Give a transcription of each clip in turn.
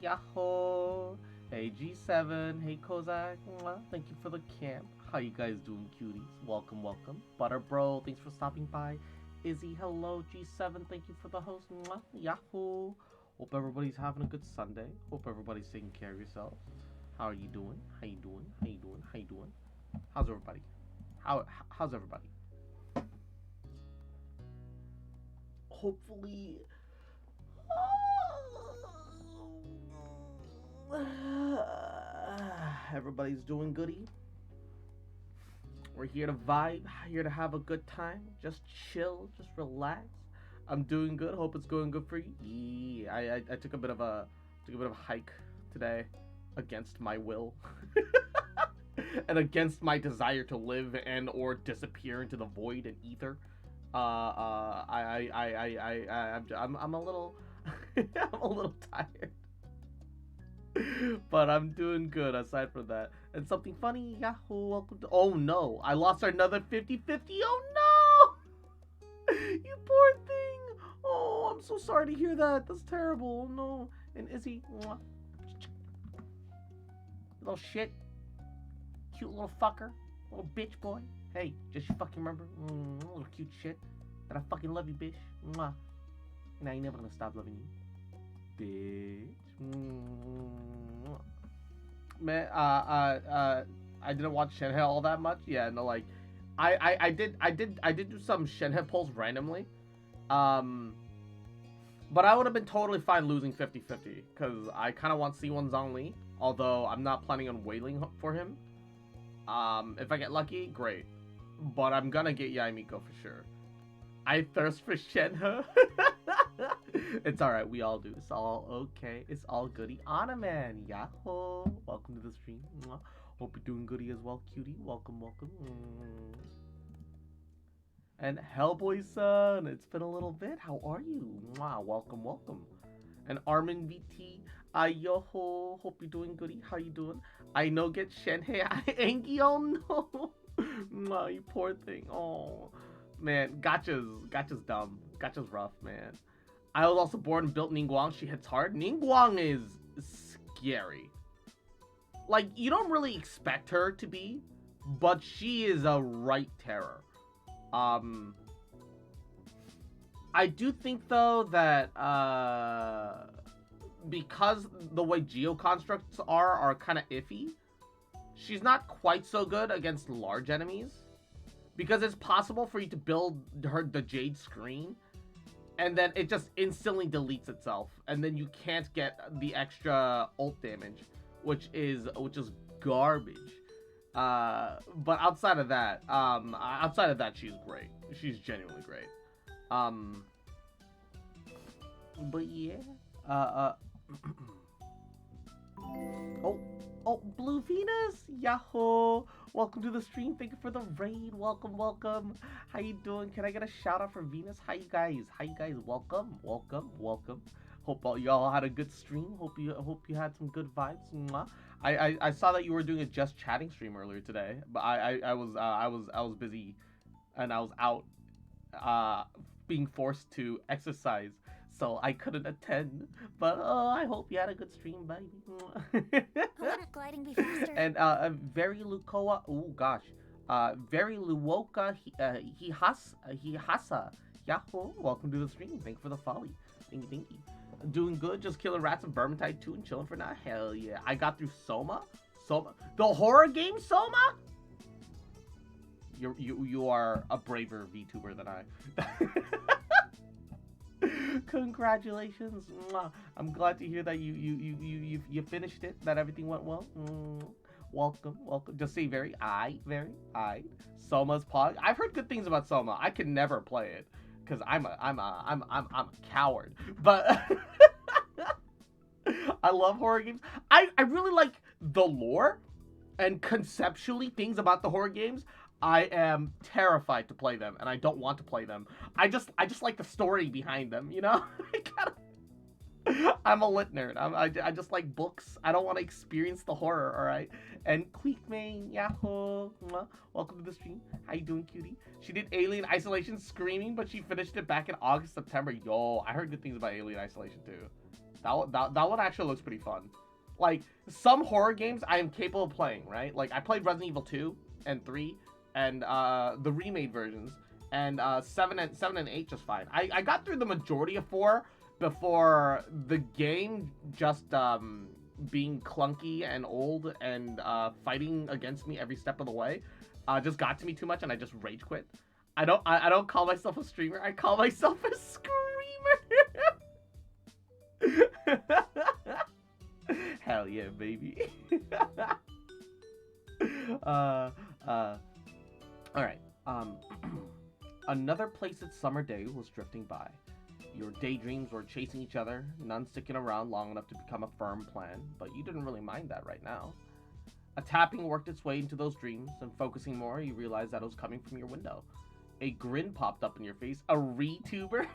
Yahoo! Hey G7, hey Kozak, mwah, thank you for the camp. How you guys doing, cuties? Welcome, welcome. Butter Bro, thanks for stopping by. Izzy, hello. G7, thank you for the host. Mwah, Yahoo! Hope everybody's having a good Sunday. Hope everybody's taking care of yourself. How are you doing? How you doing? How you doing? How you doing? How's everybody? How's everybody? Hopefully everybody's doing goody. We're here to vibe, here to have a good time, just chill, just relax. I'm doing good. Hope it's going good for you. Yeah, I took a bit of a hike today, against my will, and against my desire to live and or disappear into the void and ether. I'm a little, I'm a little tired. But I'm doing good aside from that. And something funny, Yahoo, welcome to. Oh no, I lost another 50-50. Oh no! You poor thing! Oh, I'm so sorry to hear that. That's terrible. Oh no. And Izzy, mwah, little shit, cute little fucker, little bitch boy. Hey, just you fucking remember, little cute shit, that I fucking love you, bitch. Mwah. And I ain't never gonna stop loving you, bitch. Man, I didn't watch Shenhe all that much. Yeah, no, like, I did do some Shenhe pulls randomly. Um, but I would have been totally fine losing 50-50 because I kind of want C1 Zhong Li. Although I'm not planning on wailing for him. If I get lucky, great. But I'm gonna get Yaimiko for sure. I thirst for Shenhe. It's alright, we all do. It's all okay. It's all goody. Anna man, yahoo! Welcome to the stream. Mwah. Hope you're doing goody as well, cutie. Welcome, welcome. And Hellboy son, it's been a little bit. How are you? Mwah. Welcome, welcome. And Armin VT, ayoho. Hope you're doing goody. How you doing? I know get Shenhe Angie. Oh no. Mwah, you poor thing. Oh man, Gotcha's dumb. Gotcha's rough, man. I was also born and built Ningguang. She hits hard. Ningguang is scary. Like, you don't really expect her to be, but she is a right terror. Um, I do think though that because the way geo constructs are kind of iffy, she's not quite so good against large enemies because it's possible for you to build the Jade screen and then it just instantly deletes itself, and then you can't get the extra ult damage, which is garbage. But outside of that, she's great. She's genuinely great. Um, but yeah. Oh, Blue Venus, Yahoo! Welcome to the stream. Thank you for the raid. Welcome, welcome. How you doing? Can I get a shout out for Venus? How you guys? Welcome, welcome, welcome. Hope all y'all had a good stream. Hope you had some good vibes. Mwah. I saw that you were doing a just chatting stream earlier today, but I was busy, and I was out, being forced to exercise, so I couldn't attend. But I hope you had a good stream, baby. Wouldn't gliding be faster? And very Lukoa. Oh gosh. Very Luoka Hihasa. Yahoo! Welcome to the stream. Thank you for the folly. Thank you. Doing good. Just killing rats and Vermintide 2 and chilling for now. Hell yeah. I got through Soma. The horror game Soma. You are a braver VTuber than I. Congratulations. Mwah. I'm glad to hear that you finished it, that everything went well. Welcome. Just say very I. Soma's Pog. I've heard good things about Soma. I can never play it because I'm a coward. But I love horror games. I really like the lore and conceptually things about the horror games. I am terrified to play them, and I don't want to play them. I just like the story behind them, you know? I'm a lit nerd. I just like books. I don't want to experience the horror, alright? And Queekmane, yahoo! Welcome to the stream. How you doing, cutie? She did Alien Isolation screaming, but she finished it back in August, September. Yo, I heard good things about Alien Isolation, too. That one actually looks pretty fun. Like, some horror games I am capable of playing, right? Like, I played Resident Evil 2 and 3 and the remade versions, and 7 and 8 just fine. I got through the majority of 4 before the game just being clunky and old and fighting against me every step of the way just got to me too much, and I just rage quit. I don't call myself a streamer. I call myself a screamer. Hell yeah, baby. All right. Another placid summer day was drifting by. Your daydreams were chasing each other, none sticking around long enough to become a firm plan, but you didn't really mind that right now. A tapping worked its way into those dreams, and focusing more, you realized that it was coming from your window. A grin popped up in your face. A ReTuber?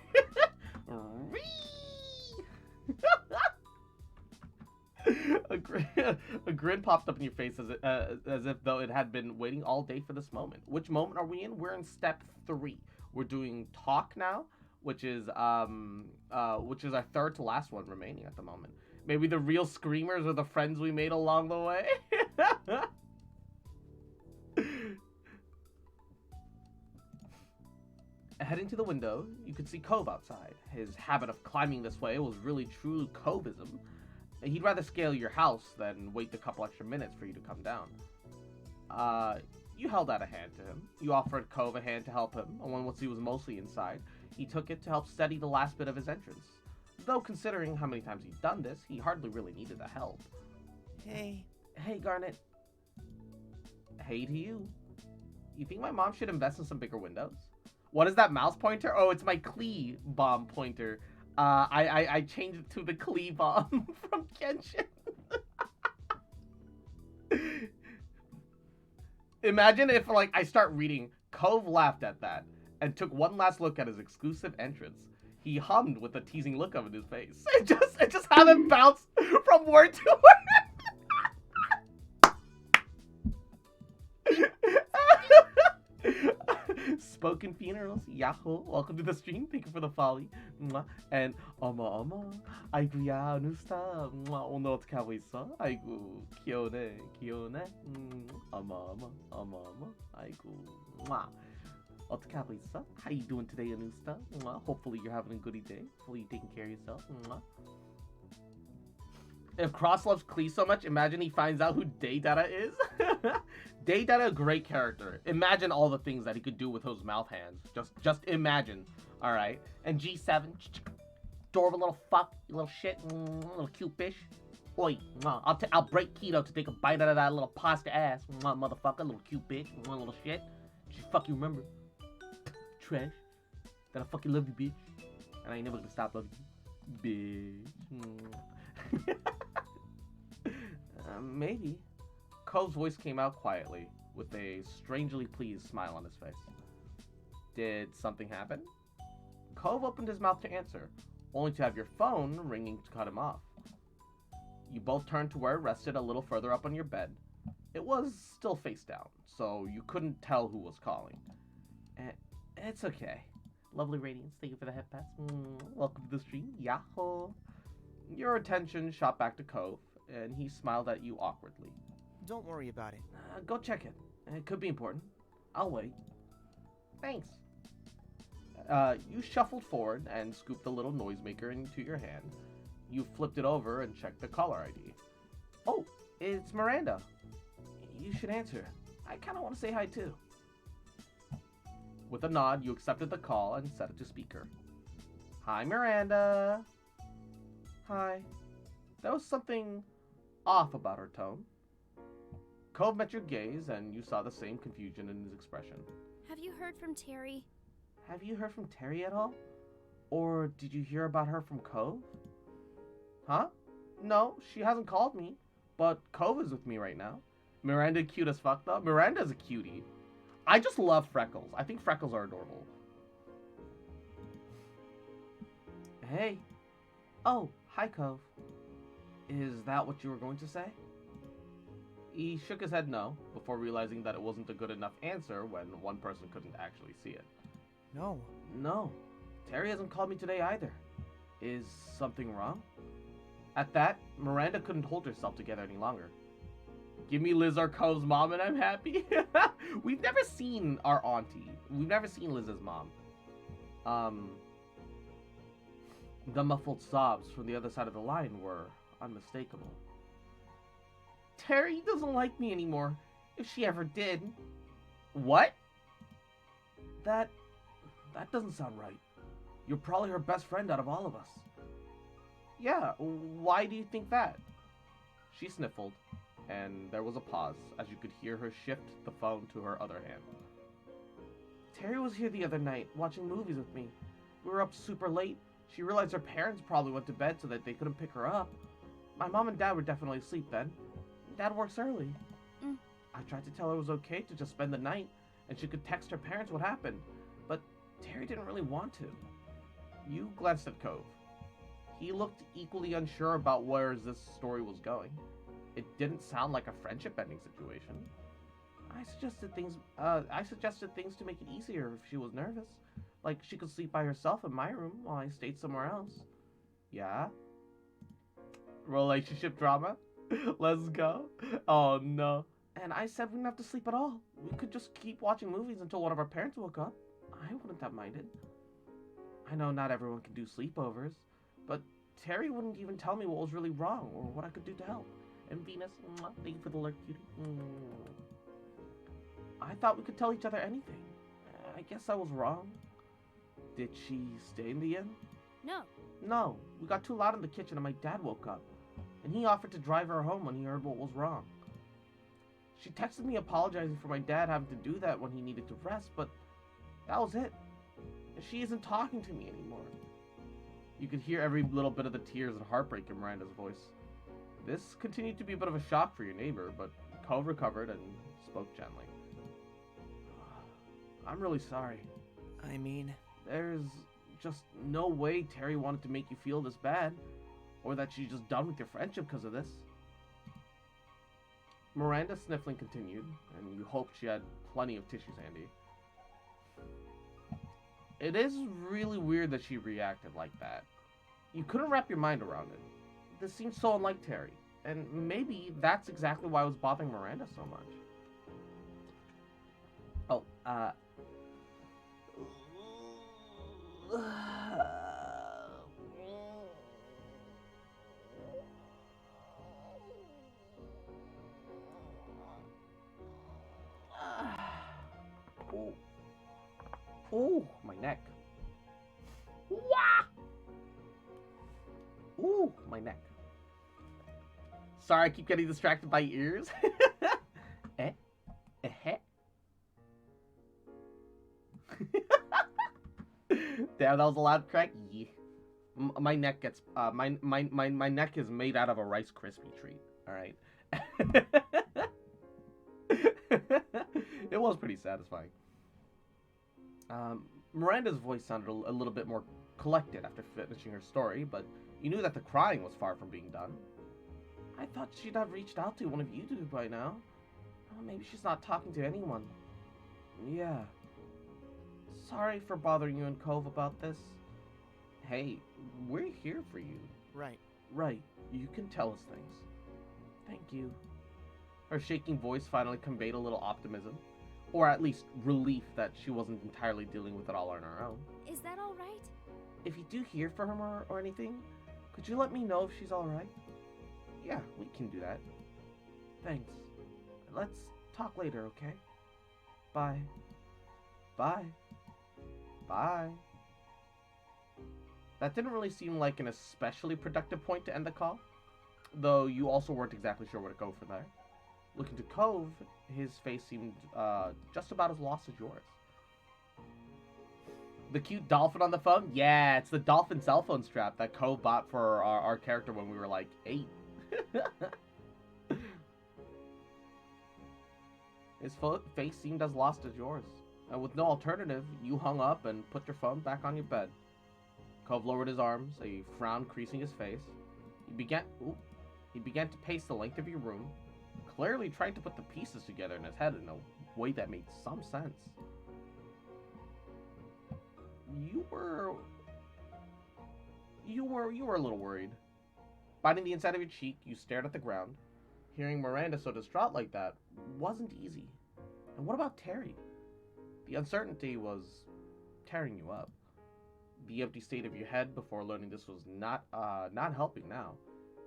A grin popped up in your face as if though it had been waiting all day for this moment. Which moment are we in? We're in step 3. We're doing talk now, which is our third to last one remaining at the moment. Maybe the real screamers are the friends we made along the way. Heading to the window, you could see Cove outside. His habit of climbing this way was really truly Coveism. He'd rather scale your house than wait a couple extra minutes for you to come down. You held out a hand to him. You offered Cove a hand to help him, and once he was mostly inside, he took it to help steady the last bit of his entrance. Though considering how many times he'd done this, he hardly really needed the help. Hey. Hey, Garnet. Hey to you. You think my mom should invest in some bigger windows? What is that mouse pointer? Oh, it's my Klee bomb pointer. I changed it to the Klee bomb from Genshin. Imagine if, like, I start reading, Cove laughed at that and took one last look at his exclusive entrance. He hummed with a teasing look on his face. It just had him bounce from word to word. Spoken funerals, yahoo! Welcome to the stream. Thank you for the folly. And 어머 아이고야 누스타 오늘 어떻게 하고 있어? 아이고 귀여우네 어머 아이고 어떻게 하고 있어? How you doing today, Anusta? Hopefully you're having a goody day. Hopefully you're taking care of yourself. If Cross loves Klee so much, imagine he finds out who Daydata is. Daydata, a great character. Imagine all the things that he could do with those mouth hands. Just imagine. All right. And G7, adorable little fuck, you little shit, little cute fish. Oi, I'll break keto to take a bite out of that little pasta ass, motherfucker, little cute bitch, little shit. Fuck you, remember? Trash. That I fucking love you, bitch. And I ain't never gonna stop loving you, bitch. Maybe. Cove's voice came out quietly, with a strangely pleased smile on his face. Did something happen? Cove opened his mouth to answer, only to have your phone ringing to cut him off. You both turned to where it rested a little further up on your bed. It was still face down, so you couldn't tell who was calling. It's okay. Lovely Radiance, thank you for the head pass. Welcome to the stream. Yahoo! Your attention shot back to Cove, and he smiled at you awkwardly. Don't worry about it. Go check it. It could be important. I'll wait. Thanks. You shuffled forward and scooped the little noisemaker into your hand. You flipped it over and checked the caller ID. Oh, it's Miranda. You should answer. I kind of want to say hi too. With a nod, you accepted the call and set it to speaker. Hi, Miranda. Hi. There was something off about her tone. Cove met your gaze, and you saw the same confusion in his expression. Have you heard from Terry? Have you heard from Terry at all? Or did you hear about her from Cove? Huh? No, she hasn't called me, but Cove is with me right now. Miranda cute as fuck, though. Miranda's a cutie. I just love freckles. I think freckles are adorable. Hey. Oh, hi, Cove. Is that what you were going to say? He shook his head no, before realizing that it wasn't a good enough answer when one person couldn't actually see it. No. No. Terry hasn't called me today either. Is something wrong? At that, Miranda couldn't hold herself together any longer. Give me Liz or Cove's mom and I'm happy. We've never seen our auntie. We've never seen Liz's mom. The muffled sobs from the other side of the line were unmistakable. Terry doesn't like me anymore, if she ever did. What? That doesn't sound right. You're probably her best friend out of all of us. Yeah, why do you think that? She sniffled, and there was a pause as you could hear her shift the phone to her other hand. Terry was here the other night, watching movies with me. We were up super late. She realized her parents probably went to bed so that they couldn't pick her up. My mom and dad were definitely asleep then. Dad works early. I tried to tell her it was okay to just spend the night, and she could text her parents what happened, but Terry didn't really want to. You glanced at Cove. He looked equally unsure about where this story was going. It didn't sound like a friendship ending situation. I suggested things to make it easier if she was nervous. Like she could sleep by herself in my room while I stayed somewhere else. Yeah? Relationship drama? Let's go. Oh no. And I said we didn't have to sleep at all. We could just keep watching movies until one of our parents woke up. I wouldn't have minded. I know not everyone can do sleepovers, but Terry wouldn't even tell me what was really wrong or what I could do to help. And Venus, thank you for the alert, cutie. I thought we could tell each other anything. I guess I was wrong. Did she stay in the inn? No. No. We got too loud in the kitchen and my dad woke up. And he offered to drive her home when he heard what was wrong. She texted me apologizing for my dad having to do that when he needed to rest, but that was it. She isn't talking to me anymore. You could hear every little bit of the tears and heartbreak in Miranda's voice. This continued to be a bit of a shock for your neighbor, but Cove recovered and spoke gently. I'm really sorry. I mean... There's just no way Terry wanted to make you feel this bad, or that she's just done with your friendship because of this. Miranda sniffling continued, and you hoped she had plenty of tissues handy. It is really weird that she reacted like that. You couldn't wrap your mind around it. This seems so unlike Terry, and maybe that's exactly why it was bothering Miranda so much. Oh, Ooh, my neck. Wah! Ooh, my neck. Sorry, I keep getting distracted by ears. Damn, that was a loud crack. Yeah. My neck gets my neck is made out of a Rice Krispie treat. All right. It was pretty satisfying. Miranda's voice sounded a little bit more collected after finishing her story, but you knew that the crying was far from being done. I thought she'd have reached out to one of you two by now. Well, maybe she's not talking to anyone. Yeah. Sorry for bothering you and Cove about this. Hey, we're here for you. Right. Right. You can tell us things. Thank you. Her shaking voice finally conveyed a little optimism. Or at least relief that she wasn't entirely dealing with it all on her own. Is that all right? If you do hear from her or anything, could you let me know if she's alright? Yeah, we can do that. Thanks. Let's talk later, okay? Bye. Bye. Bye. That didn't really seem like an especially productive point to end the call, though you also weren't exactly sure where to go from there. Looking to Cove, his face seemed just about as lost as yours. The cute dolphin on the phone? Yeah, it's the dolphin cell phone strap that Cove bought for our character when we were like 8. His face seemed as lost as yours. And with no alternative, you hung up and put your phone back on your bed. Cove lowered his arms, a frown creasing his face. He began to pace the length of your room, clearly trying to put the pieces together in his head in a way that made some sense. You were a little worried. Biting the inside of your cheek, you stared at the ground. Hearing Miranda so distraught like that wasn't easy. And what about Terry? The uncertainty was tearing you up. The empty state of your head before learning this was not helping now,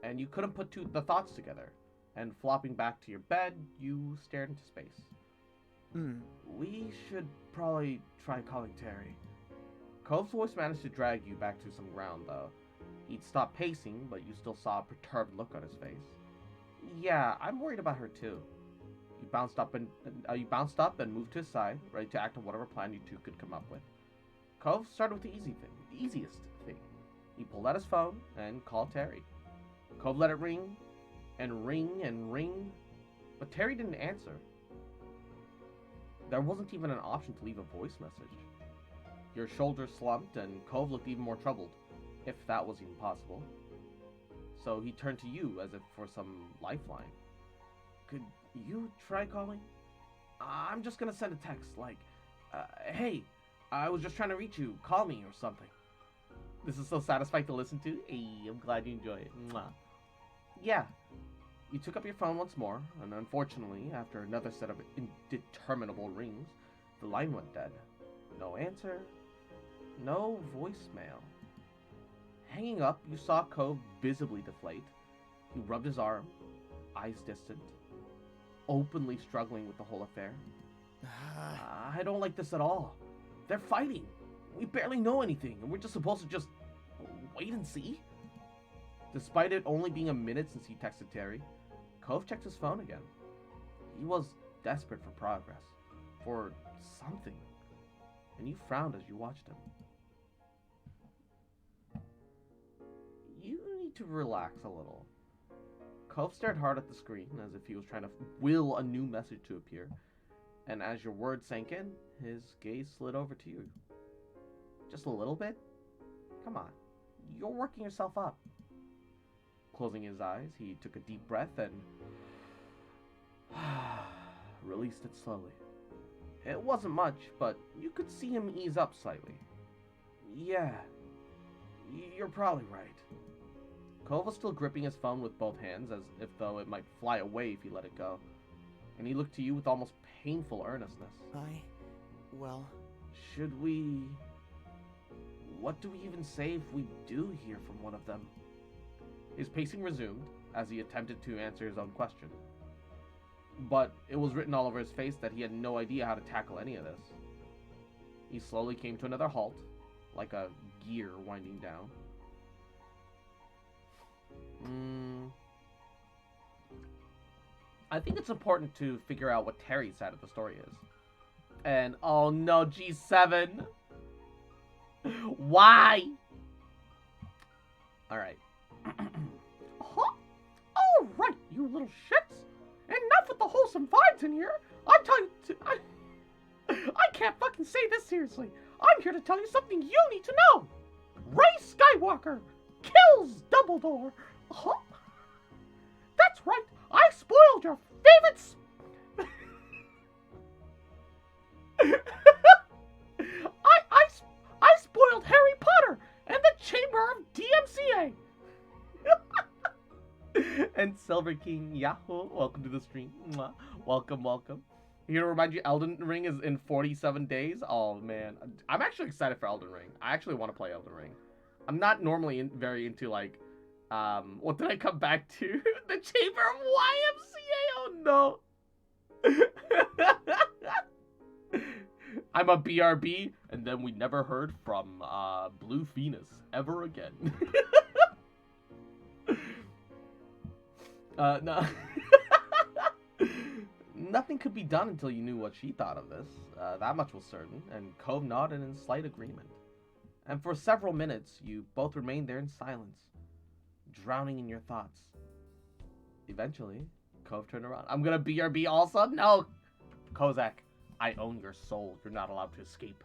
and you couldn't put the thoughts together. And flopping back to your bed, you stared into space. We should probably try calling Terry. Cove's voice managed to drag you back to some ground, though. He'd stopped pacing, but you still saw a perturbed look on his face. Yeah, I'm worried about her too. You bounced up and moved to his side, ready to act on whatever plan you two could come up with. Cove started with the easiest thing. He pulled out his phone and called Terry. Cove let it ring and ring and ring, but Terry didn't answer. There wasn't even an option to leave a voice message. Your shoulders slumped and Cove looked even more troubled, if that was even possible. So he turned to you as if for some lifeline. Could you try calling? I'm just gonna send a text like, hey, I was just trying to reach you, call me or something. This is so satisfying to listen to. Hey, I'm glad you enjoy it. Mwah. Yeah. You took up your phone once more, and unfortunately, after another set of indeterminable rings, the line went dead. No answer. No voicemail. Hanging up, you saw Cove visibly deflate. He rubbed his arm, eyes distant, openly struggling with the whole affair. I don't like this at all. They're fighting. We barely know anything, and we're just supposed to just wait and see? Despite it only being a minute since he texted Terry, Cove checked his phone again. He was desperate for progress, for something, and you frowned as you watched him. You need to relax a little. Cove stared hard at the screen as if he was trying to will a new message to appear, and as your words sank in, his gaze slid over to you. Just a little bit? Come on, you're working yourself up. Closing his eyes, he took a deep breath and released it slowly. It wasn't much, but you could see him ease up slightly. Yeah, you're probably right. Cove was still gripping his phone with both hands, as if though it might fly away if he let it go. And he looked to you with almost painful earnestness. Well... Should we... What do we even say if we do hear from one of them? His pacing resumed, as he attempted to answer his own question. But it was written all over his face that he had no idea how to tackle any of this. He slowly came to another halt, like a gear winding down. I think it's important to figure out what Terry's side of the story is. And, oh no, G7! Why? Alright. Alright, you little shits! Enough with the wholesome vibes in here! I'm telling you I can't fucking say this seriously! I'm here to tell you something you need to know! Rey Skywalker kills Dumbledore! That's right! I spoiled your favorite I spoiled Harry Potter and the Chamber of DMCA! And Silver King Yahoo, welcome to the stream. Mwah. Welcome, welcome. Here to remind you, Elden Ring is in 47 days. Oh, man. I'm actually excited for Elden Ring. I actually want to play Elden Ring. I'm not normally very into, like, what did I come back to? The Chamber of YMCA! Oh, no. I'm a BRB, and then we never heard from, Blue Venus ever again. No. Nothing could be done until you knew what she thought of this. That much was certain, and Cove nodded in slight agreement. And for several minutes, you both remained there in silence, drowning in your thoughts. Eventually, Cove turned around. I'm gonna BRB also? No! Kozak, I own your soul. You're not allowed to escape.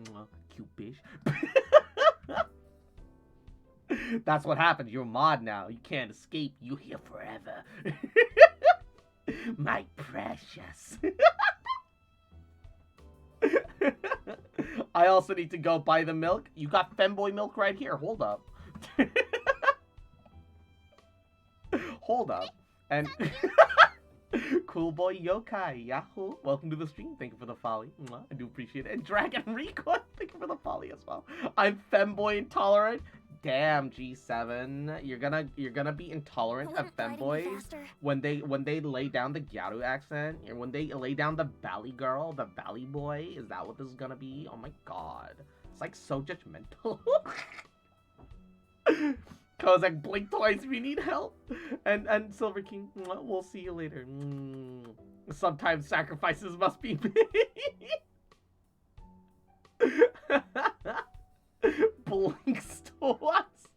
Mwah, cute bitch. That's what happens. You're a mod now. You can't escape. You here forever. My precious. I also need to go buy the milk. You got femboy milk right here. Hold up. hold up. And Cool Boy Yokai, Yahoo! Welcome to the stream. Thank you for the folly. Mwah, I do appreciate it. And Dragon Recoil, thank you for the folly as well. I'm femboy intolerant. Damn, G7, you're gonna be intolerant of femboys when they lay down the Gyaru accent, or when they lay down the Valley girl, the Valley boy. Is that what this is gonna be? Oh my god, it's like so judgmental. Kozak, blink twice if you need help. And Silver King, we'll see you later. Sometimes sacrifices must be made. Blinks twice.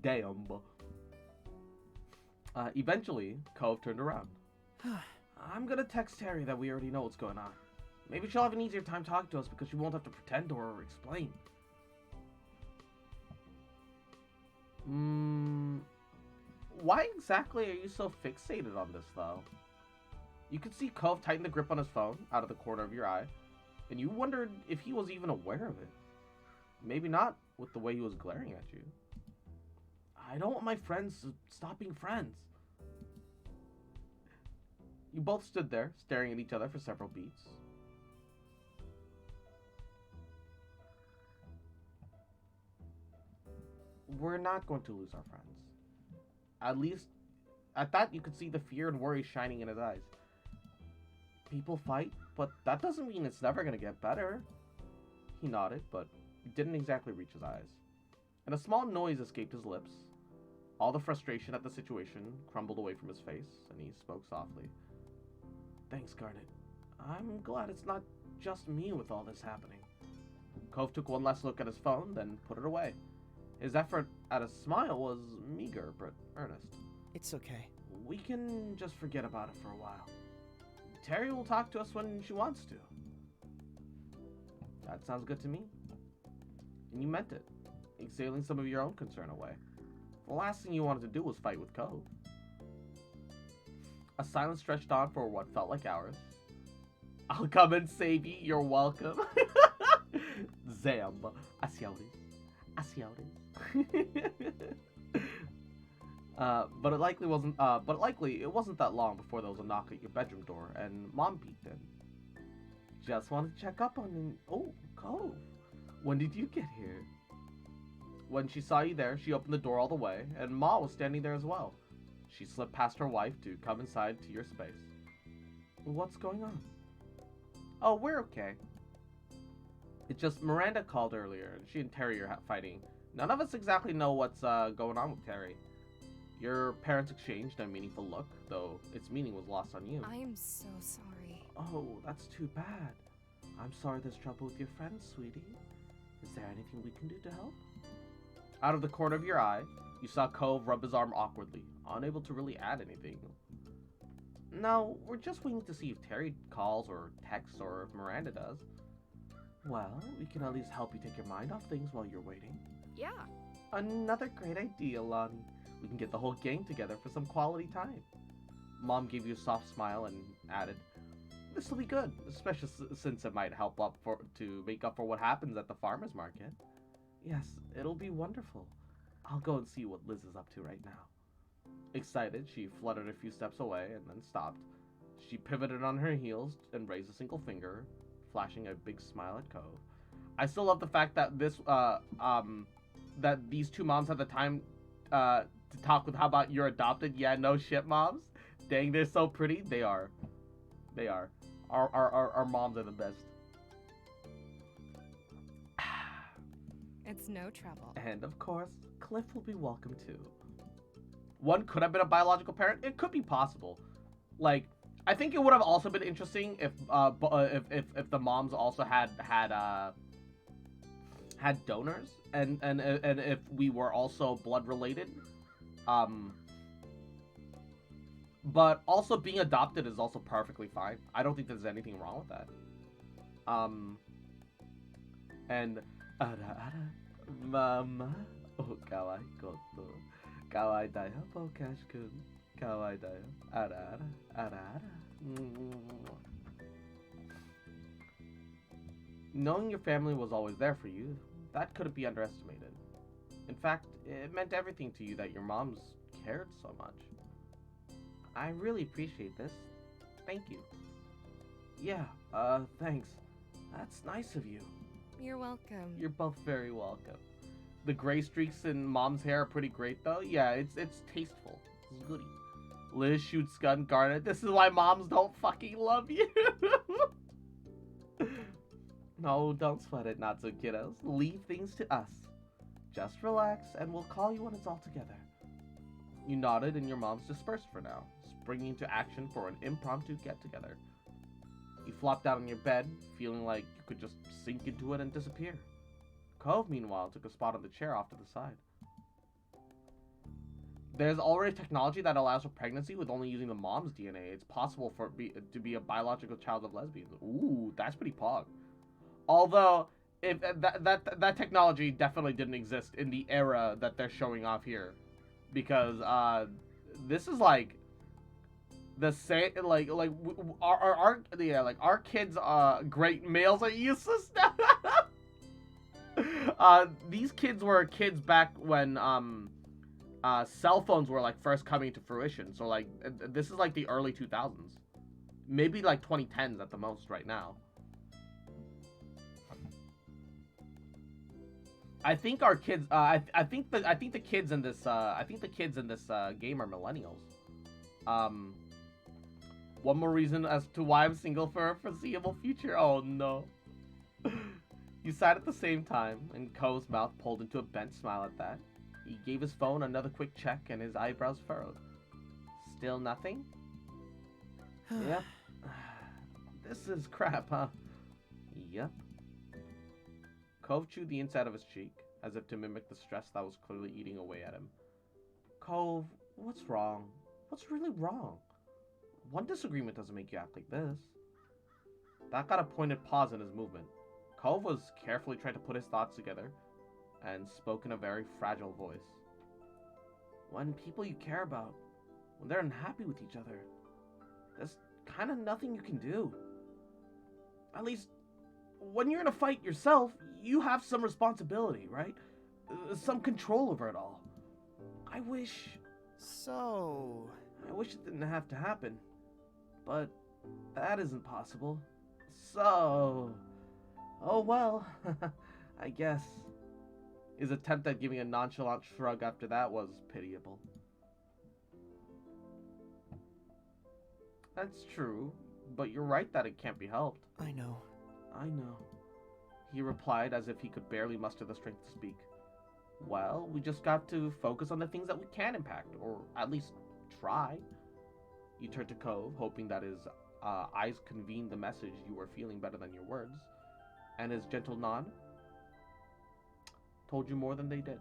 Damn. Eventually, Cove turned around. I'm gonna text Terry that we already know what's going on. Maybe she'll have an easier time talking to us because she won't have to pretend or explain. Why exactly are you so fixated on this, though? You could see Cove tighten the grip on his phone out of the corner of your eye, and you wondered if he was even aware of it. Maybe not, with the way he was glaring at you. I don't want my friends to stop being friends. You both stood there, staring at each other for several beats. We're not going to lose our friends. At least, at that, you could see the fear and worry shining in his eyes. People fight, but that doesn't mean it's never going to get better. He nodded, but didn't exactly reach his eyes. And a small noise escaped his lips. All the frustration at the situation crumbled away from his face, and he spoke softly. Thanks, Garnet. I'm glad it's not just me with all this happening. Cove took one last look at his phone, then put it away. His effort at a smile was meager, but earnest. It's okay. We can just forget about it for a while. Terry will talk to us when she wants to. That sounds good to me. And you meant it, exhaling some of your own concern away. The last thing you wanted to do was fight with Cove. A silence stretched on for what felt like hours. I'll come and save you, you're welcome. Zam. Asiauris. Asiauris. But it likely wasn't that long before there was a knock at your bedroom door, and Mom peeked in. Just wanted to check up on you. Oh, Cove. When did you get here? When she saw you there, she opened the door all the way, and Ma was standing there as well. She slipped past her wife to come inside to your space. What's going on? Oh, we're okay. It's just Miranda called earlier, and she and Terry are fighting. None of us exactly know what's going on with Terry. Your parents exchanged a meaningful look, though its meaning was lost on you. I am so sorry. Oh, that's too bad. I'm sorry there's trouble with your friends, sweetie. Is there anything we can do to help? Out of the corner of your eye, you saw Cove rub his arm awkwardly, unable to really add anything. No, we're just waiting to see if Terry calls or texts or if Miranda does. Well, we can at least help you take your mind off things while you're waiting. Yeah. Another great idea, Lonnie. We can get the whole gang together for some quality time. Mom gave you a soft smile and added, This'll be good, especially since it might help to make up for what happens at the farmer's market. Yes, it'll be wonderful. I'll go and see what Liz is up to right now. Excited, she fluttered a few steps away and then stopped. She pivoted on her heels and raised a single finger, flashing a big smile at Cove. I still love the fact that that these two moms had the time to talk with how about you're adopted. Yeah, no shit, moms. Dang, they're so pretty. They are. They are. Our moms are the best. It's no trouble. And of course, Cliff will be welcome too. One could have been a biological parent. It could be possible. Like, I think it would have also been interesting if the moms also had donors and if we were also blood related. But also being adopted is also perfectly fine. I don't think there's anything wrong with that. And Mama o kawaii koto kawaii da yo Pokash-kun kawaii da yo ara ara. Knowing your family was always there for you, that couldn't be underestimated. In fact, it meant everything to you that your moms cared so much. I really appreciate this. Thank you. Yeah, thanks. That's nice of you. You're welcome. You're both very welcome. The gray streaks in Mom's hair are pretty great, though. Yeah, it's tasteful. It's goody. Liz shoots gun Garnet. This is why moms don't fucking love you. No, don't sweat it, Natsu kiddos. Leave things to us. Just relax, and we'll call you when it's all together. You nodded, and your mom's dispersed for now, springing into action for an impromptu get-together. You flopped down on your bed, feeling like you could just sink into it and disappear. Cove, meanwhile, took a spot on the chair off to the side. There's already technology that allows for pregnancy with only using the mom's DNA. It's possible for it to be a biological child of lesbians. Ooh, that's pretty pog. Although, if that technology definitely didn't exist in the era that they're showing off here, because this is like the same our kids great males are useless now. These kids were kids back when cell phones were like first coming to fruition. So like this is like the early 2000s, maybe like 2010s at the most right now. I think our kids. I think the kids in this. Game are millennials. One more reason as to why I'm single for a foreseeable future. Oh no. You sighed at the same time, and Ko's mouth pulled into a bent smile at that. He gave his phone another quick check, and his eyebrows furrowed. Still nothing? Yep. This is crap, huh? Yep. Cove chewed the inside of his cheek, as if to mimic the stress that was clearly eating away at him. Cove, what's wrong? What's really wrong? One disagreement doesn't make you act like this. That got a pointed pause in his movement. Cove was carefully trying to put his thoughts together, and spoke in a very fragile voice. When people you care about, when they're unhappy with each other, there's kind of nothing you can do. At least, when you're in a fight yourself, you have some responsibility, right? Some control over it all. I wish it didn't have to happen. But that isn't possible. So, oh well, I guess. His attempt at giving a nonchalant shrug after that was pitiable. That's true, but you're right that it can't be helped. I know. I know, he replied as if he could barely muster the strength to speak. Well, we just got to focus on the things that we can impact, or at least try. You turned to Cove, hoping that his eyes conveyed the message you were feeling better than your words, and his gentle nod told you more than they did.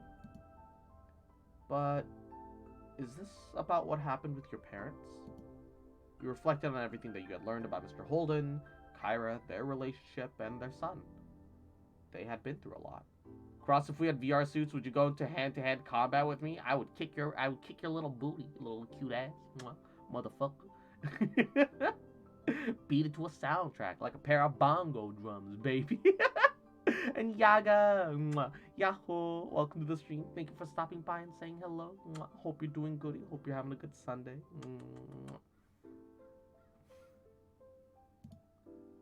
But is this about what happened with your parents? You reflected on everything that you had learned about Mr. Holden, Kyra, their relationship, and their son. They had been through a lot. Cross, if we had VR suits, would you go into hand-to-hand combat with me? I would kick your little booty, little cute ass, motherfucker. Beat it to a soundtrack like a pair of bongo drums, baby. And Yaga, Yahoo, welcome to the stream. Thank you for stopping by and saying hello. Hope you're doing good. Hope you're having a good Sunday.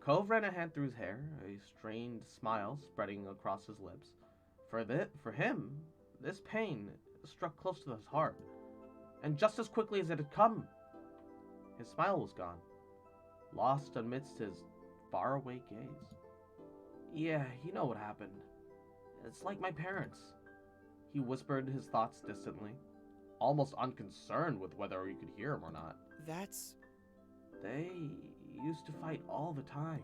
Cove ran a hand through his hair, a strained smile spreading across his lips. For him, this pain struck close to his heart, and just as quickly as it had come, his smile was gone, lost amidst his faraway gaze. Yeah, you know what happened. It's like my parents. He whispered his thoughts distantly, almost unconcerned with whether you could hear him or not. They used to fight all the time.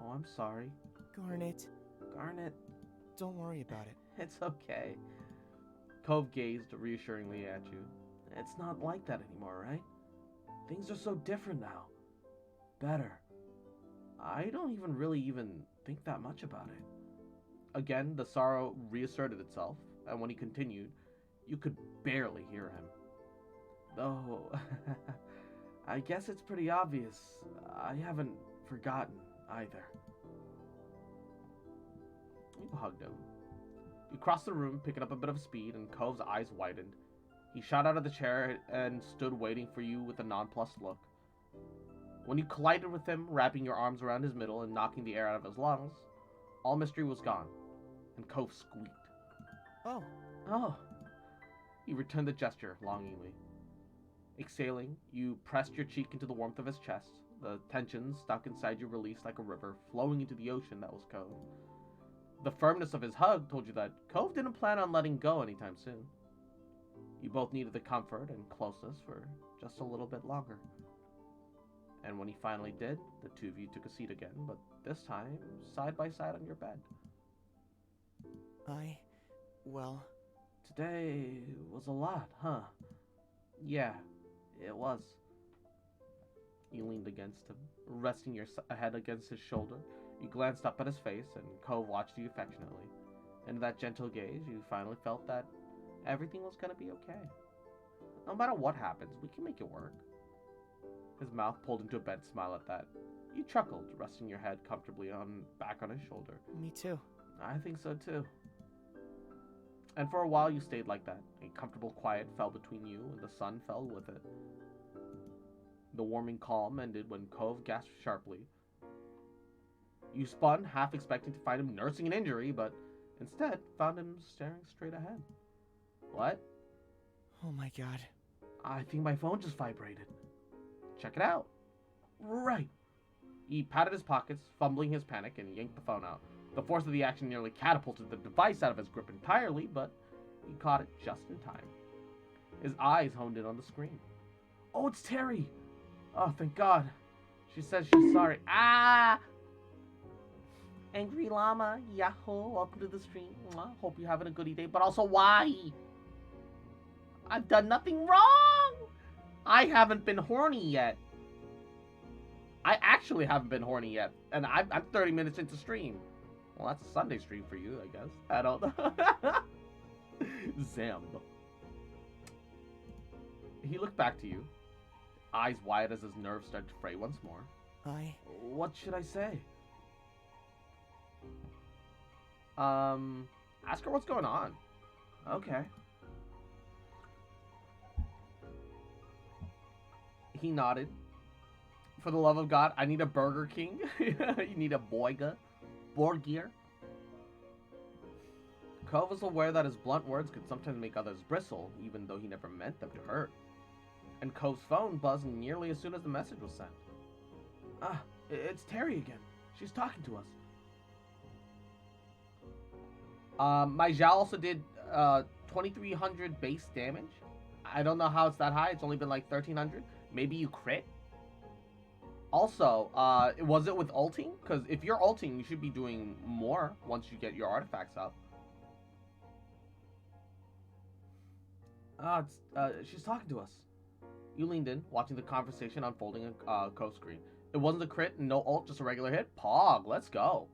Oh, I'm sorry. Garnet. Don't worry about it. It's okay. Cove gazed reassuringly at you. It's not like that anymore, right? Things are so different now. Better. I don't really think that much about it. Again, the sorrow reasserted itself, and when he continued, you could barely hear him. Though, I guess it's pretty obvious. I haven't forgotten either. You hugged him. You crossed the room, picking up a bit of speed, and Cove's eyes widened. He shot out of the chair and stood waiting for you with a nonplussed look. When you collided with him, wrapping your arms around his middle and knocking the air out of his lungs, all mystery was gone, and Cove squeaked. Oh, Oh. He returned the gesture longingly. Exhaling, you pressed your cheek into the warmth of his chest. The tension stuck inside you released like a river, flowing into the ocean that was Cove. The firmness of his hug told you that Cove didn't plan on letting go anytime soon. You both needed the comfort and closeness for just a little bit longer. And when he finally did, the two of you took a seat again, but this time side by side on your bed. well, Today was a lot, huh? Yeah, it was. You leaned against him, resting your head against his shoulder. You glanced up at his face, and Cove watched you affectionately. In that gentle gaze, you finally felt that everything was gonna be okay. No matter what happens, we can make it work. His mouth pulled into a bed smile at that. You chuckled, resting your head comfortably back on his shoulder. me too. I think so too. And for a while you stayed like that. A comfortable quiet fell between you, and the sun fell with it. The warming calm ended when Cove gasped sharply. You spun, half expecting to find him nursing an injury, but instead found him staring straight ahead. What? Oh my god. I think my phone just vibrated. Check it out. Right. He patted his pockets, fumbling his panic, and yanked the phone out. The force of the action nearly catapulted the device out of his grip entirely, but he caught it just in time. His eyes honed in on the screen. Oh, it's Terry! Oh, thank God. She says she's sorry. Ah! Angry Llama, Yahoo, welcome to the stream. Hope you're having a goody day, but also why? I've done nothing wrong! I haven't been horny yet. I actually haven't been horny yet, and I'm 30 minutes into stream. Well, that's a Sunday stream for you, I guess. I don't know. Zam. He looked back to you, eyes wide as his nerves started to fray once more. What should I say? Ask her what's going on. Okay. He nodded. For the love of God, I need a Burger King. You need a Borgia. Cove was aware that his blunt words could sometimes make others bristle, even though he never meant them to hurt. And Cove's phone buzzed nearly as soon as the message was sent. Ah, it's Terry again. She's talking to us. My Zhao also did 2,300 base damage. I don't know how it's that high. It's only been like 1,300. Maybe you crit? Also, was it with ulting? Because if you're ulting, you should be doing more once you get your artifacts up. She's talking to us. You leaned in, watching the conversation unfolding on Cove's screen. It wasn't a crit, no ult, just a regular hit. Pog, let's go.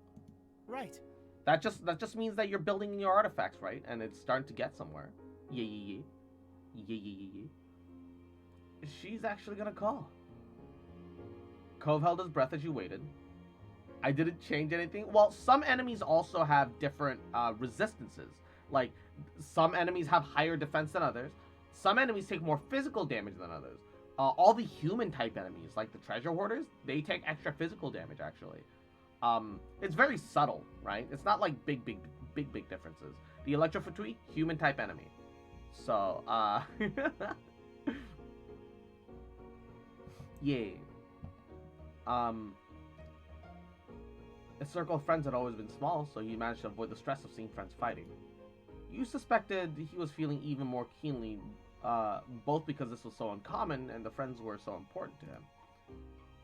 Right. That just means that you're building your artifacts, right? And it's starting to get somewhere. Yeah. She's actually gonna call. Cove held his breath as you waited. I didn't change anything. Well, some enemies also have different resistances. Like, some enemies have higher defense than others. Some enemies take more physical damage than others. All the human type enemies, like the treasure hoarders, they take extra physical damage, actually. It's very subtle, right? It's not like big differences. The Electro-Fatui, human type enemy. So, yeah. His circle of friends had always been small, so he managed to avoid the stress of seeing friends fighting. You suspected he was feeling even more keenly, both because this was so uncommon and the friends were so important to him.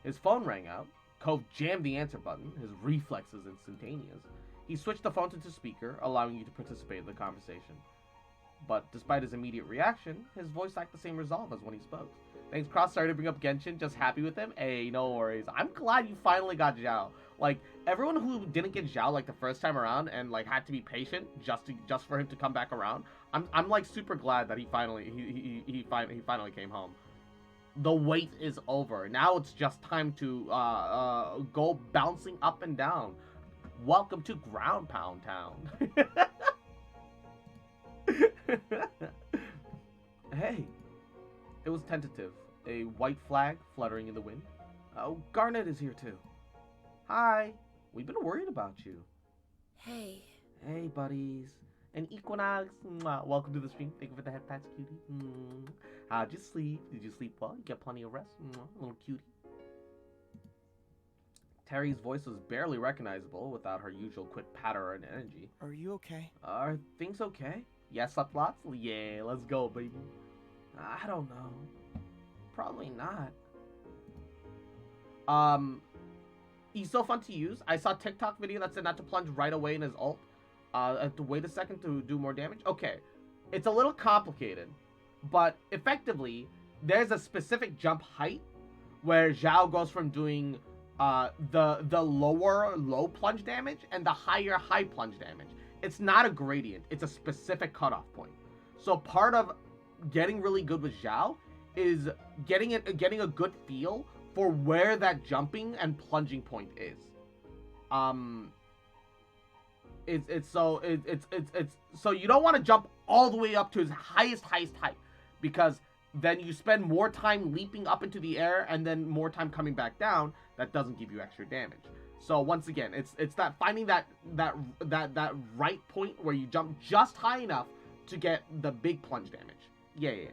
His phone rang out. Cove jammed the answer button, his reflexes instantaneous. He switched the phone to speaker, allowing you to participate in the conversation. But despite his immediate reaction, his voice lacked the same resolve as when he spoke. Thanks, Cross. Sorry to bring up Genshin. Just happy with him. Hey, no worries. I'm glad you finally got Zhao. Like, everyone who didn't get Zhao like the first time around and like had to be patient just for him to come back around. I'm like super glad that he finally came home. The wait is over. Now it's just time to go bouncing up and down. Welcome to Ground Pound Town. Hey. It was tentative, a white flag fluttering in the wind. Oh, Garnet is here too. Hi. We've been worried about you. Hey. Hey, buddies. And Equinox, mwah, welcome to the stream. Thank you for the head pats, cutie. How'd you sleep? Did you sleep well? You get plenty of rest? Little cutie. Terry's voice was barely recognizable without her usual quick patter and energy. Are you okay? Are things okay? Yeah, slept lots? Yeah, let's go, baby. I don't know. Probably not. He's so fun to use. I saw a TikTok video that said not to plunge right away in his ult. To wait a second to do more damage. Okay, it's a little complicated, but effectively, there's a specific jump height where Zhao goes from doing the lower low plunge damage and the higher high plunge damage. It's not a gradient. It's a specific cutoff point. So part of getting really good with Zhao is getting a good feel for where that jumping and plunging point is. It's so you don't want to jump all the way up to his highest height, because then you spend more time leaping up into the air and then more time coming back down. That doesn't give you extra damage. So once again, it's that finding that right point where you jump just high enough to get the big plunge damage. Yeah.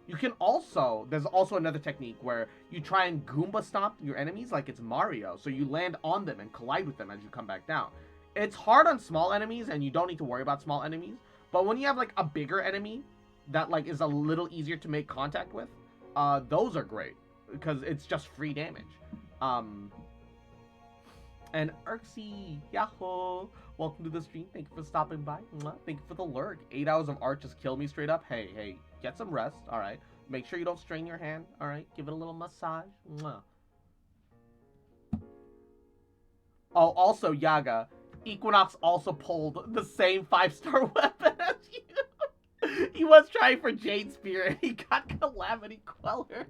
You can also, there's also another technique where you try and Goomba stomp your enemies like it's Mario, so you land on them and collide with them as you come back down. It's hard on small enemies, and you don't need to worry about small enemies, but when you have like a bigger enemy that like is a little easier to make contact with, those are great because it's just free damage. And Urxie, yahoo! Welcome to the stream. Thank you for stopping by. Thank you for the lurk. 8 hours of art just killed me straight up. Hey, get some rest. All right. Make sure you don't strain your hand. All right. Give it a little massage. Oh, also, Yaga, Equinox also pulled the same 5-star weapon as you. He was trying for Jade Spear and he got Calamity Queller.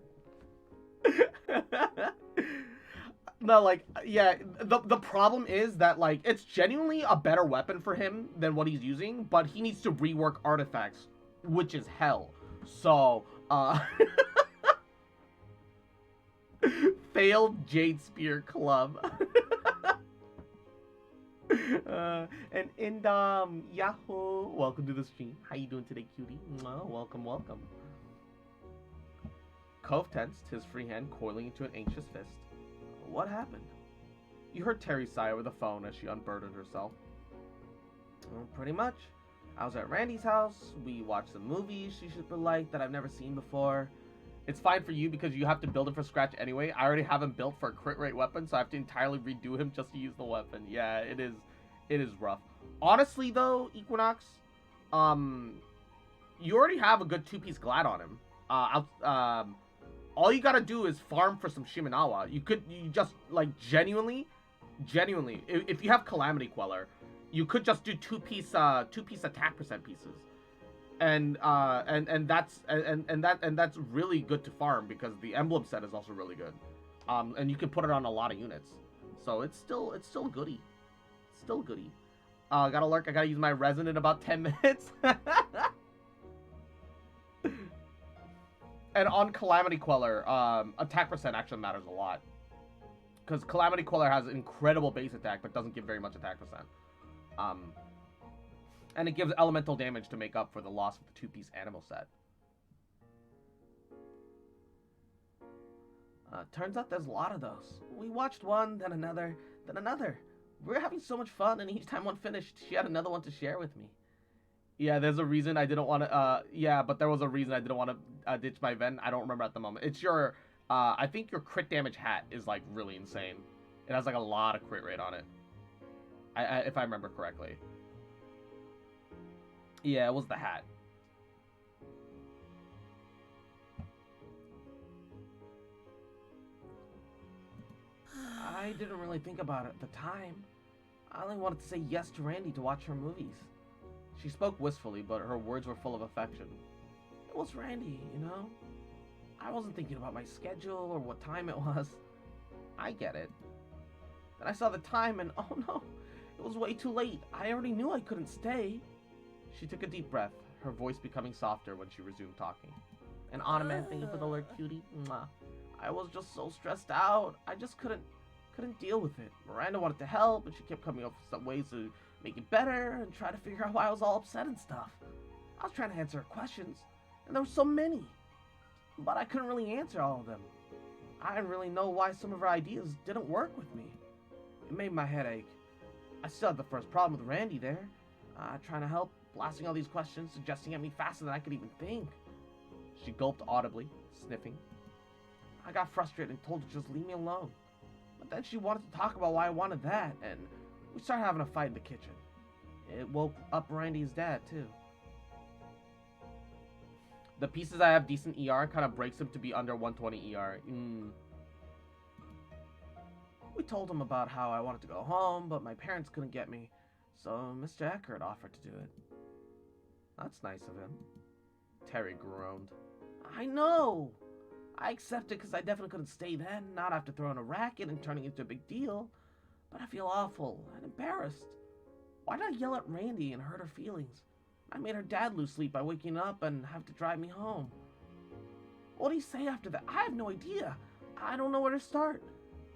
No, like, yeah, the problem is that, like, it's genuinely a better weapon for him than what he's using, but he needs to rework artifacts, which is hell. So, failed Jade Spear Club. And Indom, yahoo! Welcome to the stream. How you doing today, cutie? Welcome. Cove tensed, his free hand coiling into an anxious fist. What happened? You heard Terry sigh over the phone as she unburdened herself. Well, pretty much. I was at Randy's house. We watched some movies she super liked that I've never seen before. It's fine for you because you have to build him from scratch anyway. I already have him built for a crit rate weapon, so I have to entirely redo him just to use the weapon. Yeah, it is rough. Honestly, though, Equinox, you already have a good 2-piece Glad on him. All you gotta do is farm for some Shimenawa. You just, like, genuinely, if you have Calamity Queller, you could just do 2-piece attack percent pieces. And that's really good to farm because the emblem set is also really good. And you can put it on a lot of units. So it's still goody. Still goody. Gotta lurk, I gotta use my resin in about 10 minutes. And on Calamity Queller, attack percent actually matters a lot. Because Calamity Queller has incredible base attack, but doesn't give very much attack percent. And it gives elemental damage to make up for the loss of the 2-piece animal set. Turns out there's a lot of those. We watched one, then another, then another. We were having so much fun, and each time one finished, she had another one to share with me. Yeah, there's a reason I didn't want to, yeah, but there was a reason I didn't want to ditch my Ven. I don't remember at the moment. It's your, I think your crit damage hat is, like, really insane. It has, like, a lot of crit rate on it. If I remember correctly. Yeah, it was the hat. I didn't really think about it at the time. I only wanted to say yes to Randy to watch her movies. She spoke wistfully, but her words were full of affection. It was Randy, you know? I wasn't thinking about my schedule or what time it was. I get it. Then I saw the time and oh no, it was way too late. I already knew I couldn't stay. She took a deep breath, her voice becoming softer when she resumed talking. And Anna Man, thank you for the alert, cutie. Mwah. I was just so stressed out. I just couldn't deal with it. Miranda wanted to help, but she kept coming up with some ways to make it better and try to figure out why I was all upset and stuff. I was trying to answer her questions, and there were so many, but I couldn't really answer all of them. I didn't really know why some of her ideas didn't work with me. It made my head ache. I still had the first problem with Randy there, trying to help, blasting all these questions, suggesting at me faster than I could even think. She gulped audibly, sniffing. I got frustrated and told her to just leave me alone. But then she wanted to talk about why I wanted that, and we started having a fight in the kitchen. It woke up Randy's dad, too. The pieces I have decent ER kind of breaks him to be under 120 ER. We told him about how I wanted to go home, but my parents couldn't get me, so Mr. Eckert offered to do it. That's nice of him. Terry groaned. I know! I accepted because I definitely couldn't stay then, not after throwing a racket and turning into a big deal. But I feel awful and embarrassed. Why did I yell at Randy and hurt her feelings? I made her dad lose sleep by waking up and have to drive me home. What do you say after that? I have no idea. I don't know where to start.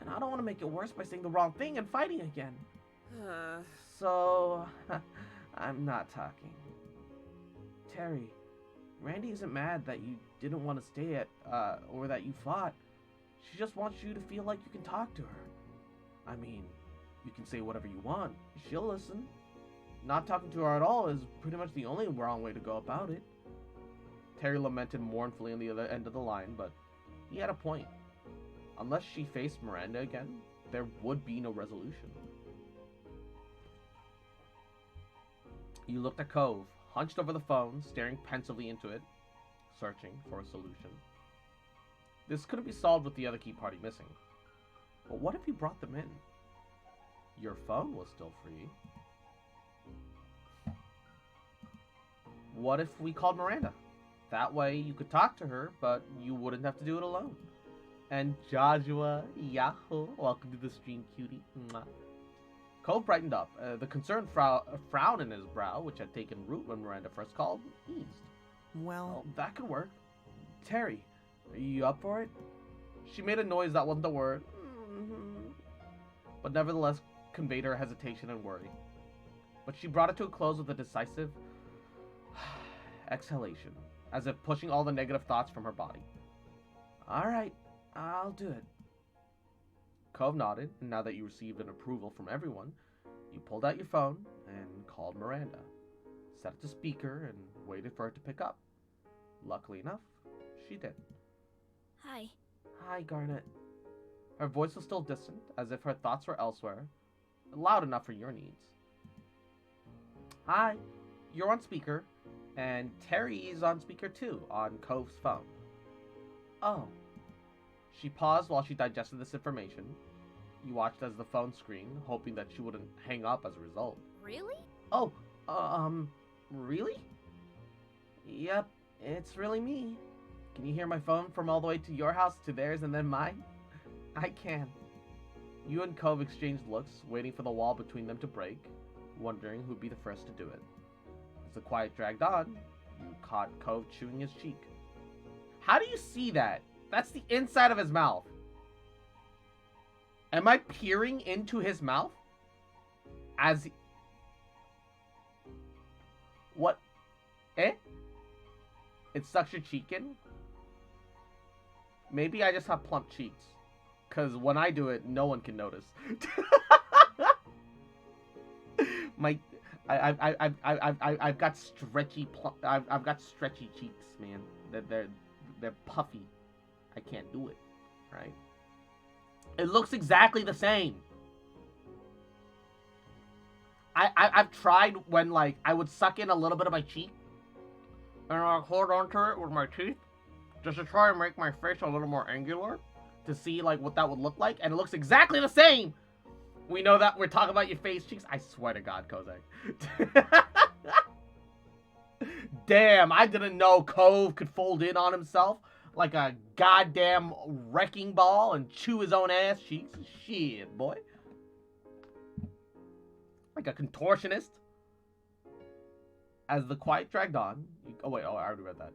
And I don't want to make it worse by saying the wrong thing and fighting again. So, I'm not talking. Terry, Randy isn't mad that you didn't want to stay at, or that you fought. She just wants you to feel like you can talk to her. I mean, you can say whatever you want. She'll listen. Not talking to her at all is pretty much the only wrong way to go about it. Terry lamented mournfully on the other end of the line, but he had a point. Unless she faced Miranda again, there would be no resolution. You looked at Cove, hunched over the phone, staring pensively into it, searching for a solution. This couldn't be solved with the other key party missing. But what if you brought them in? Your phone was still free. What if we called Miranda? That way you could talk to her, but you wouldn't have to do it alone. And Joshua, Yahoo, welcome to the stream, cutie. Mwah. Cove brightened up. The concerned frown in his brow, which had taken root when Miranda first called, eased. Well, That could work. Terry, are you up for it? She made a noise that wasn't a word, but nevertheless conveyed her hesitation and worry. But she brought it to a close with a decisive exhalation, as if pushing all the negative thoughts from her body. All right, I'll do it. Cove nodded, and now that you received an approval from everyone, you pulled out your phone and called Miranda, set it to speaker, and waited for her to pick up. Luckily enough, she did. Hi. Hi, Garnet. Her voice was still distant, as if her thoughts were elsewhere, loud enough for your needs. Hi, you're on speaker, and Terry is on speaker too, on Cove's phone. Oh. She paused while she digested this information. You watched as the phone screened, hoping that she wouldn't hang up as a result. Really? Oh, really? Yep, it's really me. Can you hear my phone from all the way to your house to theirs and then mine? I can. You and Cove exchanged looks, waiting for the wall between them to break, wondering who'd be the first to do it. As the quiet dragged on, you caught Cove chewing his cheek. How do you see that? That's the inside of his mouth. Am I peering into his mouth? As he... What? Eh? It sucks your cheek in? Maybe I just have plump cheeks. Because when I do it, no one can notice. I've got stretchy I've got stretchy cheeks, man. They're puffy. I can't do it, right? It looks exactly the same. I've tried when, like, I would suck in a little bit of my cheek and I'll hold on to it with my teeth just to try and make my face a little more angular to see, like, what that would look like, and it looks exactly the same. We know that we're talking about your face cheeks. I swear to God, Kozak. Damn, I didn't know Cove could fold in on himself like a goddamn wrecking ball and chew his own ass cheeks. Shit, boy. Like a contortionist. As the quiet dragged on... I already read that.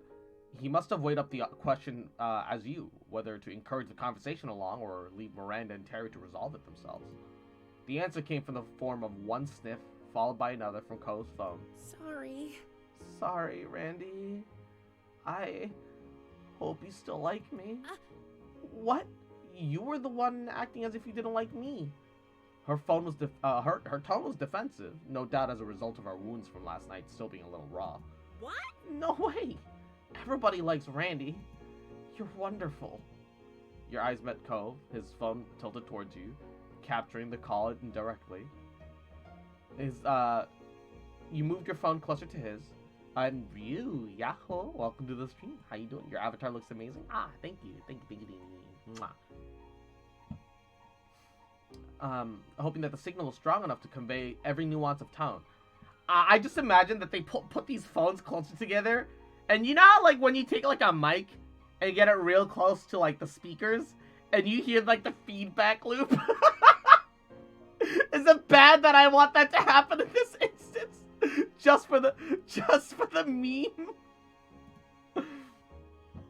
He must have weighed up the question as you, whether to encourage the conversation along or leave Miranda and Terry to resolve it themselves. The answer came from the form of one sniff, followed by another from Cove's phone. Sorry. Sorry, Randy. I hope you still like me. What? You were the one acting as if you didn't like me. Her phone was her tone was defensive, no doubt as a result of our wounds from last night still being a little raw. What? No way. Everybody likes Randy. You're wonderful. Your eyes met Cove, his phone tilted towards you, capturing the call indirectly. You moved your phone closer to his. And you, Yahoo, welcome to the stream. How you doing? Your avatar looks amazing. Thank you. Thank you. Mwah. Hoping that the signal is strong enough to convey every nuance of tone. I just imagine that they put these phones closer together, and you know how, like, when you take like a mic and get it real close to like the speakers, and you hear like the feedback loop. Is it bad that I want that to happen in this instance? Just for the meme.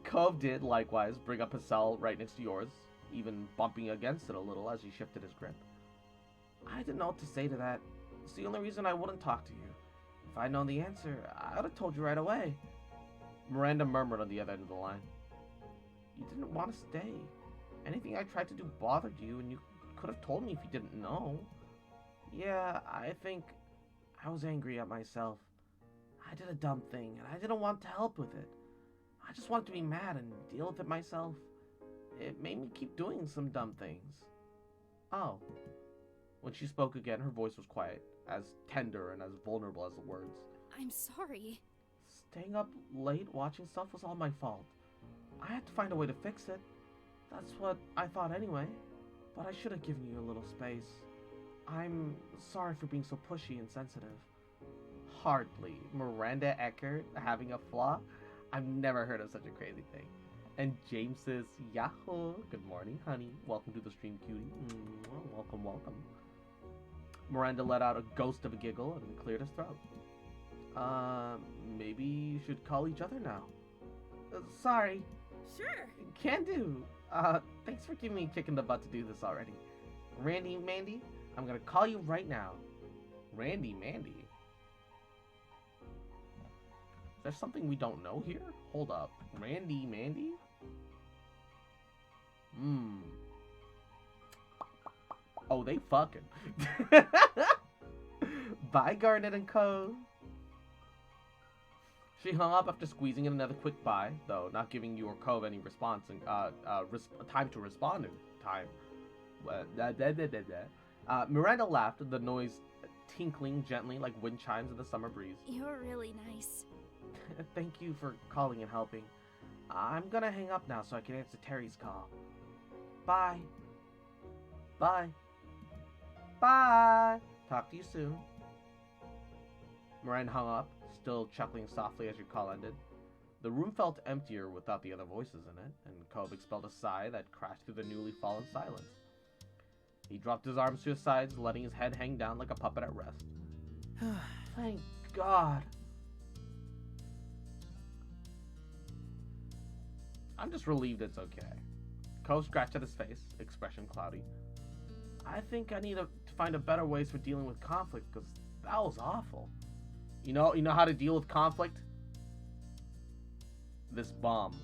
Cove did likewise bring up his cell right next to yours, even bumping against it a little as he shifted his grip. I didn't know what to say to that. It's the only reason I wouldn't talk to you. If I'd known the answer, I would have told you right away. Miranda murmured on the other end of the line. You didn't want to stay. Anything I tried to do bothered you, and you could have told me if you didn't know. Yeah, I think I was angry at myself. I did a dumb thing, and I didn't want to help with it. I just wanted to be mad and deal with it myself. It made me keep doing some dumb things. Oh. When she spoke again, her voice was quiet, as tender and as vulnerable as the words. I'm sorry. Staying up late watching stuff was all my fault. I had to find a way to fix it. That's what I thought anyway. But I should have given you a little space. I'm sorry for being so pushy and sensitive. Hardly. Miranda Eckert having a flaw? I've never heard of such a crazy thing. And James says, Yahoo! Good morning, honey. Welcome to the stream, cutie. Welcome, welcome. Miranda let out a ghost of a giggle and cleared his throat. Maybe you should call each other now. Sorry. Sure. Can do. Thanks for giving me a kick in the butt to do this already. Randy, Mandy, I'm gonna call you right now. Randy, Mandy? Is there something we don't know here? Hold up. Randy, Mandy? Oh, they fucking. Bye, Garnet and Co. She hung up after squeezing in another quick bye, though not giving you or Cove any response and time to respond in time. Miranda laughed, the noise tinkling gently like wind chimes in the summer breeze. You're really nice. Thank you for calling and helping. I'm gonna hang up now so I can answer Terry's call. Bye. Bye. Bye. Talk to you soon. Miranda hung up, still chuckling softly as your call ended. The room felt emptier without the other voices in it, and Cove expelled a sigh that crashed through the newly fallen silence. He dropped his arms to his sides, letting his head hang down like a puppet at rest. Thank God. I'm just relieved it's okay. Cove scratched at his face, expression cloudy. I think I need to find a better ways for dealing with conflict, because that was awful. You know how to deal with conflict? This bomb.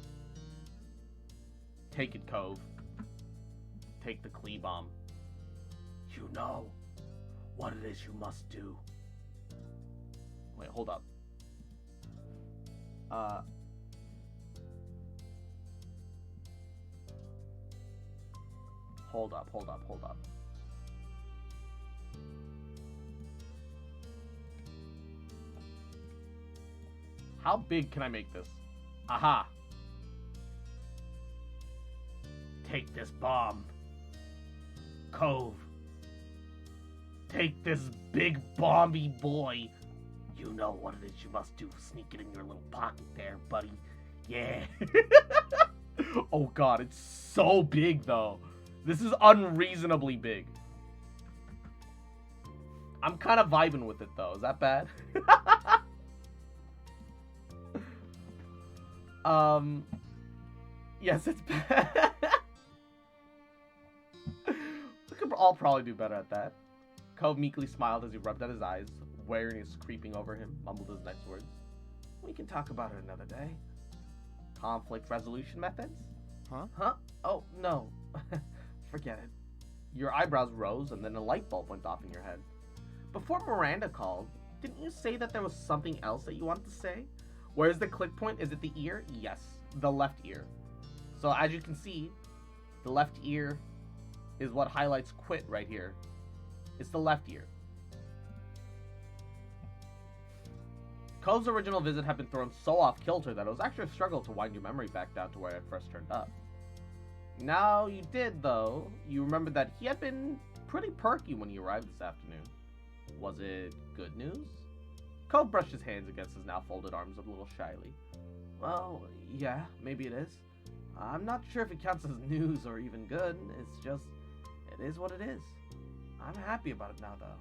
Take it, Cove. Take the Klee bomb. You know what it is you must do. Wait, hold up. Hold up. How big can I make this? Aha! Take this bomb. Cove. Take this big bomby boy. You know what it is you must do. Sneak it in your little pocket there, buddy. Yeah. Oh God, it's so big though. This is unreasonably big. I'm kind of vibing with it though. Is that bad? Yes, it's bad. We could all probably do better at that. Cove meekly smiled as he rubbed at his eyes. Weariness creeping over him, mumbled his next words. We can talk about it another day. Conflict resolution methods? Huh? Huh? Oh, no. Forget it. Your eyebrows rose and then a light bulb went off in your head. Before Miranda called, didn't you say that there was something else that you wanted to say? Where's the click point? Is it the ear? Yes, the left ear. So as you can see, the left ear is what highlights quit right here. It's the left ear. Cove's original visit had been thrown so off kilter that it was actually a struggle to wind your memory back down to where it first turned up. Now you did, though. You remembered that he had been pretty perky when he arrived this afternoon. Was it good news? Cove brushed his hands against his now folded arms a little shyly. Well, yeah, maybe it is. I'm not sure if it counts as news or even good. It's just, it is what it is. I'm happy about it now, though.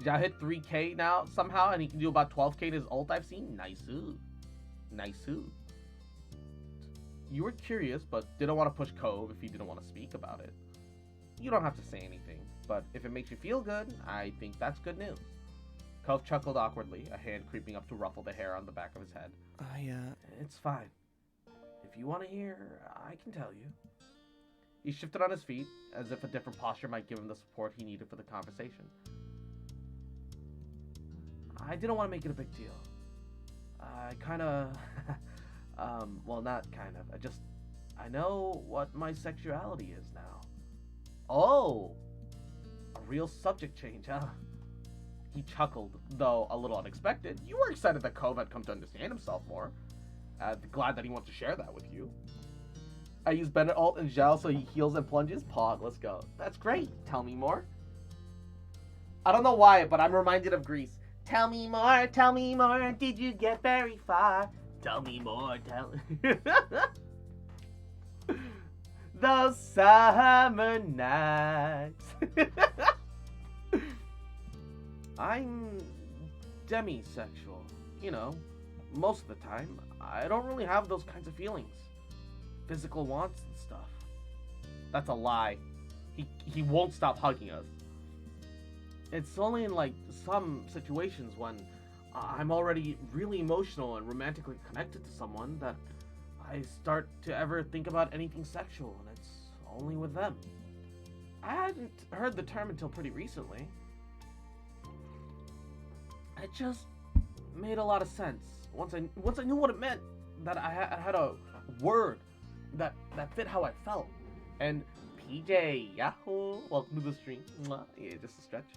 Zhao hit 3k now somehow, and he can do about 12k in his ult I've seen. Nice-oo. Nice-oo. You were curious, but didn't want to push Cove if he didn't want to speak about it. You don't have to say anything, but if it makes you feel good, I think that's good news. Cove chuckled awkwardly, a hand creeping up to ruffle the hair on the back of his head. It's fine. If you want to hear, I can tell you. He shifted on his feet, as if a different posture might give him the support he needed for the conversation. I didn't want to make it a big deal. I kinda... well, not kind of. I know what my sexuality is now. Oh! A real subject change, huh? He chuckled, though a little unexpected. You were excited that Cove had come to understand himself more. Glad that he wants to share that with you. I use Bennett ult and Zhao so he heals and plunges. Pog, let's go. That's great. Tell me more. I don't know why, but I'm reminded of Grease. Tell me more, did you get very far? Tell me more, tell those summer nights. I'm demisexual, you know, most of the time. I don't really have those kinds of feelings. Physical wants and stuff. That's a lie. He won't stop hugging us. It's only in, like, some situations when I'm already really emotional and romantically connected to someone that I start to ever think about anything sexual, and it's only with them. I hadn't heard the term until pretty recently. It just made a lot of sense. Once I knew what it meant, that I had a word that fit how I felt. And PJ, Yahoo, welcome to the stream. Mwah. Yeah, just a stretch.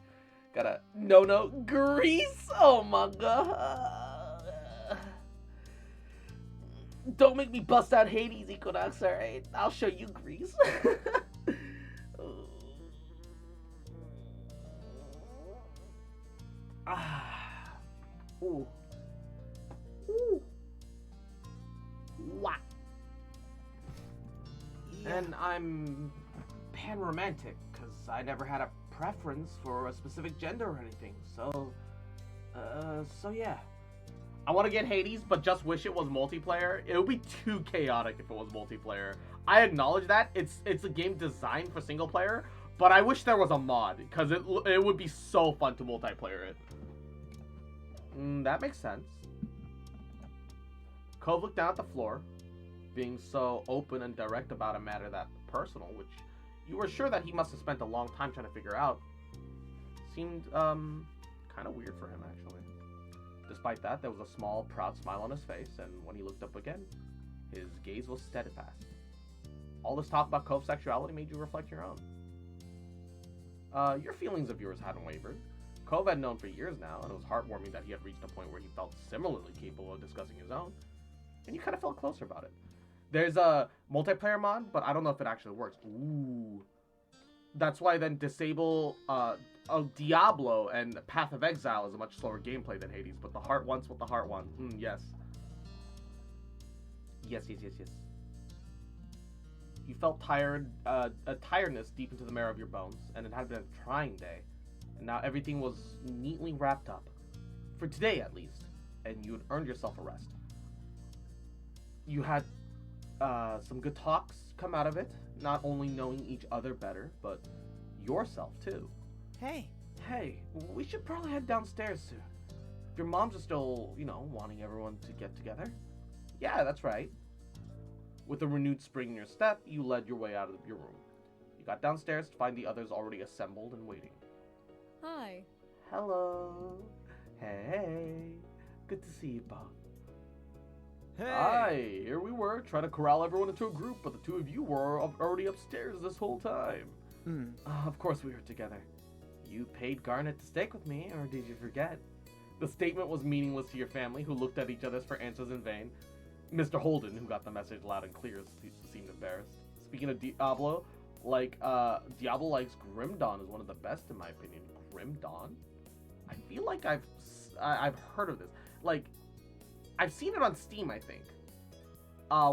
Got a no Grease. Oh my god. Don't make me bust out Hades, Equinox, alright? I'll show you Grease. Ooh. Ooh. What? Yeah. And I'm pan-romantic, because I never had a preference for a specific gender or anything, so yeah. I want to get Hades, but just wish it was multiplayer. It would be too chaotic if it was multiplayer. I acknowledge that. It's a game designed for single player, but I wish there was a mod, because it would be so fun to multiplayer it. That makes sense. Cove looked down at the floor, being so open and direct about a matter that personal, which you were sure that he must have spent a long time trying to figure out. Seemed, kind of weird for him, actually. Despite that, there was a small, proud smile on his face, and when he looked up again, his gaze was steadfast. All this talk about Cove's sexuality made you reflect your own. Your feelings of yours hadn't wavered. Cove had known for years now, and it was heartwarming that he had reached a point where he felt similarly capable of discussing his own, and you kind of felt closer about it. There's a multiplayer mod, but I don't know if it actually works. Ooh. That's why then disable Diablo and Path of Exile is a much slower gameplay than Hades, but the heart wants what the heart wants. Yes. Yes. You felt tired, a tiredness deep into the marrow of your bones, and it had been a trying day. And now everything was neatly wrapped up. For today, at least. And you had earned yourself a rest. you had some good talks come out of it. Not only knowing each other better, but yourself too. Hey, Hey, we should probably head downstairs soon. If your moms are still, wanting everyone to get together. Yeah, that's right. With a renewed spring in your step, you led your way out of your room. You got downstairs to find the others already assembled and waiting. Hi. Hello. Hey. Good to see you both. hey. Hi, here we were, trying to corral everyone into a group, but the two of you were already upstairs this whole time. Of course we were together. You paid Garnet to stick with me, or did you forget? The statement was meaningless to your family, who looked at each other for answers in vain. Mr. Holden, who got the message loud and clear, seemed embarrassed. Speaking of Diablo, Diablo likes Grim Dawn is one of the best in my opinion. Grim Dawn? I feel like I've heard of this. Like, I've seen it on Steam, I think.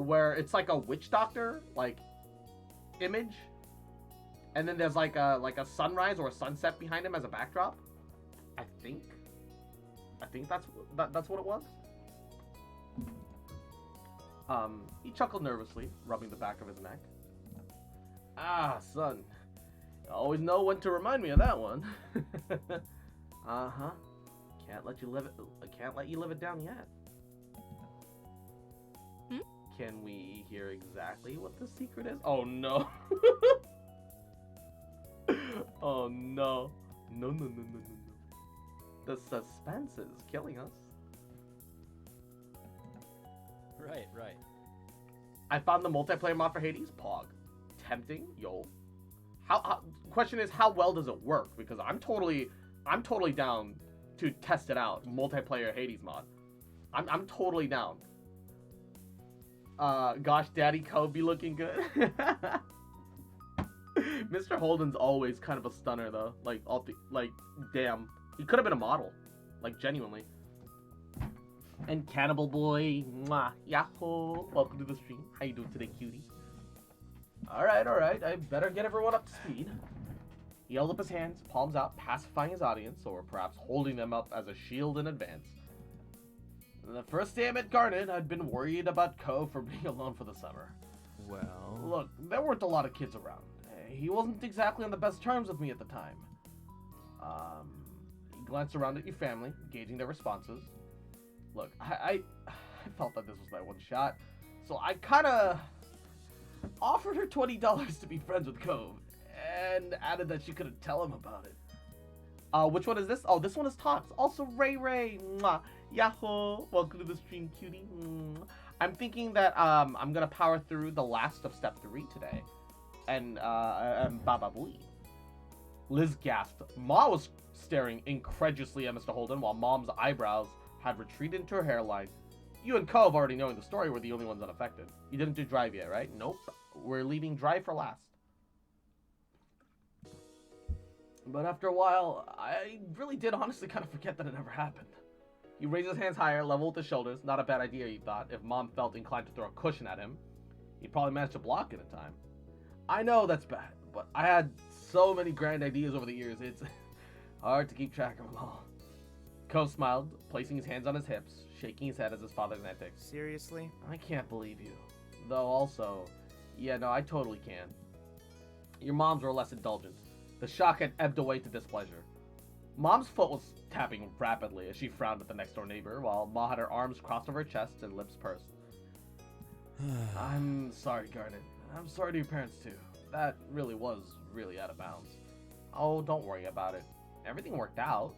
Where it's like a witch doctor, image. And then there's like a sunrise or a sunset behind him as a backdrop. I think that's what it was. He chuckled nervously, rubbing the back of his neck. Ah, son. You always know when to remind me of that one. Uh-huh. Can't let you live it down yet. Hmm? Can we hear exactly what the secret is? Oh no. Oh no. No. The suspense is killing us. Right. I found the multiplayer mod for Hades. Pog. Tempting, yo. How question is, how well does it work? Because I'm totally down to test it out. Multiplayer Hades mod. I'm totally down. Gosh, Daddy Kobe looking good. Mr. Holden's always kind of a stunner though. Damn. He could have been a model. Genuinely. And Cannibal Boy, mwah, yahoo! Welcome to the stream. How you doing today, cutie? Alright. I better get everyone up to speed. He held up his hands, palms out, pacifying his audience, or perhaps holding them up as a shield in advance. The first day I met Garnet, I'd been worried about Ko for being alone for the summer. Well... Look, there weren't a lot of kids around. He wasn't exactly on the best terms with me at the time. He glanced around at your family, gauging their responses. Look, I felt that this was my one shot, so I kinda offered her $20 to be friends with Cove, and added that she couldn't tell him about it. Which one is this? Oh, this one is Tox. Also, Ray, mwah, yahoo! Welcome to the stream, cutie. I'm thinking that I'm gonna power through the last of Step 3 today, and Baba Booey. Liz gasped. Ma was staring incredulously at Mr. Holden, while Mom's eyebrows had retreated into her hairline. You and Cove, already knowing the story, were the only ones unaffected. You didn't do Drive yet, right? Nope. We're leaving Drive for last. But after a while, I really did honestly kind of forget that it ever happened. He raised his hands higher, level with his shoulders. Not a bad idea, he thought. If Mom felt inclined to throw a cushion at him, he'd probably manage to block it in time. I know that's bad, but I had so many grand ideas over the years, it's hard to keep track of them all. Cove smiled, placing his hands on his hips, shaking his head as his father's antics. Seriously? I can't believe you. Though also, yeah, no, I totally can. Your moms were less indulgent. The shock had ebbed away to displeasure. Mom's foot was tapping rapidly as she frowned at the next door neighbor, while Ma had her arms crossed over her chest and lips pursed. I'm sorry, Garnet. I'm sorry to your parents too. That was really out of bounds. Oh, don't worry about it. Everything worked out.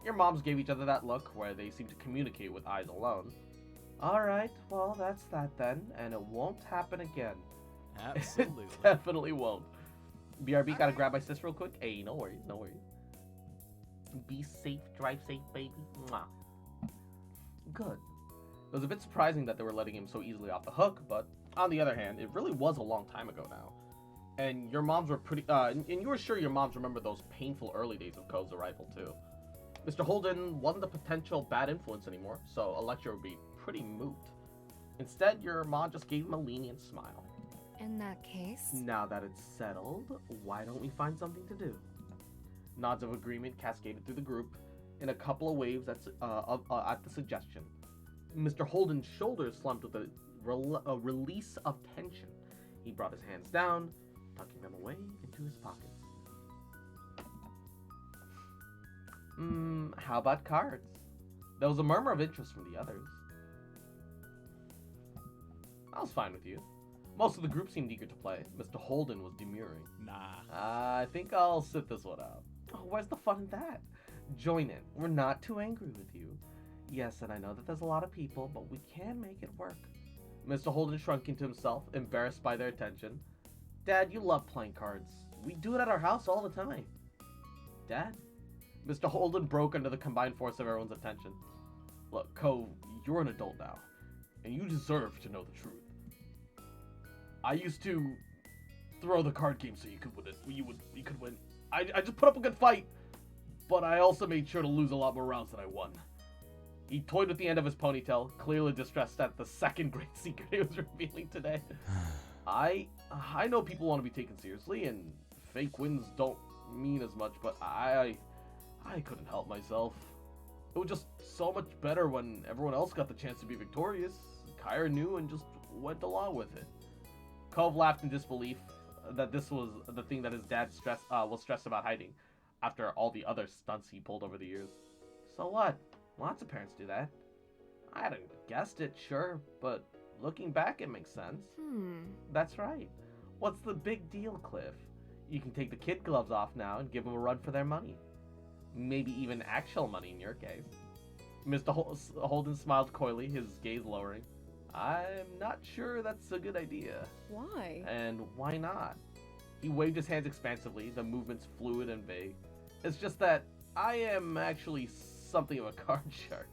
Your moms gave each other that look where they seemed to communicate with eyes alone. Alright, well, that's that then, and it won't happen again. Absolutely. It definitely won't. BRB, gotta grab my sis real quick. Hey, no worries. Be safe, drive safe, baby. Mwah. Good. It was a bit surprising that they were letting him so easily off the hook, but on the other hand, it really was a long time ago now. And your moms were and you were sure your moms remember those painful early days of Cove's arrival too. Mr. Holden wasn't a potential bad influence anymore, so a lecture would be pretty moot. Instead, your mom just gave him a lenient smile. In that case? Now that it's settled, why don't we find something to do? Nods of agreement cascaded through the group in a couple of waves at the suggestion. Mr. Holden's shoulders slumped with a release of tension. He brought his hands down, tucking them away into his pockets. How about cards? There was a murmur of interest from the others. I was fine with you. Most of the group seemed eager to play. Mr. Holden was demurring. Nah. I think I'll sit this one out. Oh, where's the fun in that? Join in. We're not too angry with you. Yes, and I know that there's a lot of people, but we can make it work. Mr. Holden shrunk into himself, embarrassed by their attention. Dad, you love playing cards. We do it at our house all the time. Dad? Mr. Holden broke under the combined force of everyone's attention. Look, Cove, you're an adult now, and you deserve to know the truth. I used to throw the card game so you could win it. You could win. I just put up a good fight, but I also made sure to lose a lot more rounds than I won. He toyed with the end of his ponytail, clearly distressed at the second great secret he was revealing today. I know people want to be taken seriously, and fake wins don't mean as much, but I couldn't help myself. It was just so much better when everyone else got the chance to be victorious. Kyra knew and just went along with it. Cove laughed in disbelief that this was the thing that his dad was stressed about hiding, after all the other stunts he pulled over the years. So what? Lots of parents do that. I hadn't guessed it, sure, but looking back, it makes sense. That's right. What's the big deal, Cliff? You can take the kid gloves off now and give them a run for their money. Maybe even actual money in your case. Mr. Holden smiled coyly, his gaze lowering. I'm not sure that's a good idea. Why? And why not? He waved his hands expansively, the movements fluid and vague. It's just that I am actually something of a card shark.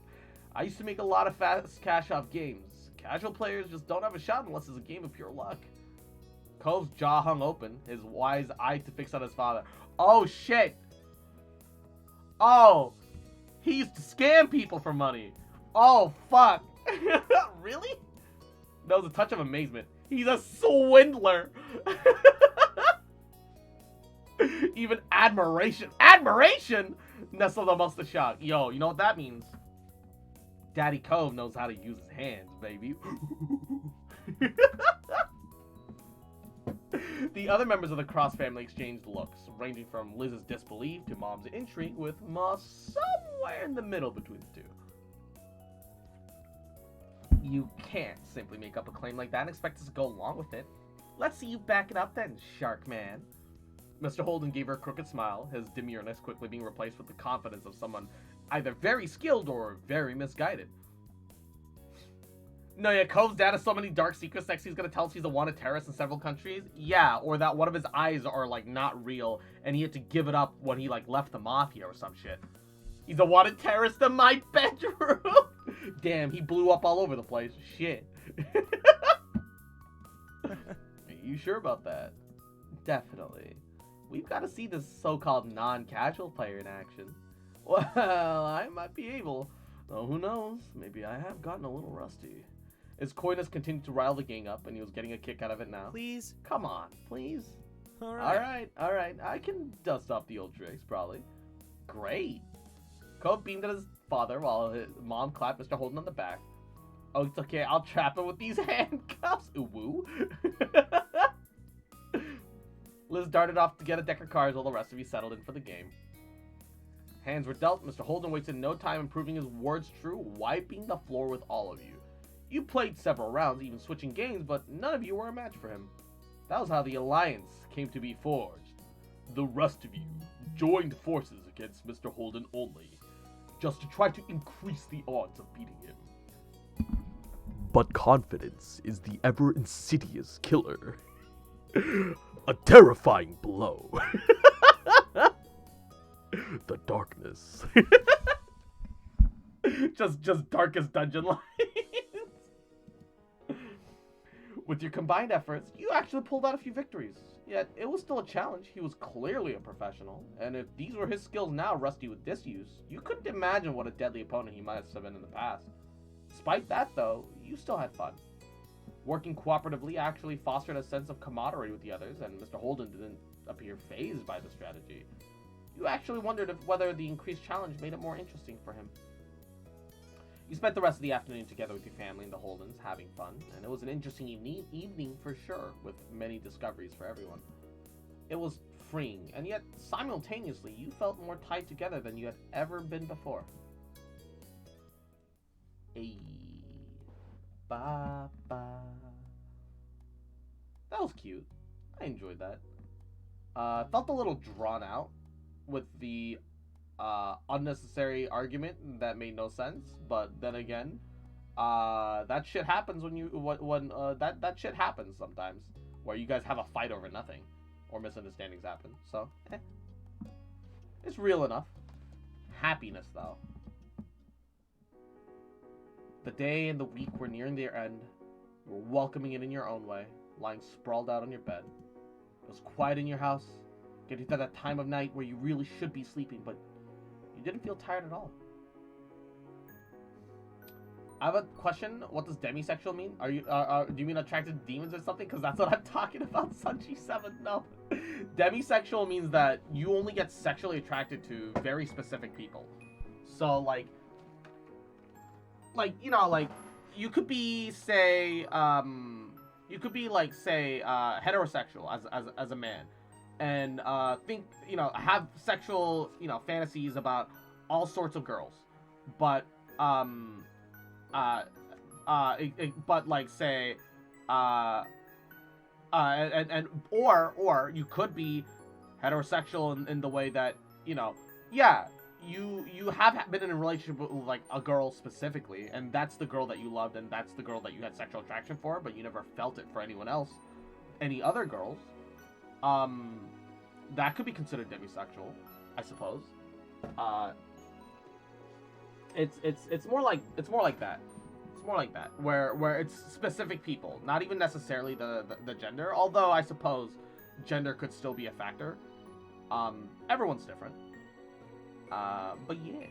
I used to make a lot of fast cash off games. Casual players just don't have a shot unless it's a game of pure luck. Cove's jaw hung open, his wise eye to fix on his father. Oh shit! Oh! He used to scam people for money! Oh fuck! Really? That was a touch of amazement. He's a swindler! Even admiration. Admiration? Nestled amongst the shock. Yo, you know what that means? Daddy Cove knows how to use his hands, baby. The other members of the Cross family exchanged looks, ranging from Liz's disbelief to Mom's intrigue, with Moss somewhere in the middle between the two. You can't simply make up a claim like that and expect us to go along with it. Let's see you back it up then, Shark Man. Mr. Holden gave her a crooked smile, his demureness quickly being replaced with the confidence of someone either very skilled or very misguided. No, yeah, Cove's dad has so many dark secrets next he's gonna tell us he's a wanted terrorist in several countries. Yeah, or that one of his eyes are, like, not real, and he had to give it up when he, like, left the mafia or some shit. He's a wanted terrorist in my bedroom! Damn, he blew up all over the place. Shit. You sure about that? Definitely. We've got to see this so-called non-casual player in action. Well, I might be able. Oh, who knows? Maybe I have gotten a little rusty. His coyness continued to rile the gang up, and he was getting a kick out of it now. Please? Come on, please. Alright. Alright. I can dust off the old tricks, probably. Great. Cove beamed at his father while his mom clapped Mr. Holden on the back. Oh, it's okay. I'll trap him with these handcuffs. Ooh, woo. Liz darted off to get a deck of cards while the rest of you settled in for the game. Hands were dealt. Mr. Holden wasted no time improving his words true, wiping the floor with all of you. You played several rounds, even switching games, but none of you were a match for him. That was how the alliance came to be forged. The rest of you joined forces against Mr. Holden only, just to try to increase the odds of beating him. But confidence is the ever-insidious killer. A terrifying blow. The darkness. just darkest dungeon lines. With your combined efforts, you actually pulled out a few victories. Yet, it was still a challenge. He was clearly a professional, and if these were his skills now rusty with disuse, you couldn't imagine what a deadly opponent he might have been in the past. Despite that, though, you still had fun. Working cooperatively actually fostered a sense of camaraderie with the others, and Mr. Holden didn't appear fazed by the strategy. You actually wondered whether the increased challenge made it more interesting for him. You spent the rest of the afternoon together with your family in the Holdens, having fun, and it was an interesting evening for sure, with many discoveries for everyone. It was freeing, and yet simultaneously you felt more tied together than you had ever been before. Ayy. Ba ba. That was cute. I enjoyed that. Felt a little drawn out with the unnecessary argument that made no sense, but then again, that shit happens that shit happens sometimes, where you guys have a fight over nothing, or misunderstandings happen. So, it's real enough. Happiness, though. The day and the week were nearing their end. You were welcoming it in your own way, lying sprawled out on your bed. It was quiet in your house, getting to that time of night where you really should be sleeping, but you didn't feel tired at all. I have a question. What does demisexual mean? Are you do you mean attracted to demons or something? Because that's what I'm talking about, Sunji7. No. Demisexual means that you only get sexually attracted to very specific people. So, like, you know, like, you could be, say, heterosexual as a man, and think, you know, have sexual, you know, fantasies about all sorts of girls, but but like, say, or you could be heterosexual in the way that, you know, yeah, you have been in a relationship with, like, a girl specifically, and that's the girl that you loved, and that's the girl that you had sexual attraction for, but you never felt it for anyone else, any other girls. That could be considered demisexual, I suppose. It's more like that. It's more like that, where it's specific people, not even necessarily the gender, although I suppose gender could still be a factor. Everyone's different. But yeah.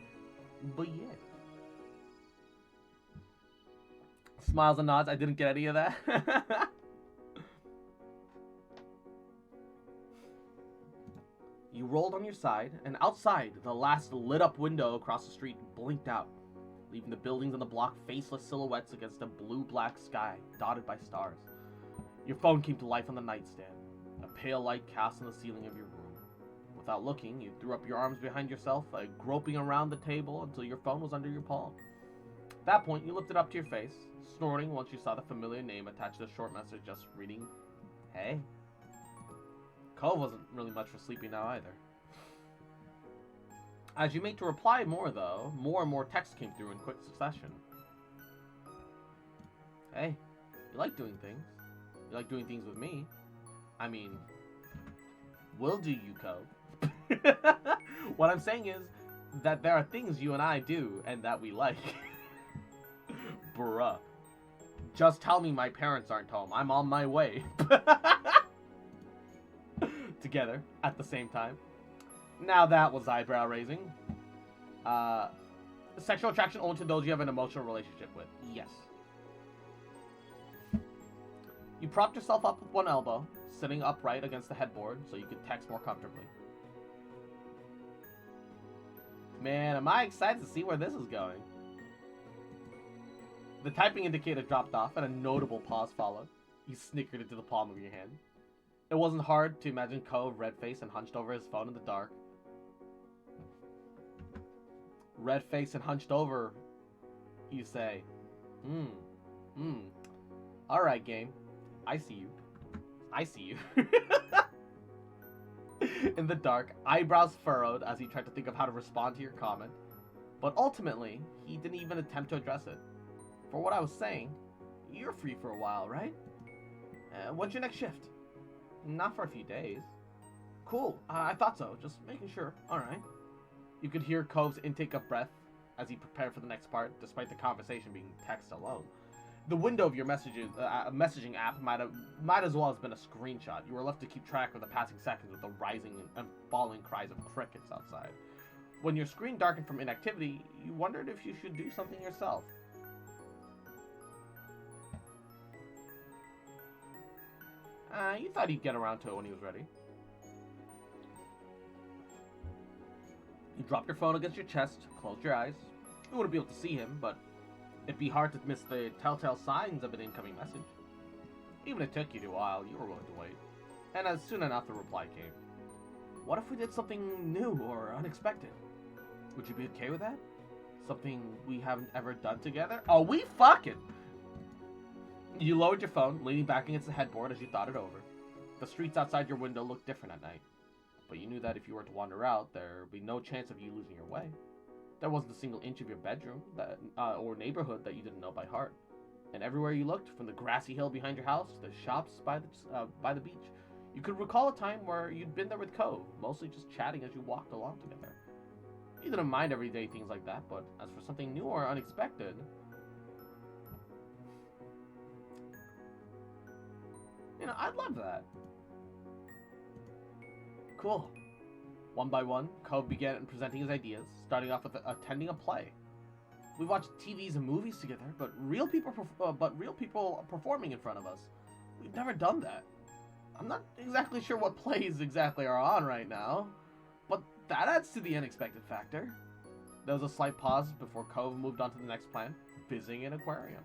Smiles and nods. I didn't get any of that. You rolled on your side, and outside, the last lit-up window across the street blinked out, leaving the buildings on the block faceless silhouettes against a blue-black sky dotted by stars. Your phone came to life on the nightstand, a pale light cast on the ceiling of your room. Without looking, you threw up your arms behind yourself, groping around the table until your phone was under your palm. At that point, you lifted up to your face, snorting once you saw the familiar name attached to the short message just reading, "Hey." Cove wasn't really much for sleeping now either. As you made to reply more, though, more and more texts came through in quick succession. "Hey, you like doing things? You like doing things with me? I mean, will do you, Cove." What I'm saying is that there are things you and I do and that we like. Bruh. Just tell me my parents aren't home. I'm on my way. Together at the same time. Now that was eyebrow raising. Sexual attraction only to those you have an emotional relationship with. Yes. You propped yourself up with one elbow, sitting upright against the headboard so you could text more comfortably. Man, am I excited to see where this is going. The typing indicator dropped off and a notable pause followed. You snickered into the palm of your hand. It wasn't hard to imagine Cove red-faced and hunched over his phone in the dark. Red-faced and hunched over, you say. Alright, game. I see you. I see you. In the dark, eyebrows furrowed as he tried to think of how to respond to your comment. But ultimately, he didn't even attempt to address it. For what I was saying, you're free for a while, right? When's your next shift? Not for a few days. Cool, I thought so, just making sure. Alright. You could hear Cove's intake of breath as he prepared for the next part, despite the conversation being text alone. The window of your messaging app might as well have been a screenshot. You were left to keep track of the passing seconds with the rising and falling cries of crickets outside. When your screen darkened from inactivity, you wondered if you should do something yourself. You thought he'd get around to it when he was ready. You dropped your phone against your chest, closed your eyes. You wouldn't be able to see him, but It'd be hard to miss the telltale signs of an incoming message. Even if it took you a while, you were willing to wait. And as soon enough, the reply came. What if we did something new or unexpected? Would you be okay with that? Something we haven't ever done together? Oh, we fucking! You lowered your phone, leaning back against the headboard as you thought it over. The streets outside your window looked different at night. But you knew that if you were to wander out, there would be no chance of you losing your way. There wasn't a single inch of your bedroom or neighborhood that you didn't know by heart. And everywhere you looked, from the grassy hill behind your house to the shops by the beach, you could recall a time where you'd been there with Cove, mostly just chatting as you walked along together. You didn't mind everyday things like that, but as for something new or unexpected... You know, I'd love that. Cool. One by one, Cove began presenting his ideas, starting off with attending a play. We watched TVs and movies together, but real people performing in front of us. We've never done that. I'm not exactly sure what plays exactly are on right now, but that adds to the unexpected factor. There was a slight pause before Cove moved on to the next plan, visiting an aquarium.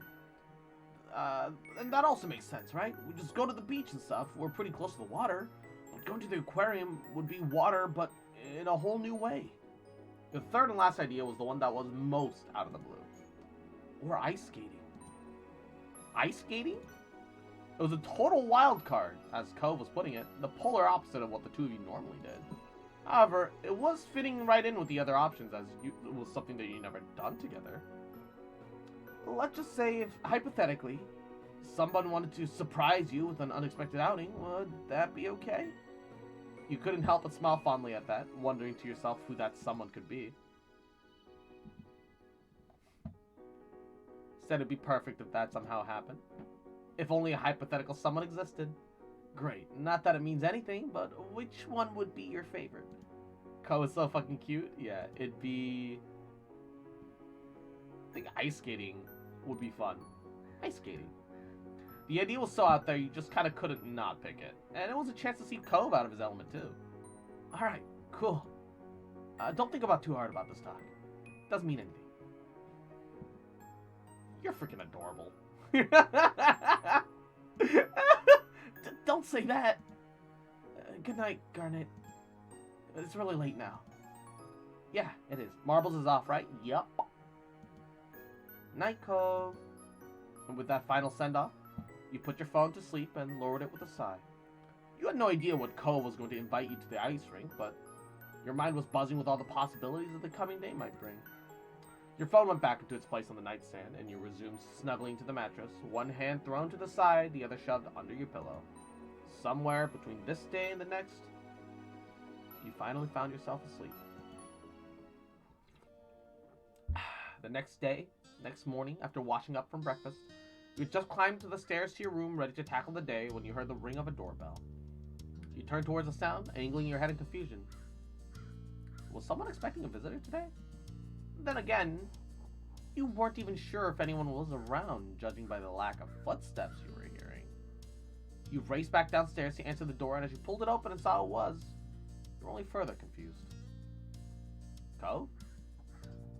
And that also makes sense, right? We just go to the beach and stuff. We're pretty close to the water. But going to the aquarium would be water, but in a whole new way. The third and last idea was the one that was most out of the blue. Or ice skating. Ice skating? It was a total wild card, as Cove was putting it, the polar opposite of what the two of you normally did. However, it was fitting right in with the other options, as it was something that you never done together. Let's just say if, hypothetically, someone wanted to surprise you with an unexpected outing, would that be okay? You couldn't help but smile fondly at that, wondering to yourself who that someone could be. Said it'd be perfect if that somehow happened. If only a hypothetical someone existed. Great. Not that it means anything, but which one would be your favorite? Ko is so fucking cute. Yeah, it'd be... I think ice skating would be fun. Ice skating. The idea was so out there, you just kind of couldn't not pick it. And it was a chance to see Cove out of his element, too. Alright, cool. Don't think about too hard about this talk. Doesn't mean anything. You're freaking adorable. Don't say that. Good night, Garnet. It's really late now. Yeah, it is. Marbles is off, right? Yup. Night, Cove. And with that final send-off, you put your phone to sleep and lowered it with a sigh. You had no idea what Cove was going to invite you to the ice rink, but your mind was buzzing with all the possibilities that the coming day might bring. Your phone went back into its place on the nightstand, and you resumed snuggling to the mattress, one hand thrown to the side, the other shoved under your pillow. Somewhere between this day and the next, you finally found yourself asleep. The next morning, after washing up from breakfast, you had just climbed to the stairs to your room ready to tackle the day when you heard the ring of a doorbell. You turned towards the sound, angling your head in confusion. Was someone expecting a visitor today? Then again, you weren't even sure if anyone was around, judging by the lack of footsteps you were hearing. You raced back downstairs to answer the door, and as you pulled it open and saw who it was, you were only further confused. Cove?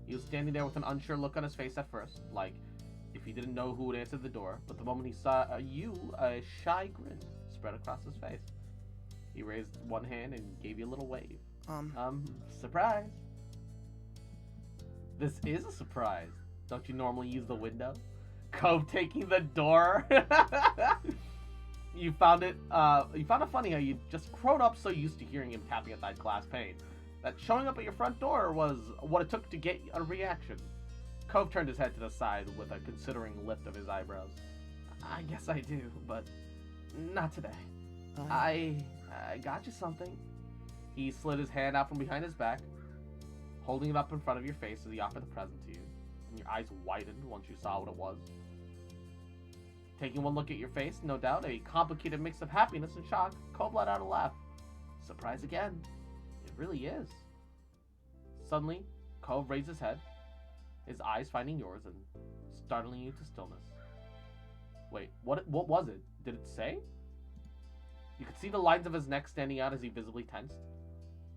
He was standing there with an unsure look on his face at first, like if he didn't know who would answer the door, but the moment he saw you, a shy grin spread across his face. He raised one hand and gave you a little wave. Surprise. This is a surprise. Don't you normally use the window? Cove taking the door. You found it funny how you just grown up so used to hearing him tapping at that glass pane that showing up at your front door was what it took to get a reaction. Cove turned his head to the side with a considering lift of his eyebrows. I guess I do, but not today. I got you something. He slid his hand out from behind his back, holding it up in front of your face as he offered the present to you, and your eyes widened once you saw what it was. Taking one look at your face, no doubt, a complicated mix of happiness and shock, Cove let out a laugh. Surprise again. It really is. Suddenly, Cove raised his head, his eyes finding yours and startling you to stillness. Wait, what was it? Did it say? You could see the lines of his neck standing out as he visibly tensed,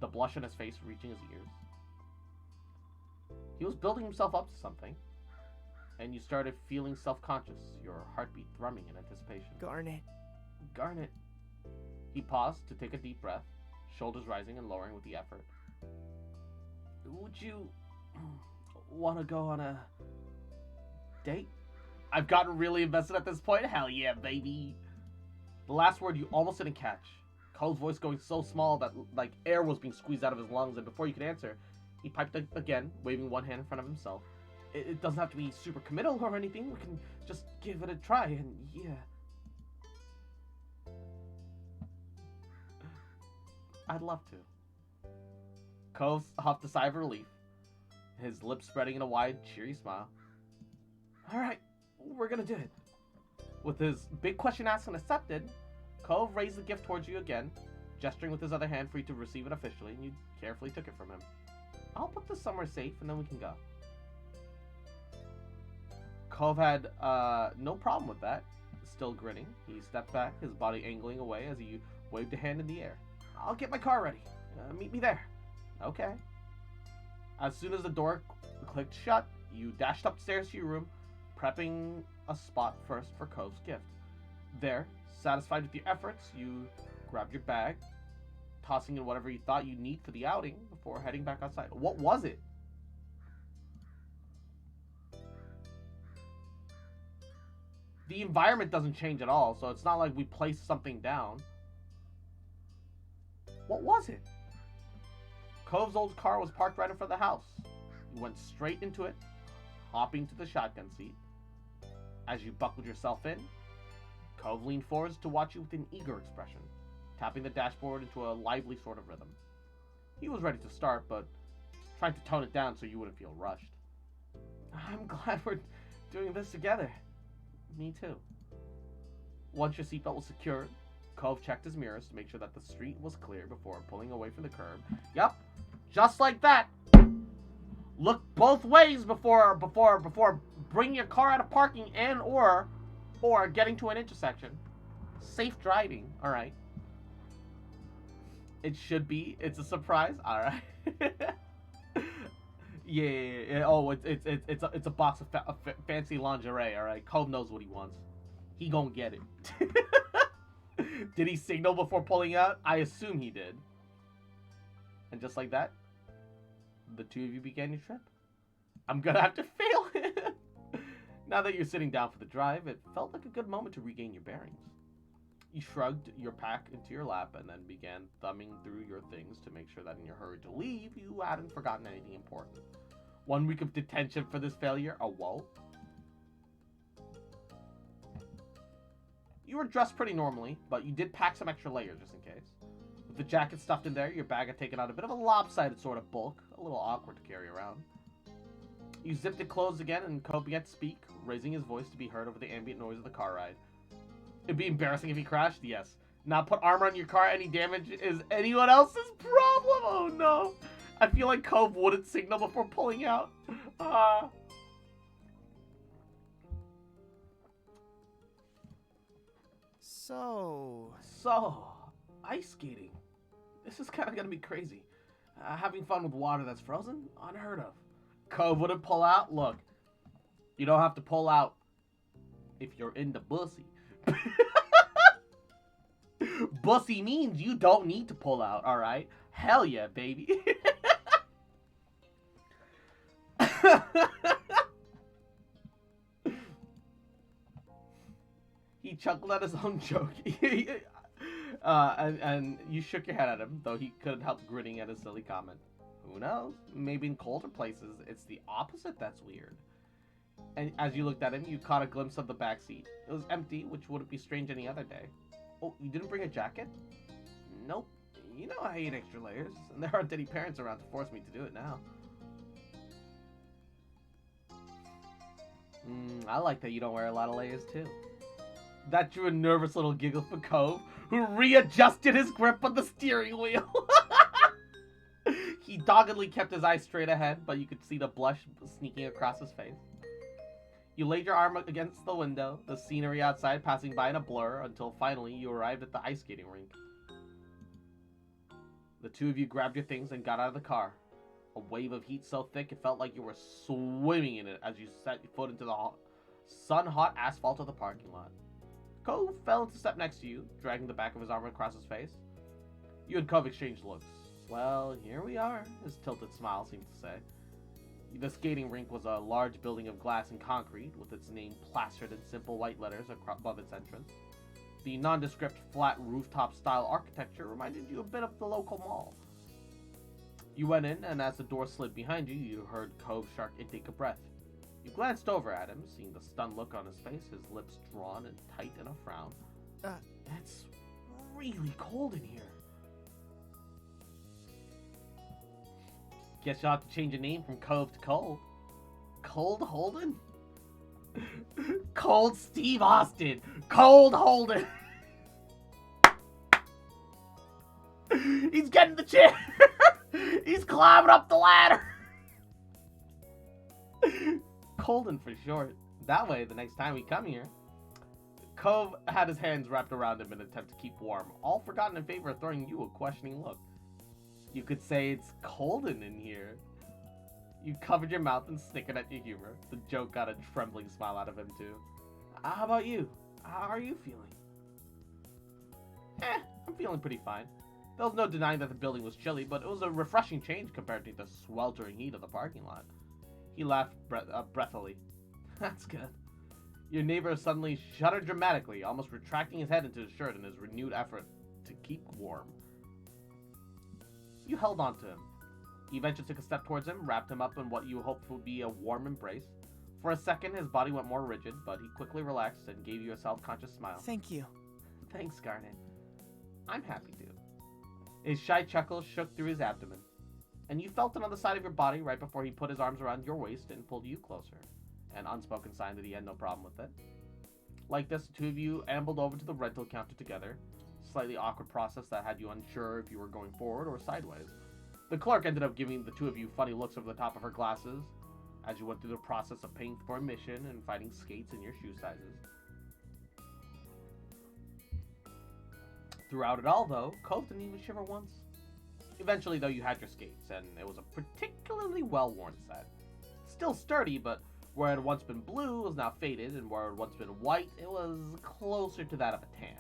the blush on his face reaching his ears. He was building himself up to something. and you started feeling self-conscious, your heartbeat thrumming in anticipation. Garnet. Garnet. He paused to take a deep breath, shoulders rising and lowering with the effort. Would you want to go on a date? I've gotten really invested at this point. Hell yeah, baby. The last word you almost didn't catch. Cole's voice going so small that like air was being squeezed out of his lungs, and before you could answer, he piped again, waving one hand in front of himself. It doesn't have to be super committal or anything. We can just give it a try, and yeah. I'd love to. Cove huffed a sigh of relief, his lips spreading in a wide, cheery smile. Alright, we're gonna do it. With his big question asked and accepted, Cove raised the gift towards you again, gesturing with his other hand for you to receive it officially, and you carefully took it from him. I'll put this somewhere safe, and then we can go. Cove had no problem with that. Still grinning, he stepped back, his body angling away as he waved a hand in the air. I'll get my car ready. Meet me there. Okay. As soon as the door clicked shut, you dashed upstairs to your room, prepping a spot first for Cove's gift. There, satisfied with your efforts, you grabbed your bag, tossing in whatever you thought you'd need for the outing before heading back outside. What was it? The environment doesn't change at all, so it's not like we placed something down. What was it? Cove's old car was parked right in front of the house. You went straight into it, hopping to the shotgun seat. As you buckled yourself in, Cove leaned forwards to watch you with an eager expression, tapping the dashboard into a lively sort of rhythm. He was ready to start, but trying to tone it down so you wouldn't feel rushed. I'm glad we're doing this together. Me too. Once your seatbelt was secured, Cove checked his mirrors to make sure that the street was clear before pulling away from the curb. Yep, just like that. Look both ways before bringing your car out of parking and or getting to an intersection. Safe driving, all right. It should be. It's a surprise, all right. Yeah. Oh, it's a box of fancy lingerie, all right. Cove knows what he wants. He gonna get it. Did he signal before pulling out? I assume he did. And just like that, the two of you began your trip. I'm gonna have to fail it. Now that you're sitting down for the drive, it felt like a good moment to regain your bearings. You shrugged your pack into your lap and then began thumbing through your things to make sure that in your hurry to leave, you hadn't forgotten anything important. 1 week of detention for this failure? Oh, whoa. You were dressed pretty normally, but you did pack some extra layers just in case. With the jacket stuffed in there, your bag had taken on a bit of a lopsided sort of bulk, a little awkward to carry around. You zipped it closed again, and Cove began to speak, raising his voice to be heard over the ambient noise of the car ride. It'd be embarrassing if he crashed? Yes. Not put armor on your car, any damage is anyone else's problem? Oh no. I feel like Cove wouldn't signal before pulling out. So, ice skating. This is kind of gonna be crazy. Having fun with water that's frozen? Unheard of. Cove wouldn't pull out? Look, you don't have to pull out if you're into bussy. Bussy means you don't need to pull out, alright? Hell yeah, baby. He chuckled at his own joke. And you shook your head at him, though he couldn't help grinning at his silly comment. Who knows? Maybe in colder places, it's the opposite that's weird. And as you looked at him, you caught a glimpse of the back seat. It was empty, which wouldn't be strange any other day. Oh, you didn't bring a jacket? Nope. You know I hate extra layers, and there aren't any parents around to force me to do it now. I like that you don't wear a lot of layers, too. That drew a nervous little giggle from Cove, who readjusted his grip on the steering wheel. He doggedly kept his eyes straight ahead, but you could see the blush sneaking across his face. You laid your arm against the window, the scenery outside passing by in a blur, until finally you arrived at the ice skating rink. The two of you grabbed your things and got out of the car. a wave of heat so thick it felt like you were swimming in it as you set your foot into the sun-hot asphalt of the parking lot. Cove fell into step next to you, dragging the back of his arm across his face. You and Cove exchanged looks. Well, here we are, his tilted smile seemed to say. The skating rink was a large building of glass and concrete, with its name plastered in simple white letters above its entrance. The nondescript flat rooftop-style architecture reminded you a bit of the local mall. You went in, and as the door slid behind you, you heard Cove's sharp intake of breath. You glanced over at him, seeing the stunned look on his face, his lips drawn and tight in a frown. It's really cold in here. Guess you'll have to change your name from Cove to Cold. Cold Holden? Cold Steve Austin! Cold Holden! He's getting the chair! He's climbing up the ladder! Colden for short. That way, the next time we come here. Cove had his hands wrapped around him in an attempt to keep warm, all forgotten in favor of throwing you a questioning look. You could say it's Colden in here. You covered your mouth and snickered at your humor. The joke got a trembling smile out of him, too. How about you? How are you feeling? I'm feeling pretty fine. There was no denying that the building was chilly, but it was a refreshing change compared to the sweltering heat of the parking lot. He laughed breathily. That's good. Your neighbor suddenly shuddered dramatically, almost retracting his head into his shirt in his renewed effort to keep warm. You held on to him. You eventually took a step towards him, wrapped him up in what you hoped would be a warm embrace. For a second, his body went more rigid, but he quickly relaxed and gave you a self-conscious smile. Thank you. Thanks, Garnet. I'm happy to. His shy chuckle shook through his abdomen, and you felt it on the side of your body right before he put his arms around your waist and pulled you closer. An unspoken sign that he had no problem with it. Like this, the two of you ambled over to the rental counter together. Slightly awkward process that had you unsure if you were going forward or sideways. The clerk ended up giving the two of you funny looks over the top of her glasses as you went through the process of paying for admission and finding skates in your shoe sizes. Throughout it all, though, Cove didn't even shiver once. Eventually, though, you had your skates, and it was a particularly well-worn set. Still sturdy, but where it had once been blue, it was now faded, and where it had once been white, it was closer to that of a tan.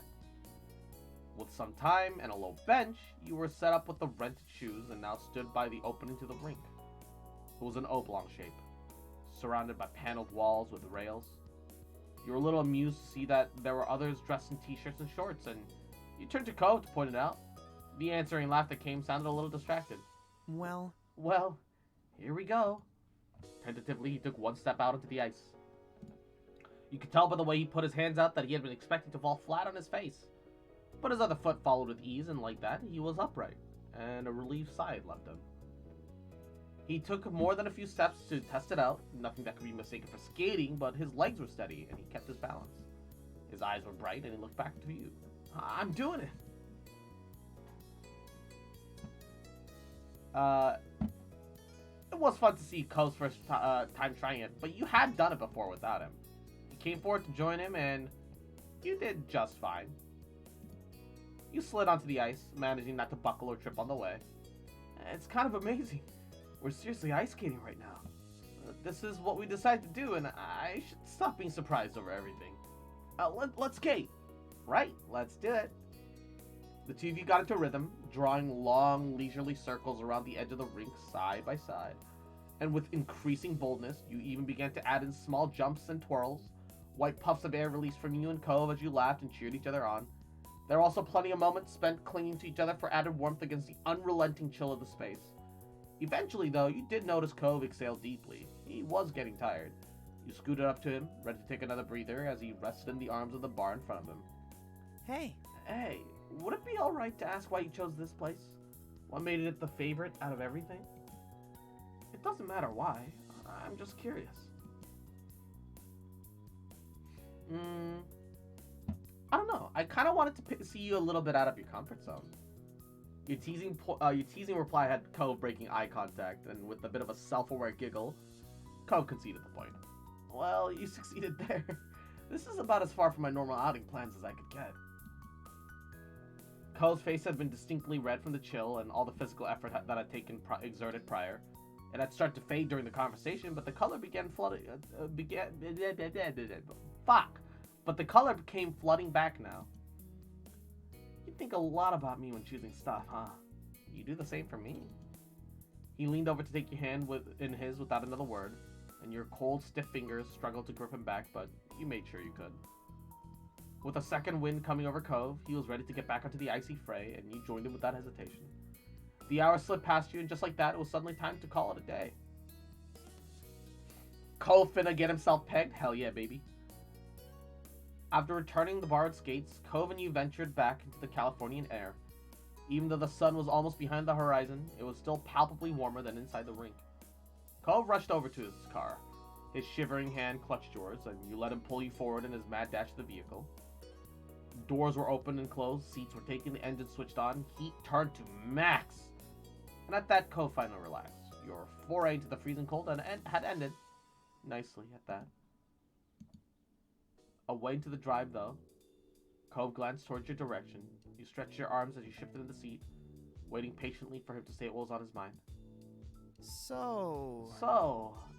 With some time and a low bench, you were set up with the rented shoes and now stood by the opening to the rink. It was an oblong shape, surrounded by paneled walls with rails. You were a little amused to see that there were others dressed in t-shirts and shorts, and you turned to Cove to point it out. The answering laugh that came sounded a little distracted. Well, here we go. Tentatively, he took one step out into the ice. You could tell by the way he put his hands out that he had been expecting to fall flat on his face. But his other foot followed with ease, and like that, he was upright, and a relieved sigh had left him. He took more than a few steps to test it out, nothing that could be mistaken for skating, but his legs were steady, and he kept his balance. His eyes were bright, and he looked back to you. I'm doing it! It was fun to see Cove's first time trying it, but you had done it before without him. You came forward to join him, and you did just fine. You slid onto the ice, managing not to buckle or trip on the way. It's kind of amazing. We're seriously ice skating right now. This is what we decided to do, and I should stop being surprised over everything. Let's skate. Right, let's do it. The two of you got into rhythm, drawing long, leisurely circles around the edge of the rink side by side. And with increasing boldness, you even began to add in small jumps and twirls. White puffs of air released from you and Cove as you laughed and cheered each other on. There were also plenty of moments spent clinging to each other for added warmth against the unrelenting chill of the space. Eventually, though, you did notice Cove exhale deeply. He was getting tired. You scooted up to him, ready to take another breather as he rested in the arms of the bar in front of him. Hey, would it be alright to ask why you chose this place? What made it the favorite out of everything? It doesn't matter why. I'm just curious. I don't know. I kind of wanted to see you a little bit out of your comfort zone. Your teasing reply had Cove breaking eye contact, and with a bit of a self-aware giggle, Cove conceded the point. Well, you succeeded there. This is about as far from my normal outing plans as I could get. Cove's face had been distinctly red from the chill and all the physical effort that had exerted prior. It had started to fade during the conversation, but the color began flooding. Fuck! But the color became flooding back now. You think a lot about me when choosing stuff, huh? You do the same for me. He leaned over to take your hand in his without another word, and your cold, stiff fingers struggled to grip him back, but you made sure you could. With a second wind coming over Cove, he was ready to get back onto the icy fray, and you joined him without hesitation. The hours slipped past you, and just like that, it was suddenly time to call it a day. Cove finna get himself pegged? Hell yeah, baby. After returning the barred gates, Cove and you ventured back into the Californian air. Even though the sun was almost behind the horizon, it was still palpably warmer than inside the rink. Cove rushed over to his car. His shivering hand clutched yours, and you let him pull you forward in his mad dash to the vehicle. Doors were opened and closed, seats were taken, the engine switched on, heat turned to max. And at that, Cove finally relaxed. Your foray into the freezing cold had ended nicely at that. Away into the drive, though, Cove glanced towards your direction. You stretched your arms as you shifted in the seat, waiting patiently for him to say what was on his mind. So,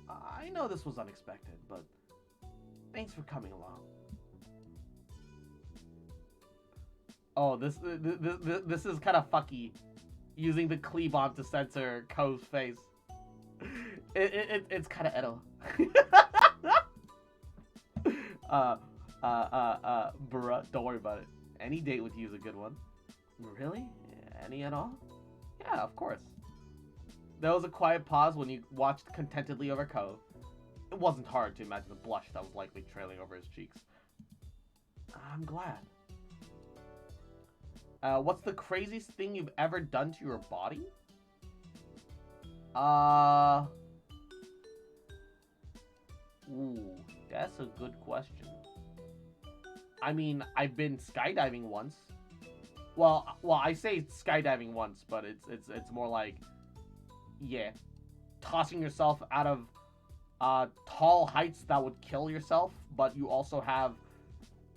I know this was unexpected, but thanks for coming along. Oh, this is kind of fucky, using the Kleebomb to censor Cove's face. It's kind of Edo. Bruh, don't worry about it. Any date with you is a good one. Really? Any at all? Yeah, of course. There was a quiet pause when you watched contentedly over Cove. It wasn't hard to imagine the blush that was likely trailing over his cheeks. I'm glad. What's the craziest thing you've ever done to your body? Ooh, that's a good question. I mean, I've been skydiving once. Well, I say skydiving once, but it's more like, yeah, tossing yourself out of tall heights that would kill yourself, but you also have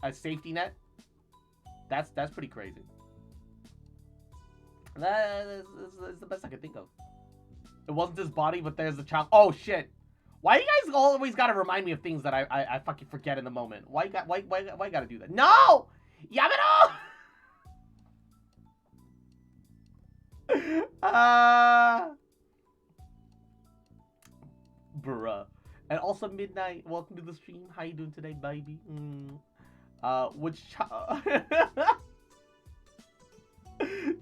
a safety net. That's pretty crazy. That is the best I can think of. It wasn't his body, but there's the child. Oh shit! Why you guys always gotta remind me of things that I fucking forget in the moment? Why you gotta do that? No! Yamano! Bruh. And also Midnight, welcome to the stream. How you doing today, baby?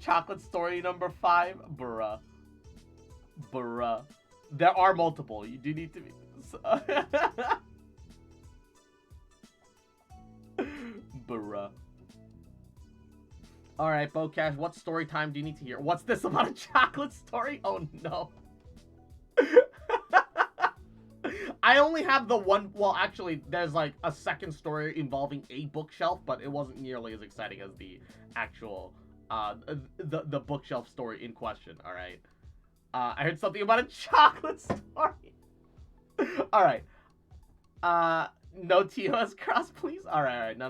Chocolate story number 5? Bruh. There are multiple. You do need to be... Bruh. Alright, Bocash, what story time do you need to hear? What's this about a chocolate story? Oh no. I only have the one... Well, actually, there's like a second story involving a bookshelf, but it wasn't nearly as exciting as the actual... the bookshelf story in question, alright? I heard something about a chocolate story. Alright. No TOS cross, please? Alright. No.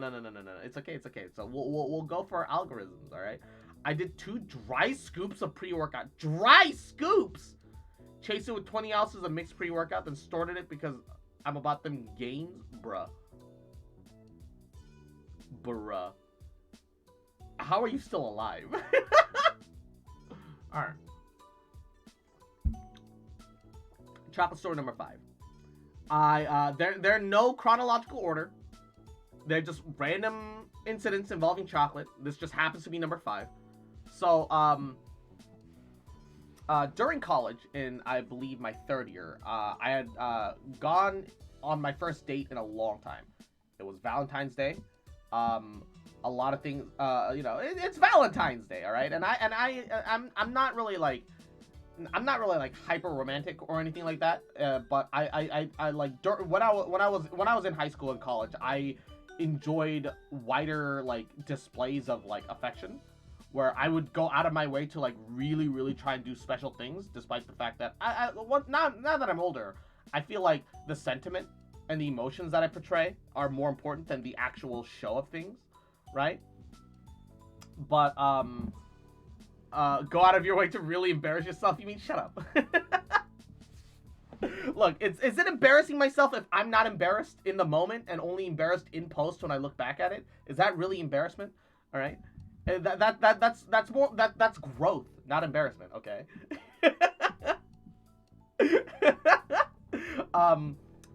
It's okay. So we'll go for algorithms, alright? I did 2 dry scoops of pre-workout. Dry scoops! Chased it with 20 ounces of mixed pre-workout, then stored it because I'm about them gains? Bruh. How are you still alive? Alright. Chocolate story number 5. They're no chronological order. They're just random incidents involving chocolate. This just happens to be number 5. So, during college, in I believe my 3rd year, I had gone on my first date in a long time. It was Valentine's Day. A lot of things, you know, it's Valentine's Day, all right. And I'm not really like hyper romantic or anything like that. But I like when I was in high school and college, I enjoyed wider like displays of like affection, where I would go out of my way to like really try and do special things, despite the fact that now that I'm older, I feel like the sentiment and the emotions that I portray are more important than the actual show of things, right? But go out of your way to really embarrass yourself? You mean shut up? Look, is it embarrassing myself if I'm not embarrassed in the moment and only embarrassed in post when I look back at it? Is that really embarrassment? All right, that's growth, not embarrassment. Okay.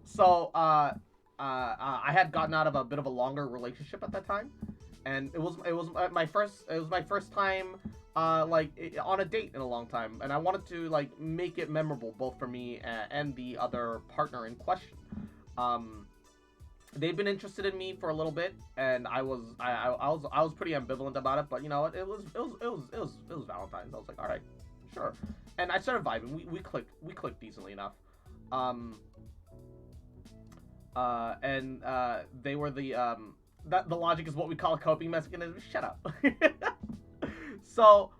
So I had gotten out of a bit of a longer relationship at that time, and it was my first time on a date in a long time, and I wanted to like make it memorable both for me and the other partner in question. They'd been interested in me for a little bit, and I was pretty ambivalent about it, but you know what, it was Valentine's. I was like, all right, sure, and I started vibing. We clicked decently enough. And they were the logic is what we call a coping mechanism. Shut up. So,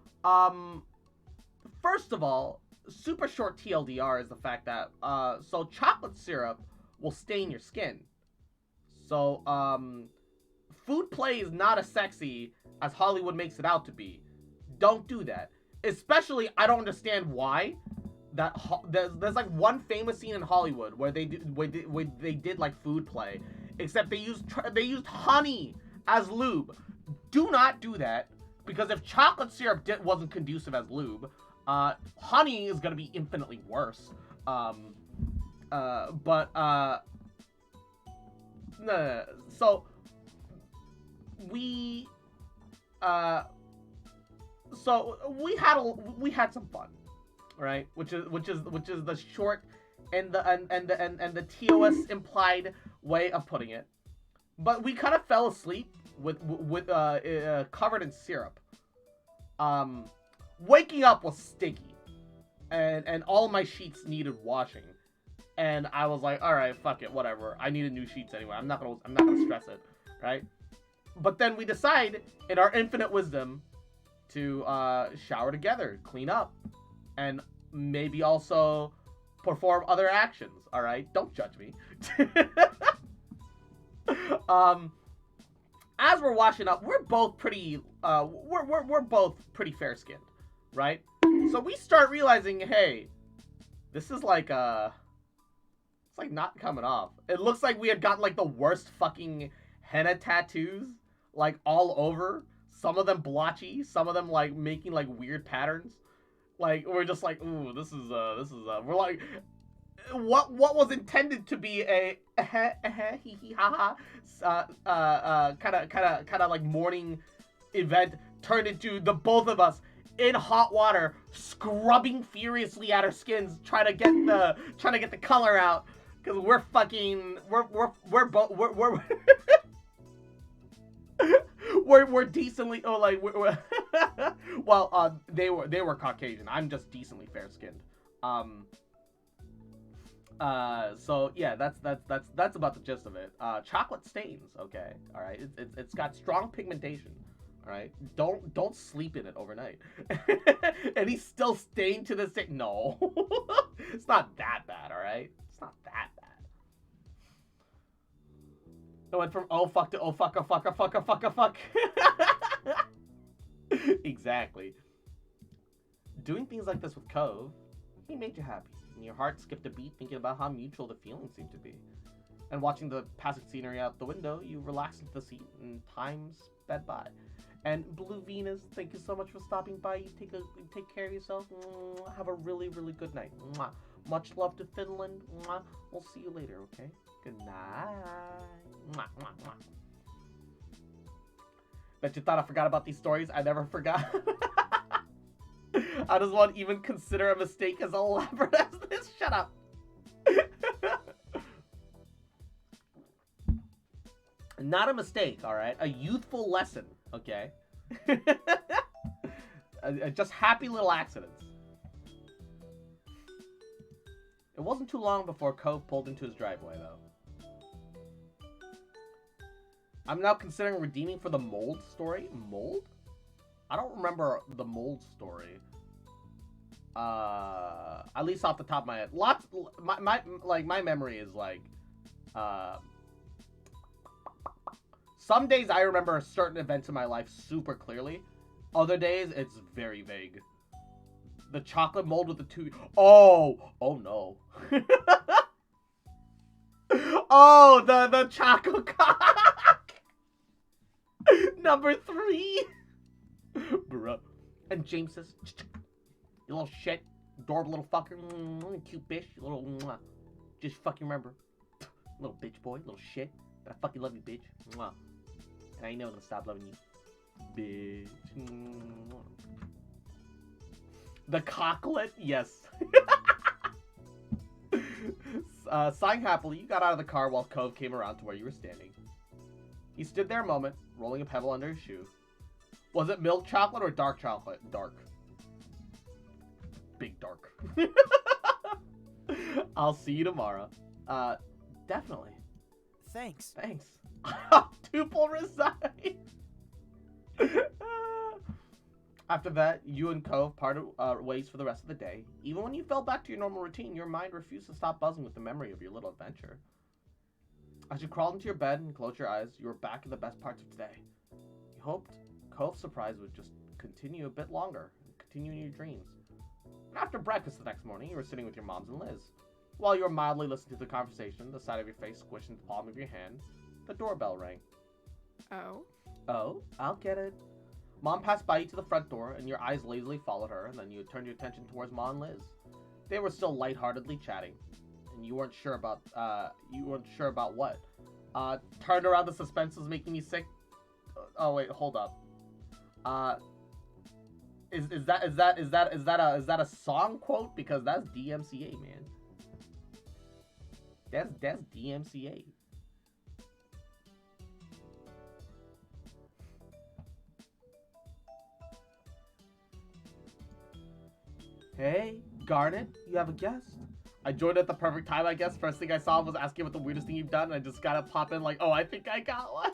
first of all, super short TLDR is the fact that, so chocolate syrup will stain your skin. So, food play is not as sexy as Hollywood makes it out to be. Don't do that. Especially, I don't understand why. There's like one famous scene in Hollywood where they did like food play, except they used honey as lube. Do not do that, because if chocolate syrup wasn't conducive as lube, honey is gonna be infinitely worse. No. So we had some fun. Right, which is the short and the TOS implied way of putting it. But we kind of fell asleep with covered in syrup. Waking up was sticky, and all my sheets needed washing, and I was like, all right, fuck it, whatever. I needed new sheets anyway. I'm not gonna stress it, right? But then we decide, in our infinite wisdom, to shower together, clean up, and maybe also perform other actions. All right, don't judge me. As we're washing up, we're both pretty we're both pretty fair skinned, right? So we start realizing, hey, this is like it's like not coming off. It looks like we had gotten like the worst fucking henna tattoos, like all over. Some of them blotchy, some of them like making like weird patterns. Like, we're just like, ooh, this is we're like, what was intended to be a hee hee ha ha kind of like morning event turned into the both of us in hot water scrubbing furiously at our skins trying to get the color out, because we're we're decently well, they were Caucasian. I'm just decently fair skinned. So yeah, that's about the gist of it. Chocolate stains, okay, all right. It's got strong pigmentation, all right. Don't sleep in it overnight. And he's still stained to this day. No, it's not that bad, all right. It's not that bad. It went from oh fuck to oh fuck a fuck a fuck a fuck a fuck. Exactly. Doing things like this with Cove, he made you happy, and your heart skipped a beat thinking about how mutual the feelings seemed to be. And watching the passing scenery out the window, you relaxed into the seat, and time sped by. And Blue Venus, thank you so much for stopping by. You take care of yourself. Have a really, really good night. Much love to Finland. We'll see you later, okay? Good night. Bet you thought I forgot about these stories. I never forgot. How does one even consider a mistake as elaborate as this? Shut up. Not a mistake, all right? A youthful lesson, okay? Just happy little accidents. It wasn't too long before Cove pulled into his driveway, though. I'm now considering redeeming for the mold story. Mold? I don't remember the mold story. At least off the top of my head. My memory is like, some days I remember certain events in my life super clearly. Other days it's very vague. The chocolate mold with the two. Oh no. Oh, the Choco Cock. Number 3. Bruh. And James says, you little shit, adorable little fucker, cute bitch, you little, just fucking remember, little bitch boy, little shit, that I fucking love you, bitch, and I ain't never gonna stop loving you, bitch. The cocklet, yes. Sighing happily, you got out of the car while Cove came around to where you were standing. He stood there a moment, rolling a pebble under his shoe. Was it milk chocolate or dark chocolate? Dark. Big dark. I'll see you tomorrow. Definitely. Thanks. Thanks. Tuple resign. After that, you and Cove parted ways for the rest of the day. Even when you fell back to your normal routine, your mind refused to stop buzzing with the memory of your little adventure. As you crawled into your bed and closed your eyes, you were back in the best parts of today. You hoped Cove's surprise would just continue a bit longer, and continue in your dreams. And after breakfast the next morning, you were sitting with your moms and Liz. While you were mildly listening to the conversation, the side of your face squished into the palm of your hand, the doorbell rang. Oh? Oh, I'll get it. Mom passed by you to the front door, and your eyes lazily followed her, and then you turned your attention towards Ma and Liz. They were still lightheartedly chatting, and you weren't sure about what. Turned around, the suspense was making me sick. Oh wait, hold up. Is that a song quote? Because that's DMCA, man. That's DMCA. Hey, Garnet, you have a guest? I joined at the perfect time, I guess. First thing I saw was asking what the weirdest thing you've done, and I just gotta pop in like, oh, I think I got one.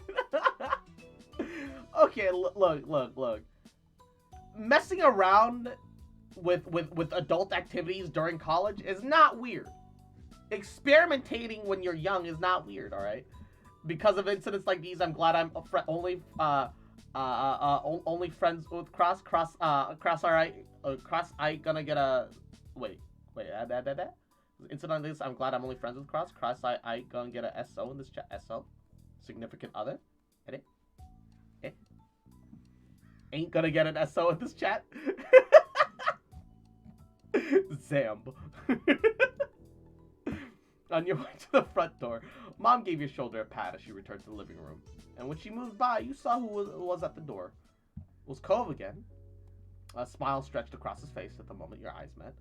Okay, look. Messing around with adult activities during college is not weird. Experimentating when you're young is not weird, alright? Because of incidents like these, I'm glad I'm only friends with Cross. Alright. Cross, I gonna get a... Wait. Incident like this, I'm glad I'm only friends with Cross. Cross, I gonna get a SO in this chat. SO? Significant other? Edit? Ain't gonna get an SO in this chat. Zamb. On your way to the front door, Mom gave your shoulder a pat as she returned to the living room. And when she moved by, you saw who was at the door. It was Cove again. A smile stretched across his face at the moment your eyes met.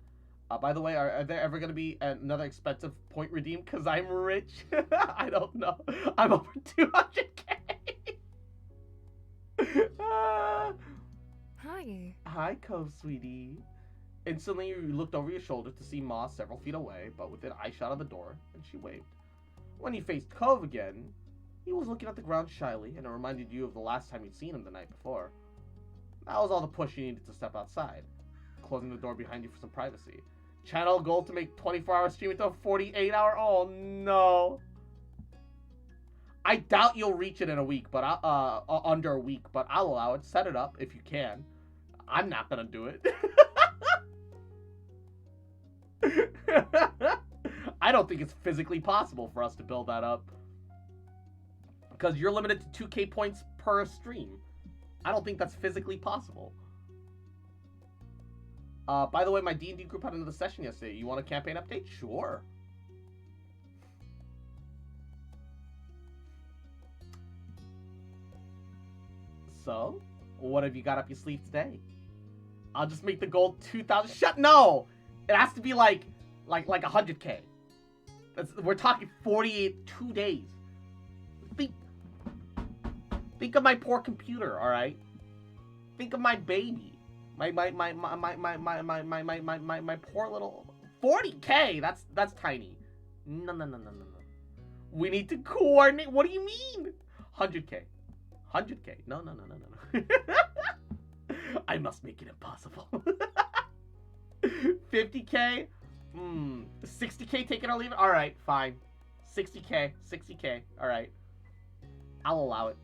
By the way, are there ever going to be another expensive point redeemed? Because I'm rich. I don't know. I'm over 200k. Hi. Hi, Cove, sweetie. Instantly, you looked over your shoulder to see Ma several feet away, but within eyeshot of the door, and she waved. When you faced Cove again, he was looking at the ground shyly, and it reminded you of the last time you'd seen him the night before. That was all the push you needed to step outside, closing the door behind you for some privacy. Channel goal to make 24-hour stream into a 48-hour. Oh no! I doubt you'll reach it in a week, but under a week. But I'll allow it. Set it up if you can. I'm not gonna do it. I don't think it's physically possible for us to build that up, because you're limited to 2k points per stream. I don't think that's physically possible. By the way, my D&D group had another session yesterday. You want a campaign update? Sure. So, what have you got up your sleeve today? I'll just make the goal 2,000. No! It has to be like 100k. We're talking 2 days. Think of my poor computer, all right? Think of my baby. My poor little 40k. That's tiny. No. We need to coordinate. What do you mean? 100k. 100k. No. I must make it impossible. 50k. 60k. Take it or leave it. All right, fine. 60k. All right. I'll allow it.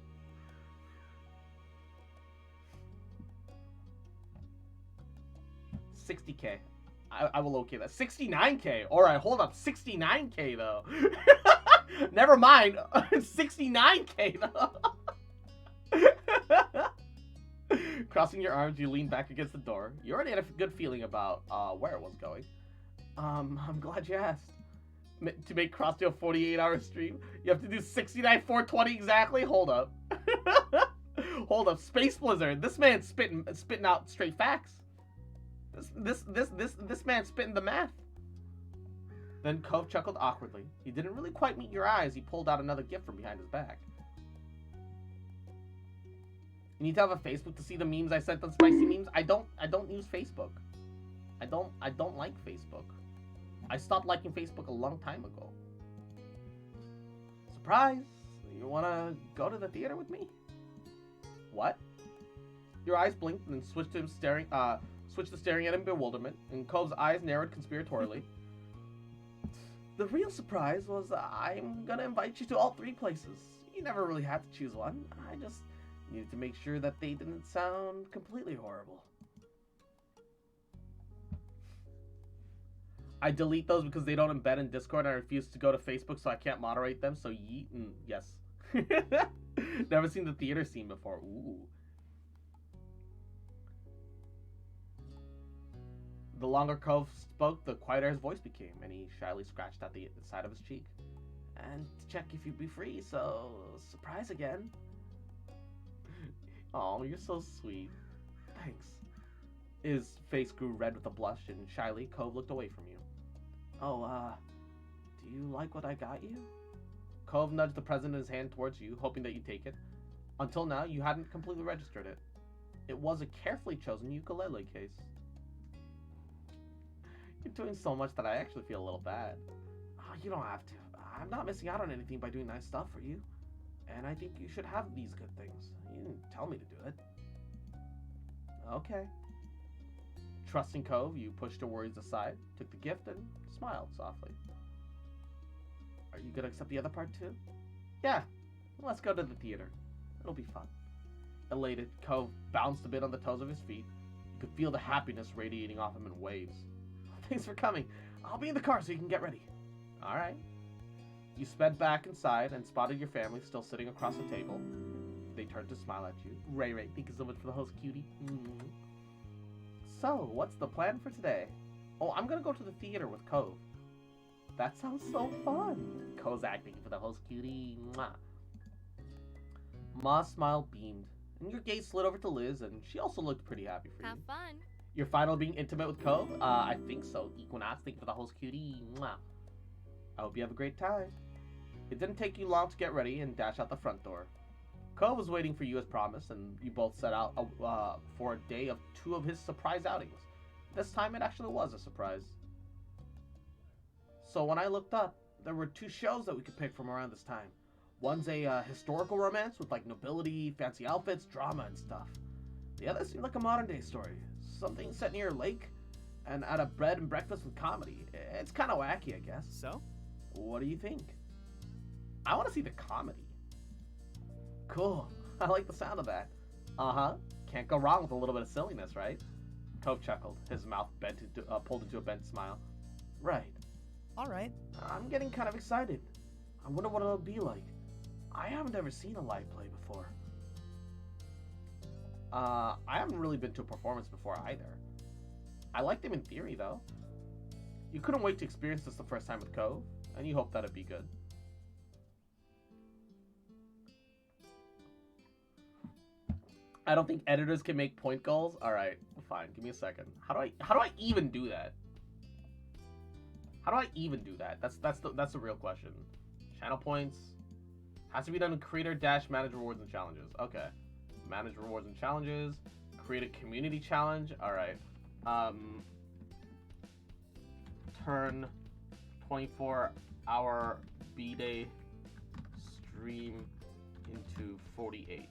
60K. I will okay that. 69K. All right, hold up. 69K though. Never mind. 69K though. Crossing your arms, you lean back against the door. You already had a good feeling about where it was going. I'm glad you asked. To make Crossdale a 48-hour stream, you have to do 69 420 exactly. Hold up. Hold up. Space Blizzard. This man's spitting out straight facts. This man's spitting the math. Then Cove chuckled awkwardly. He didn't really quite meet your eyes. He pulled out another gift from behind his back. You need to have a Facebook to see the memes I sent on Spicy Memes. I don't use Facebook. I don't like Facebook. I stopped liking Facebook a long time ago. Surprise! You wanna go to the theater with me? What? Your eyes blinked and then switched to staring at him in bewilderment, and Cove's eyes narrowed conspiratorially. The real surprise was I'm gonna invite you to all three places. You never really had to choose one. I just needed to make sure that they didn't sound completely horrible. I delete those because they don't embed in Discord and I refuse to go to Facebook so I can't moderate them, so yeet and yes. Never seen the theater scene before. Ooh. The longer Cove spoke, the quieter his voice became, and he shyly scratched at the side of his cheek. And to check if you'd be free, so surprise again. Oh, you're so sweet. Thanks. His face grew red with a blush, and shyly, Cove looked away from you. Oh, do you like what I got you? Cove nudged the present in his hand towards you, hoping that you'd take it. Until now, you hadn't completely registered it. It was a carefully chosen ukulele case. You're doing so much that I actually feel a little bad. Oh, you don't have to. I'm not missing out on anything by doing nice stuff for you. And I think you should have these good things. You didn't tell me to do it. Okay. Trusting Cove, you pushed your worries aside, took the gift, and smiled softly. Are you gonna accept the other part too? Yeah. Let's go to the theater. It'll be fun. Elated, Cove bounced a bit on the toes of his feet. You could feel the happiness radiating off him in waves. Thanks for coming. I'll be in the car so you can get ready. Alright. You sped back inside and spotted your family still sitting across the table. They turned to smile at you. Ray, thank you so much for the host, cutie. So, what's the plan for today? Oh, I'm gonna go to the theater with Cove. That sounds so fun. Cove's acting for the host, cutie. Mwah. Ma's smile beamed, and your gaze slid over to Liz, and she also looked pretty happy for you. Have fun. You're finally being intimate with Cove? I think so. Equinox, thank you for the host, cutie. Mwah. I hope you have a great time. It didn't take you long to get ready and dash out the front door. Cove was waiting for you as promised, and you both set out for a day of two of his surprise outings. This time it actually was a surprise. So when I looked up, there were two shows that we could pick from around this time. One's a historical romance with like nobility, fancy outfits, drama, and stuff. The other seemed like a modern day story. Something set near a lake, and at a bread and breakfast with comedy. It's kind of wacky, I guess. So? What do you think? I want to see the comedy. Cool. I like the sound of that. Uh-huh. Can't go wrong with a little bit of silliness, right? Cove chuckled, his mouth pulled into a bent smile. Right. Alright. I'm getting kind of excited. I wonder what it'll be like. I haven't ever seen a live play before. I haven't really been to a performance before either. I liked them in theory, though. You couldn't wait to experience this the first time with Cove, and you hoped that it'd be good. I don't think editors can make point goals. All right, fine. Give me a second. How do I even do that? How do I even do that? That's the real question. Channel points has to be done in creator dash manage rewards and challenges. Okay, manage rewards and challenges. Create a community challenge. All right. Turn 24-hour B-Day stream into 48.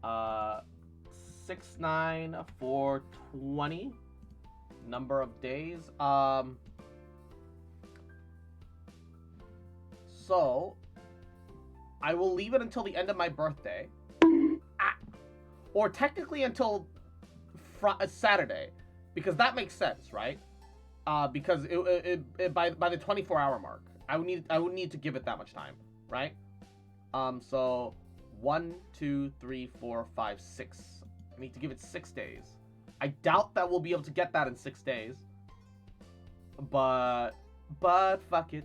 Uh, 6, 9, 4, 20. Number of days. So, I will leave it until the end of my birthday. Or technically until Saturday. Because that makes sense, right? Because by the 24-hour mark, I would need to give it that much time, right? So 1, 2, 3, 4, 5, 6. I need to give it 6 days. I doubt that we'll be able to get that in 6 days. But fuck it.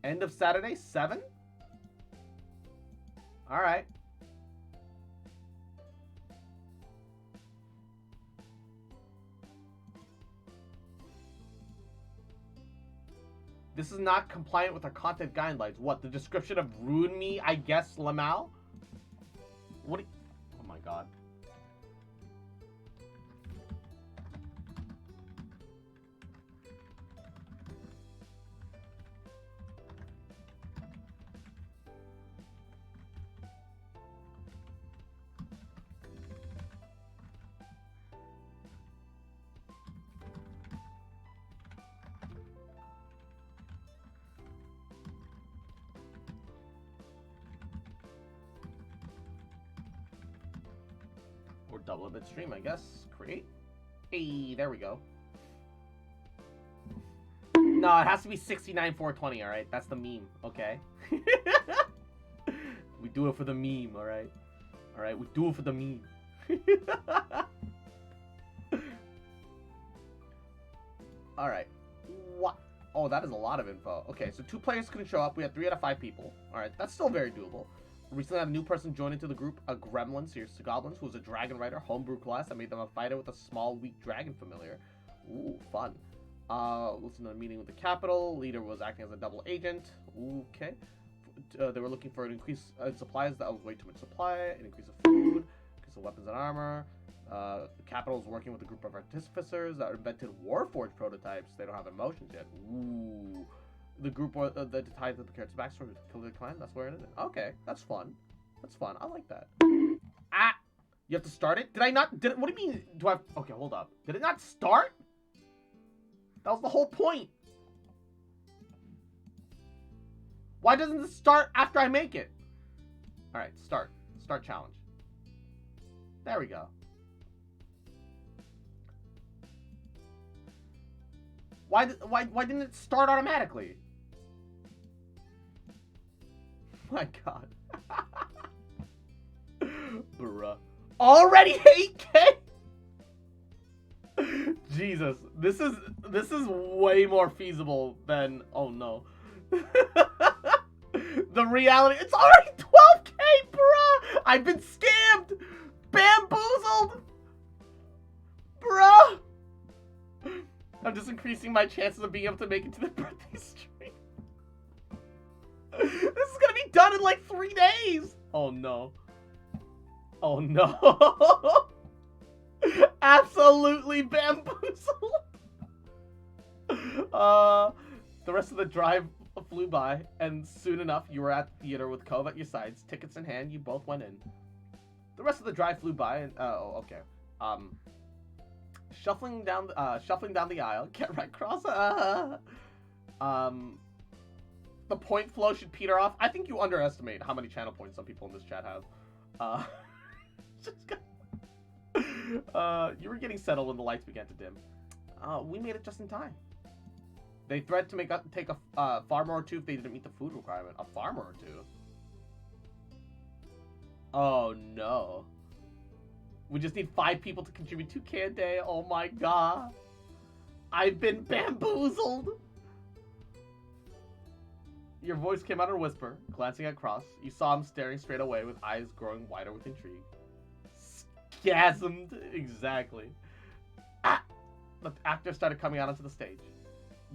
End of Saturday, 7? All right. This is not compliant with our content guidelines. What, the description of ruin me, I guess, Lamal? What? Oh my god. Or double a bit stream, I guess. Create. Hey, there we go. No, it has to be 69,420, alright? That's the meme, okay? We do it for the meme, alright? Alright, we do it for the meme. Alright. What? Oh, that is a lot of info. Okay, so 2 players couldn't show up. We had 3 out of 5 people. Alright, that's still very doable. Recently had a new person join into the group, a Gremlin, Series to Goblins, who was a dragon rider, homebrew class. I made them a fighter with a small, weak dragon familiar. Ooh, fun. Listen to a meeting with the capital. Leader was acting as a double agent. Okay. They were looking for an increase in supplies. That was way too much supply. An increase of food, increase of weapons and armor. The capital is working with a group of artificers that invented Warforged prototypes. They don't have emotions yet. Ooh. The group that ties to the character's backstory to kill the clan. That's where it is. Okay, that's fun. That's fun. I like that. Ah! You have to start it? Did I not? What do you mean? Do I have... Okay, hold up. Did it not start? That was the whole point. Why doesn't it start after I make it? Alright, start. Start challenge. There we go. Why didn't it start automatically? My god. Bruh. Already 8K? Jesus. This is way more feasible than... Oh no. The reality... It's already 12K, bruh! I've been scammed! Bamboozled! Bruh! I'm just increasing my chances of being able to make it to the birthday stream. This is gonna be done in like 3 days! Oh no. Oh no. Absolutely bamboozled. The rest of the drive flew by, and soon enough, you were at the theater with Cove at your sides, tickets in hand, you both went in. The rest of the drive flew by, and, oh, okay. Shuffling down the aisle, get right across, the point flow should peter off. I think you underestimate how many channel points some people in this chat have. You were getting settled when the lights began to dim. We made it just in time. They threatened to take a farmer or 2 if they didn't meet the food requirement. A farmer or 2? Oh no. We just need 5 people to contribute 2K a day. Oh my god. I've been bamboozled. Your voice came out in a whisper. Glancing across, you saw him staring straight away with eyes growing wider with intrigue. Spasmed. Exactly. Ah! The actor started coming out onto the stage.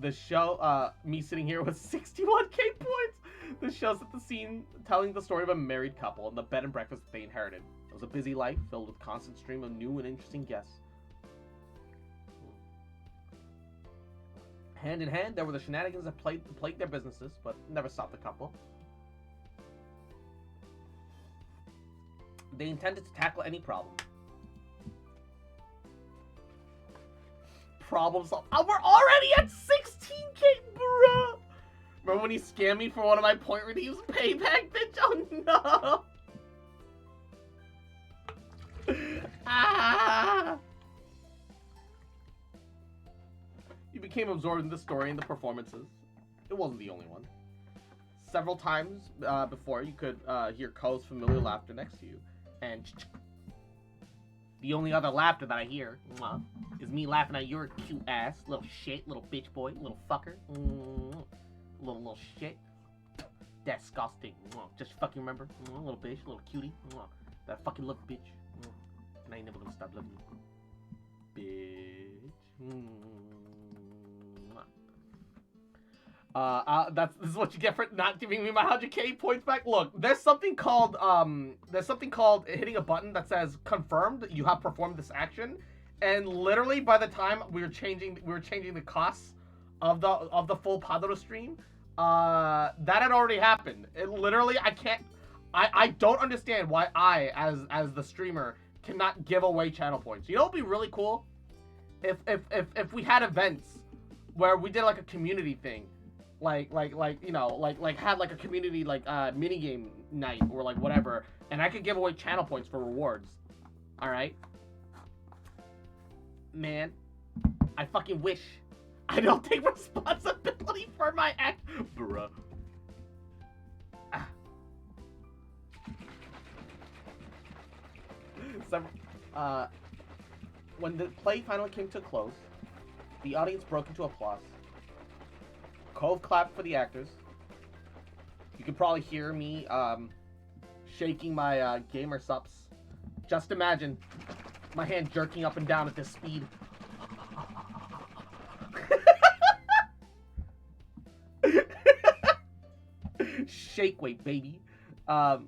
The show, me sitting here with 61K points. The show set the scene telling the story of a married couple and the bed and breakfast that they inherited. It was a busy life filled with constant stream of new and interesting guests. Hand in hand, there were the shenanigans that plagued their businesses, but never stopped the couple. They intended to tackle any problem. Problem solved. Oh, we're already at 16K, Remember when he scammed me for one of my point redeems? Payback, bitch! Oh no! Ah! You became absorbed in the story and the performances. It wasn't the only one. Several times before, you could hear Ko's familiar laughter next to you. And the only other laughter that I hear is me laughing at your cute ass, little shit, little bitch boy, little fucker. Little shit. Disgusting. Just fucking remember. Little bitch, little cutie. That fucking little bitch. And I ain't never gonna stop loving you. Bitch. This is what you get for not giving me my 100k points back. Look, there's something called hitting a button that says confirmed you have performed this action, and literally by the time we were changing the costs of the full Padoro stream, that had already happened. It literally, I don't understand why I as the streamer cannot give away channel points. You know, it'd be really cool if we had events where we did like a community thing. Like you know, had like a community mini game night or like whatever, and I could give away channel points for rewards. All right, man, I fucking wish. I don't take responsibility for my act, bruh. When the play finally came to a close, the audience broke into applause. Cove clapped for the actors. You could probably hear me shaking my gamer sups. Just imagine my hand jerking up and down at this speed. Shake weight, baby. When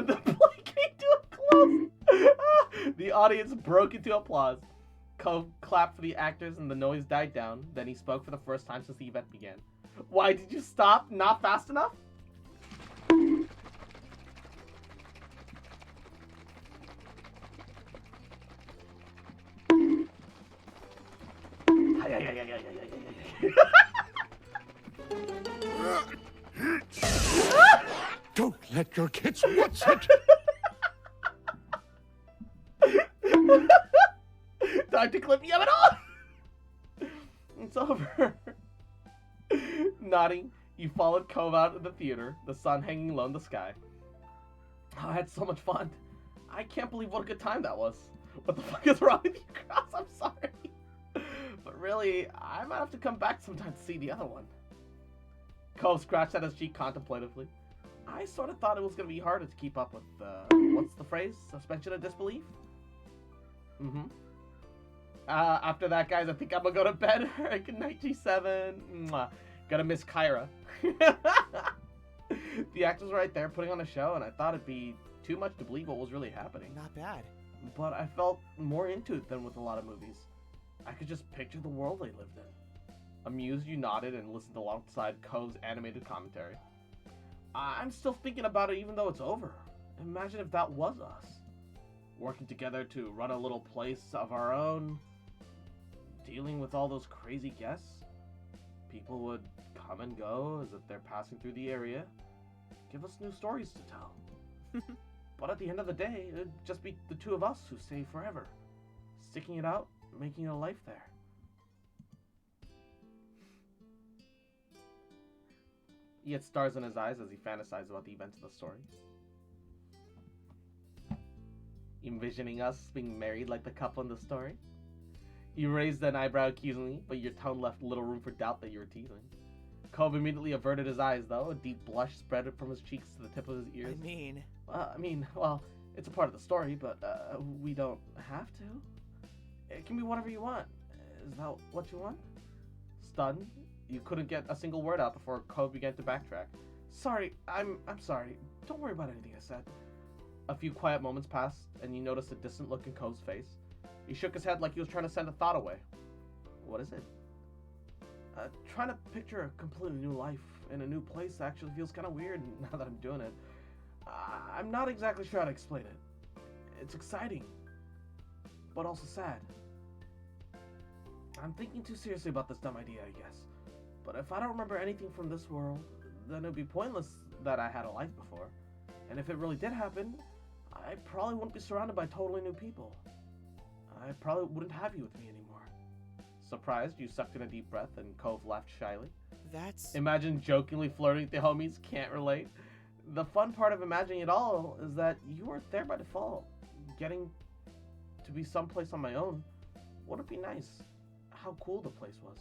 the play came to a close, the audience broke into applause. Cove clapped for the actors and the noise died down. Then he spoke for the first time since the event began. Why did you stop? Not fast enough? Don't let your kids watch it! Time to clip you at all! It's over. Nodding, you followed Cove out of the theater, the sun hanging low in the sky. Oh, I had so much fun. I can't believe what a good time that was. What the fuck is wrong with you, Cross? I'm sorry. But really, I might have to come back sometime to see the other one. Cove scratched at his cheek contemplatively. I sort of thought it was going to be harder to keep up with, what's the phrase? Suspension of disbelief? Mm-hmm. After that, guys, I think I'm gonna go to bed. Good night, G7. Mwah. Gonna miss Kyra. The actors were right there putting on a show, and I thought it'd be too much to believe what was really happening. Not bad. But I felt more into it than with a lot of movies. I could just picture the world they lived in. Amused, you nodded and listened alongside Cove's animated commentary. I'm still thinking about it even though it's over. Imagine if that was us. Working together to run a little place of our own. Dealing with all those crazy guests. People would come and go as if they're passing through the area. Give us new stories to tell. But at the end of the day, it'd just be the two of us who stay forever. Sticking it out, making a life there. He had stars in his eyes as he fantasized about the events of the story. Envisioning us being married like the couple in the story. You raised an eyebrow accusingly, but your tone left little room for doubt that you were teasing. Cove immediately averted his eyes, though. A deep blush spread from his cheeks to the tip of his ears. Well, it's a part of the story, but we don't have to. It can be whatever you want. Is that what you want? Stunned, you couldn't get a single word out before Cove began to backtrack. Sorry, I'm sorry. Don't worry about anything I said. A few quiet moments passed, and you noticed a distant look in Cove's face. He shook his head like he was trying to send a thought away. What is it? Trying to picture a completely new life in a new place actually feels kind of weird now that I'm doing it. I'm not exactly sure how to explain it. It's exciting, but also sad. I'm thinking too seriously about this dumb idea, I guess. But if I don't remember anything from this world, then it'd be pointless that I had a life before. And if it really did happen, I probably wouldn't be surrounded by totally new people. I probably wouldn't have you with me anymore. Surprised, you sucked in a deep breath and Cove laughed shyly. That's... Imagine jokingly flirting with the homies, can't relate. The fun part of imagining it all is that you weren't there by default. Getting to be someplace on my own, wouldn't it be nice? How cool the place was.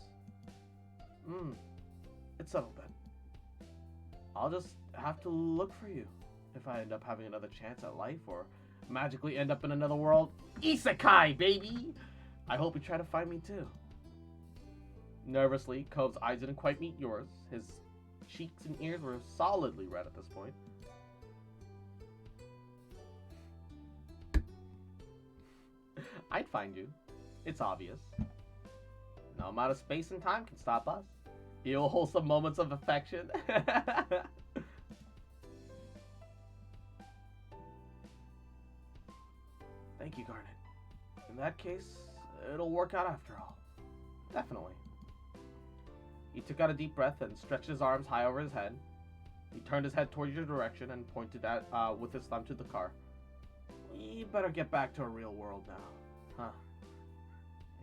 It's settled then. I'll just have to look for you if I end up having another chance at life or magically end up in another world. Isekai, baby! I hope you try to find me too. Nervously, Cove's eyes didn't quite meet yours. His cheeks and ears were solidly red at this point. I'd find you. It's obvious. No amount of space and time can stop us. Feel wholesome moments of affection. Thank you, Garnet. In that case, it'll work out after all. Definitely. He took out a deep breath and stretched his arms high over his head. He turned his head towards your direction and pointed at with his thumb to the car. We better get back to a real world now. Huh.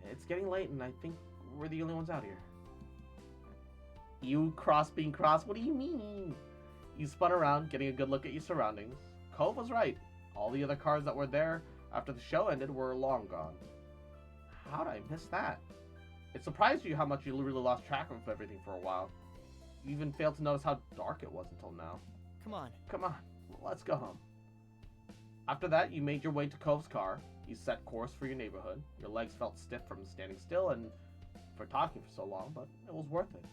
It's getting late and I think we're the only ones out here. You cross being cross? What do you mean? You spun around, getting a good look at your surroundings. Cove was right. All the other cars that were there after the show ended were long gone. How'd I miss that? It surprised you how much you really lost track of everything for a while. You even failed to notice how dark it was until now. Come on. Come on, let's go home. After that, you made your way to Cove's car. You set course for your neighborhood. Your legs felt stiff from standing still and for talking for so long, but it was worth it.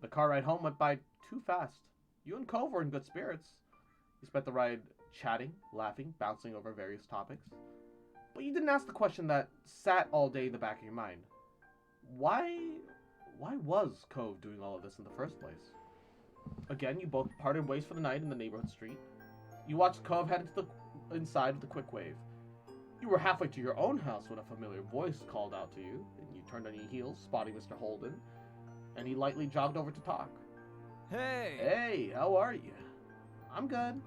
The car ride home went by too fast. You and Cove were in good spirits. You spent the ride chatting, laughing, bouncing over various topics. But you didn't ask the question that sat all day in the back of your mind. Why was Cove doing all of this in the first place? Again, you both parted ways for the night in the neighborhood street. You watched Cove head into the inside with a quick wave. You were halfway to your own house when a familiar voice called out to you, and you turned on your heels, spotting Mr. Holden, and he lightly jogged over to talk. Hey! Hey, how are you? I'm good.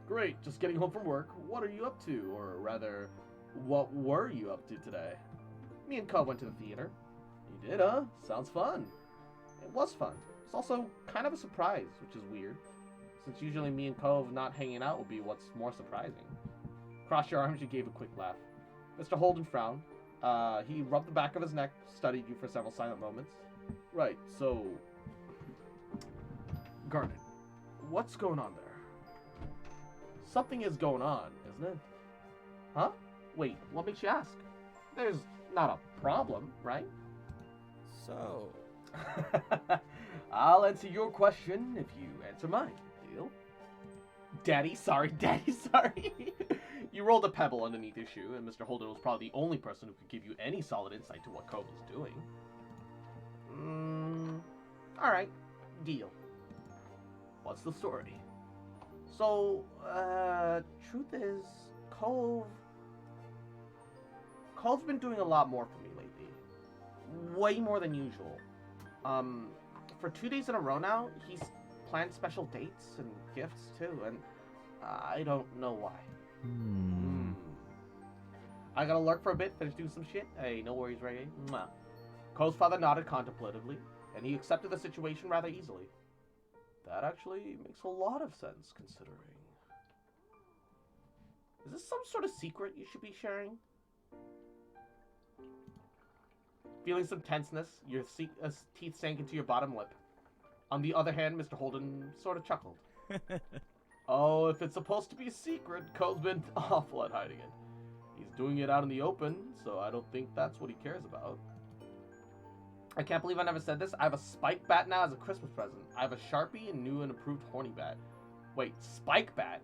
Great, just getting home from work. What are you up to? Or rather, what were you up to today? Me and Cove went to the theater. You did, huh? Sounds fun. It was fun. It's also kind of a surprise, which is weird, since usually me and Cove not hanging out would be what's more surprising. Crossed your arms, you gave a quick laugh. Mr. Holden frowned. He rubbed the back of his neck, studied you for several silent moments. Right, so... Garnet, what's going on there? Something is going on, isn't it? Huh? Wait, what makes you ask? There's not a problem, right? So... I'll answer your question if you answer mine, deal? Daddy, sorry. You rolled a pebble underneath your shoe, and Mr. Holden was probably the only person who could give you any solid insight to what Cove was doing. Alright, deal. What's the story? So, truth is, Cove's been doing a lot more for me lately. Way more than usual. For 2 days in a row now, he's planned special dates and gifts too, and I don't know why. I gotta lurk for a bit, finish doing some shit. Hey, no worries, Reggae. Mwah. Cove's father nodded contemplatively, and he accepted the situation rather easily. That actually makes a lot of sense, considering. Is this some sort of secret you should be sharing? Feeling some tenseness, your teeth sank into your bottom lip. On the other hand, Mr. Holden sort of chuckled. Oh, if it's supposed to be a secret, Cove's been awful at hiding it. He's doing it out in the open, so I don't think that's what he cares about. I can't believe I never said this. I have a spike bat now as a Christmas present. I have a Sharpie and new and improved horny bat. Wait, spike bat?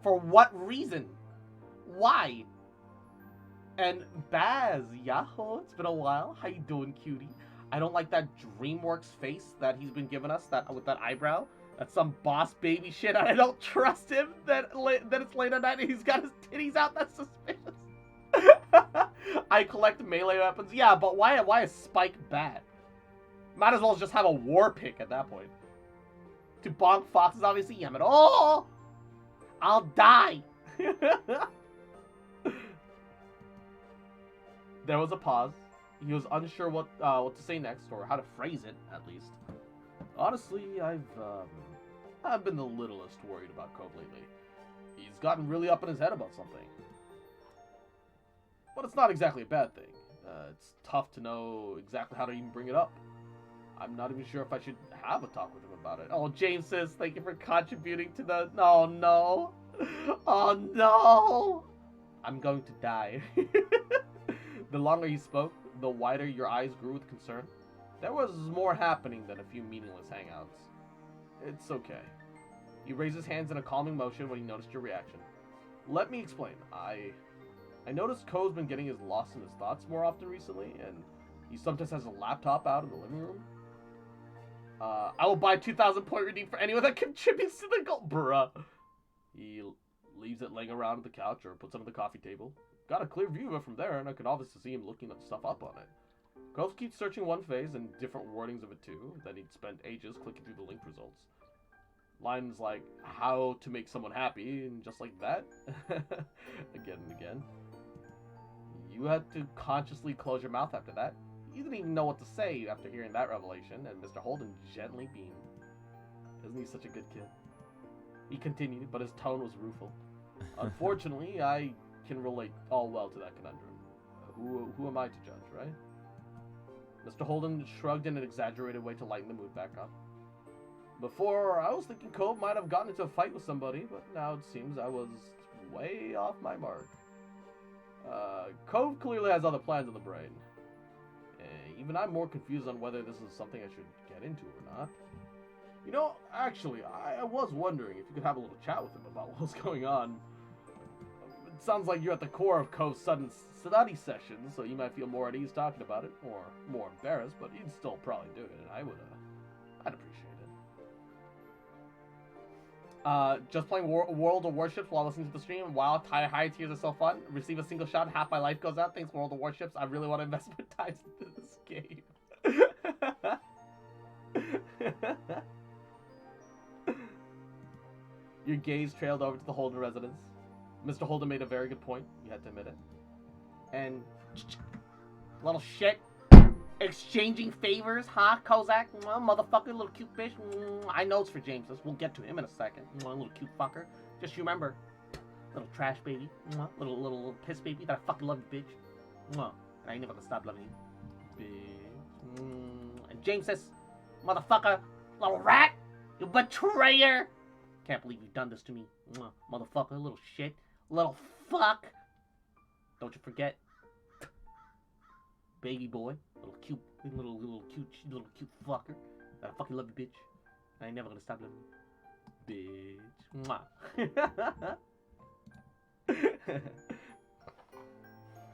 For what reason? Why? And Baz, Yahoo, it's been a while. How you doing, cutie? I don't like that DreamWorks face that he's been giving us, that with that eyebrow. That's some boss baby shit, and I don't trust him that it's late at night and he's got his titties out. That's suspicious. I collect melee weapons. Yeah, but why is Spike bad? Might as well just have a war pick at that point. To bonk foxes, obviously. Yeah, but oh, I'll die. There was a pause. He was unsure what to say next, or how to phrase it, at least. Honestly, I've been the littlest worried about Cove lately. He's gotten really up in his head about something. But it's not exactly a bad thing. It's tough to know exactly how to even bring it up. I'm not even sure if I should have a talk with him about it. Oh, James says, thank you for contributing to the... Oh, no. Oh, no. I'm going to die. The longer he spoke, the wider your eyes grew with concern. There was more happening than a few meaningless hangouts. It's okay. He raised his hands in a calming motion when he noticed your reaction. Let me explain. I noticed Ko's been getting lost in his thoughts more often recently, and he sometimes has a laptop out in the living room. I will buy 2,000 point redeem for anyone that contributes to the goal. Bruh. He leaves it laying around on the couch or puts it on the coffee table. Got a clear view of it from there, and I could obviously see him looking at stuff up on it. Cove keeps searching one phase and different wordings of it too. Then he'd spend ages clicking through the link results. Lines like, how to make someone happy, and just like that. Again and again. You had to consciously close your mouth after that. You didn't even know what to say after hearing that revelation, and Mr. Holden gently beamed. Isn't he such a good kid? He continued, but his tone was rueful. Unfortunately, I can relate all well to that conundrum. Who am I to judge, right? Mr. Holden shrugged in an exaggerated way to lighten the mood back up. Before, I was thinking Cove might have gotten into a fight with somebody, but now it seems I was way off my mark. Cove clearly has other plans in the brain. Even I'm more confused on whether this is something I should get into or not. You know, actually, I was wondering if you could have a little chat with him about what's going on. It sounds like you're at the core of Cove's sudden study sessions, so you might feel more at ease talking about it, or more embarrassed, but you'd still probably do it, and I'd appreciate it. Just playing World of Warships while listening to the stream. Wow, high tiers are so fun. Receive a single shot, half my life goes out. Thanks, World of Warships. I really want to invest my time into this game. Your gaze trailed over to the Holden residence. Mr. Holden made a very good point. You had to admit it. And little shit. Exchanging favors, huh, Kozak? Motherfucker, little cute bitch. I know it's for James. We'll get to him in a second. Little cute fucker. Just remember, little trash baby. Little piss baby that I fucking love you, bitch. And I ain't never gonna stop loving you, bitch. And James says, motherfucker, little rat, you betrayer. Can't believe you've done this to me, motherfucker, little shit, little fuck. Don't you forget, baby boy, little cute fucker. That I fucking love you, bitch. I ain't never gonna stop loving you, bitch.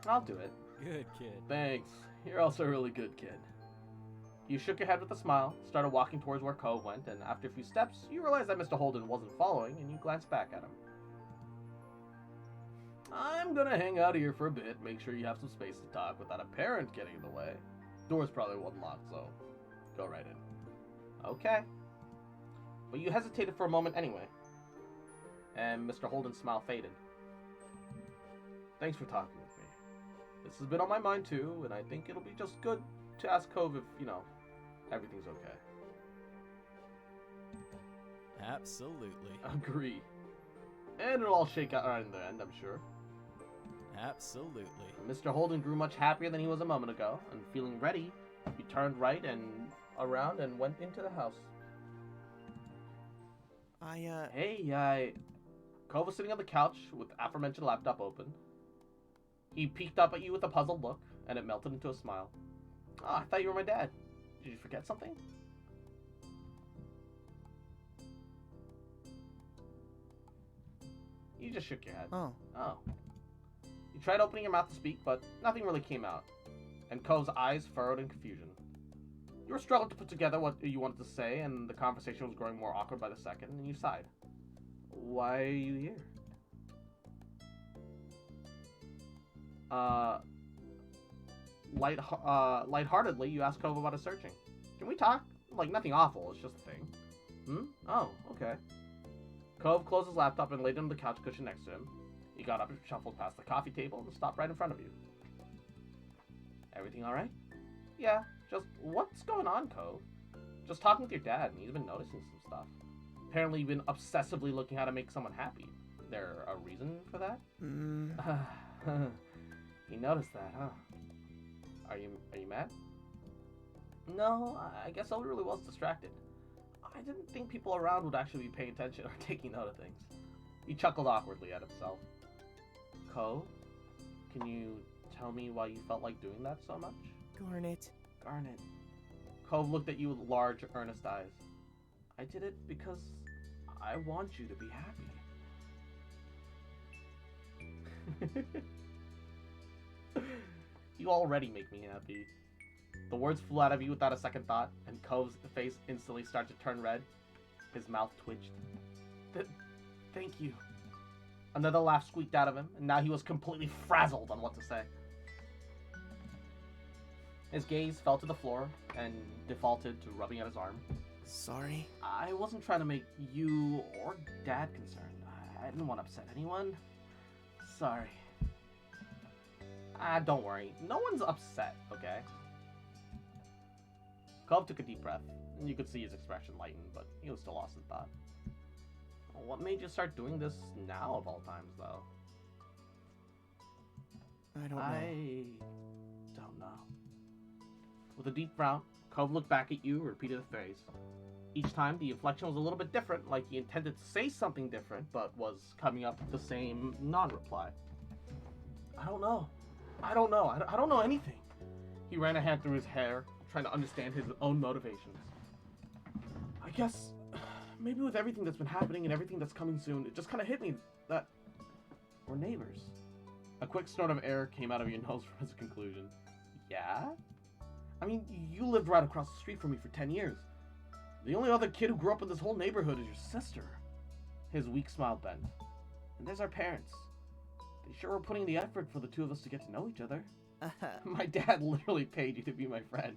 I'll do it. Good kid. Thanks. You're also a really good kid. You shook your head with a smile, started walking towards where Cove went, and after a few steps, you realized that Mr. Holden wasn't following, and you glanced back at him. I'm gonna hang out here for a bit, make sure you have some space to talk without a parent getting in the way. Door's probably wasn't locked, so go right in. Okay. But you hesitated for a moment anyway. And Mr. Holden's smile faded. Thanks for talking with me. This has been on my mind too, and I think it'll be just good to ask Cove if, everything's okay. Absolutely. Agree. And it'll all shake out right in the end, I'm sure. Absolutely. Mr. Holden grew much happier than he was a moment ago, and feeling ready, he turned right and around and went into the house. Hey, Cove was sitting on the couch with the aforementioned laptop open. He peeked up at you with a puzzled look, and it melted into a smile. Oh, I thought you were my dad. Did you forget something? You just shook your head. Oh. You tried opening your mouth to speak, but nothing really came out, and Cove's eyes furrowed in confusion. You were struggling to put together what you wanted to say, and the conversation was growing more awkward by the second, and you sighed. Why are you here? lightheartedly, you ask Cove about his searching. Can we talk? Like, nothing awful, it's just a thing. Hmm? Oh, okay. Cove closed his laptop and laid it on the couch cushion next to him. He got up and shuffled past the coffee table and stopped right in front of you. Everything alright? Yeah, just what's going on, Cove? Just talking with your dad, and he's been noticing some stuff. Apparently, you've been obsessively looking how to make someone happy. There a reason for that? He noticed that, huh? Are you mad? No, I guess I really was distracted. I didn't think people around would actually be paying attention or taking note of things. He chuckled awkwardly at himself. Cove, can you tell me why you felt like doing that so much? Garnet. Garnet. Cove looked at you with large, earnest eyes. I did it because I want you to be happy. You already make me happy. The words flew out of you without a second thought, and Cove's face instantly started to turn red. His mouth twitched. Thank you. Another laugh squeaked out of him, and now he was completely frazzled on what to say. His gaze fell to the floor and defaulted to rubbing at his arm. Sorry. I wasn't trying to make you or Dad concerned. I didn't want to upset anyone. Sorry. Don't worry. No one's upset, okay? Cove took a deep breath, and you could see his expression lighten, but he was still lost in thought. What made you start doing this now of all times, though? I don't know. I don't know. With a deep frown, Cove looked back at you and repeated the phrase. Each time, the inflection was a little bit different, like he intended to say something different, but was coming up with the same non-reply. I don't know. I don't know anything. He ran a hand through his hair, trying to understand his own motivations. I guess maybe with everything that's been happening and everything that's coming soon, it just kind of hit me that we're neighbors. A quick snort of air came out of your nose as a conclusion. Yeah? I mean, you lived right across the street from me for 10 years. The only other kid who grew up in this whole neighborhood is your sister. His weak smile bent. And there's our parents. They sure were putting the effort for the two of us to get to know each other. My dad literally paid you to be my friend.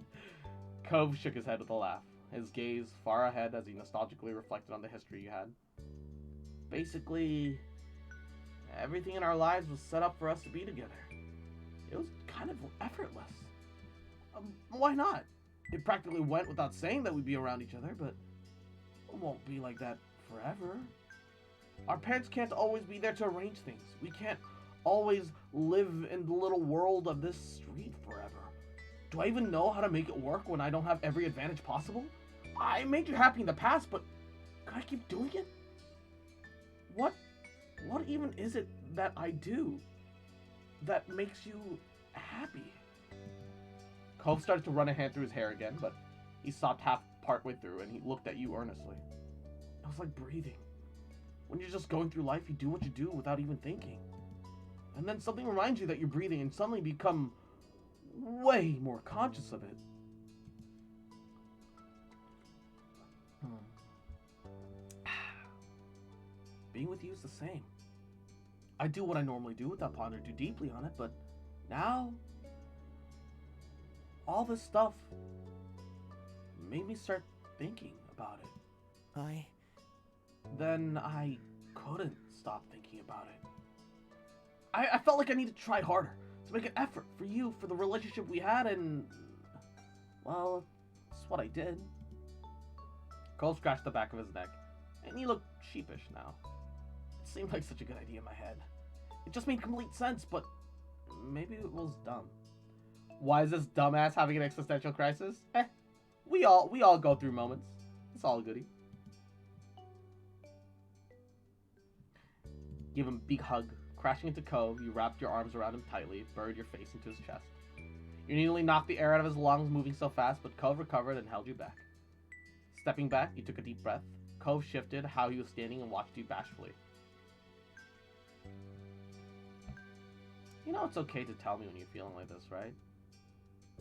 Cove shook his head with a laugh, his gaze far ahead as he nostalgically reflected on the history you had. Basically, everything in our lives was set up for us to be together. It was kind of effortless. Why not? It practically went without saying that we'd be around each other, but it won't be like that forever. Our parents can't always be there to arrange things. We can't always live in the little world of this street forever. Do I even know how to make it work when I don't have every advantage possible? I made you happy in the past, but can I keep doing it? What even is it that I do that makes you happy? Cove started to run a hand through his hair again, but he stopped partway through and he looked at you earnestly. It was like breathing. When you're just going through life, you do what you do without even thinking. And then something reminds you that you're breathing and suddenly become way more conscious of it. Being with you is the same. I do what I normally do without pondering too deeply on it, but now all this stuff made me start thinking about it. Then I couldn't stop thinking about it. I felt like I needed to try harder, to make an effort for you, for the relationship we had, and well, that's what I did. Cole scratched the back of his neck, and he looked sheepish now. It seemed like such a good idea in my head. It just made complete sense, but maybe it was dumb. Why is this dumbass having an existential crisis? We all go through moments. It's all goody. Give him a big hug. Crashing into Cove, you wrapped your arms around him tightly, buried your face into his chest. You nearly knocked the air out of his lungs moving so fast, but Cove recovered and held you back. Stepping back, you took a deep breath. Cove shifted how he was standing and watched you bashfully. You know it's okay to tell me when you're feeling like this, right?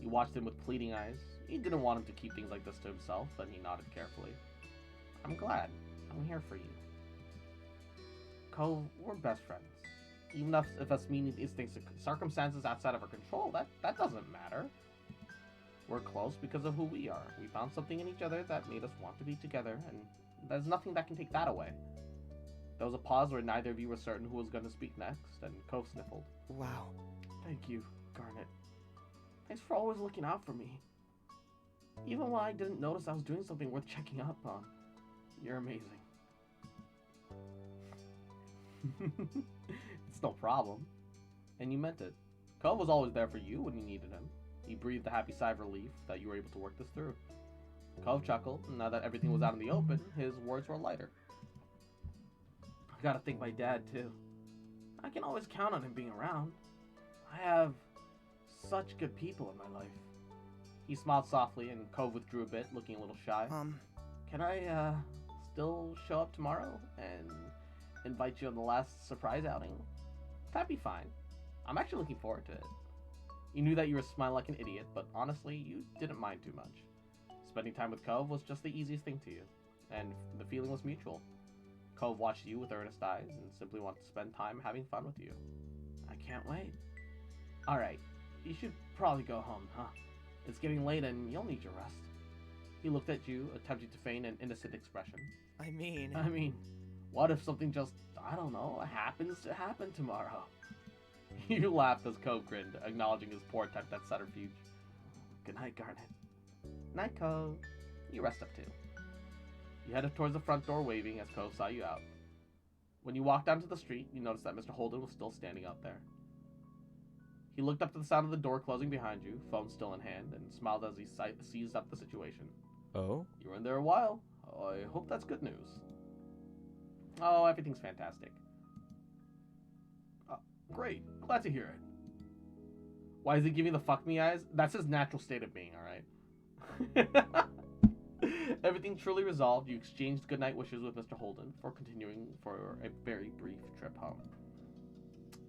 You watched him with pleading eyes. You didn't want him to keep things like this to himself, and he nodded carefully. I'm glad. I'm here for you. Cove, we're best friends. Even if us meaning these things, circumstances outside of our control, that doesn't matter. We're close because of who we are. We found something in each other that made us want to be together, and there's nothing that can take that away. There was a pause where neither of you were certain who was going to speak next, and Cove sniffled. Wow. Thank you, Garnet. Thanks for always looking out for me. Even when I didn't notice I was doing something worth checking up on. You're amazing. It's no problem. And you meant it. Cove was always there for you when you needed him. He breathed a happy sigh of relief that you were able to work this through. Cove chuckled, and now that everything was out in the open, his words were lighter. I gotta thank my dad, too. I can always count on him being around. I have such good people in my life. He smiled softly, and Cove withdrew a bit, looking a little shy. Can I, still show up tomorrow and invite you on the last surprise outing? That'd be fine. I'm actually looking forward to it. You knew that you were smiling like an idiot, but honestly, you didn't mind too much. Spending time with Cove was just the easiest thing to you, and the feeling was mutual. Cove watched you with earnest eyes and simply wanted to spend time having fun with you. I can't wait. Alright, you should probably go home, huh? It's getting late and you'll need your rest. He looked at you, attempting to feign an innocent expression. I mean, what if something just, I don't know, happens to happen tomorrow? You laughed as Cove grinned, acknowledging his poor attempt at subterfuge. Good night, Garnet. Night, Cove. You rest up too. You headed towards the front door, waving as Cove saw you out. When you walked down to the street, you noticed that Mr. Holden was still standing out there. He looked up to the sound of the door closing behind you, phone still in hand, and smiled as he seized up the situation. Oh? You were in there a while. I hope that's good news. Oh, everything's fantastic. Great. Glad to hear it. Why is he giving the fuck me eyes? That's his natural state of being, alright? Everything truly resolved. You exchanged goodnight wishes with Mr. Holden for continuing for a very brief trip home.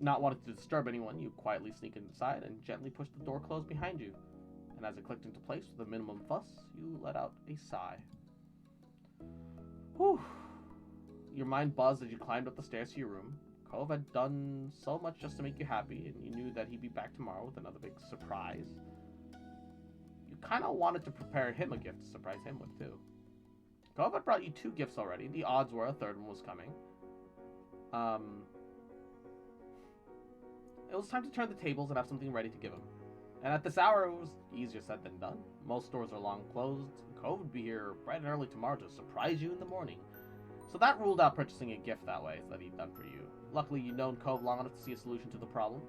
Not wanting to disturb anyone, you quietly sneak inside and gently push the door closed behind you. And as it clicked into place with a minimum fuss, you let out a sigh. Whew. Your mind buzzed as you climbed up the stairs to your room. Cove had done so much just to make you happy, and you knew that he'd be back tomorrow with another big surprise. You kind of wanted to prepare him a gift to surprise him with, too. Cove had brought you 2 gifts already. The odds were a third one was coming. It was time to turn the tables and have something ready to give him. And at this hour, it was easier said than done. Most stores are long closed. Cove would be here bright and early tomorrow to surprise you in the morning. So that ruled out purchasing a gift that way that he'd done for you. Luckily, you'd known Cove long enough to see a solution to the problem.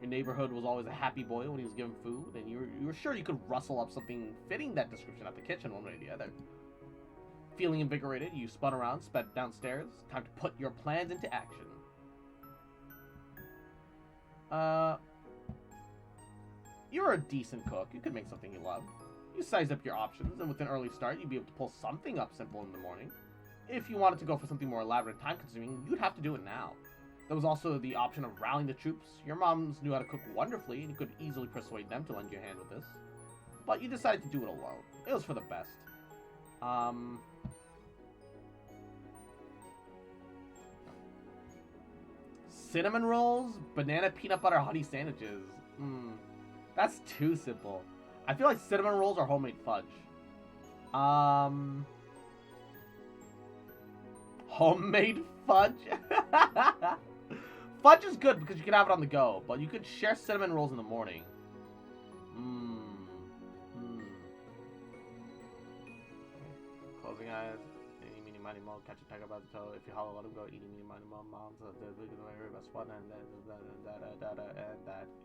Your neighborhood was always a happy boy when he was given food, and you were sure you could rustle up something fitting that description at the kitchen one way or the other. Feeling invigorated, you spun around, sped downstairs. Time to put your plans into action. You're a decent cook. You could make something you love. You size up your options, and with an early start, you'd be able to pull something up simple in the morning. If you wanted to go for something more elaborate and time-consuming, you'd have to do it now. There was also the option of rallying the troops. Your moms knew how to cook wonderfully, and you could easily persuade them to lend you a hand with this. But you decided to do it alone. It was for the best. Cinnamon rolls, banana peanut butter honey sandwiches. That's too simple. I feel like cinnamon rolls are homemade fudge. Homemade fudge? Fudge is good because you can have it on the go, but you could share cinnamon rolls in the morning. Closing eyes. Eeny, meeny, miny, mo. Catch a tiger by the toe. If you holler, let him go. Eeny, meeny, miny, mo. Mom's the very best one, and that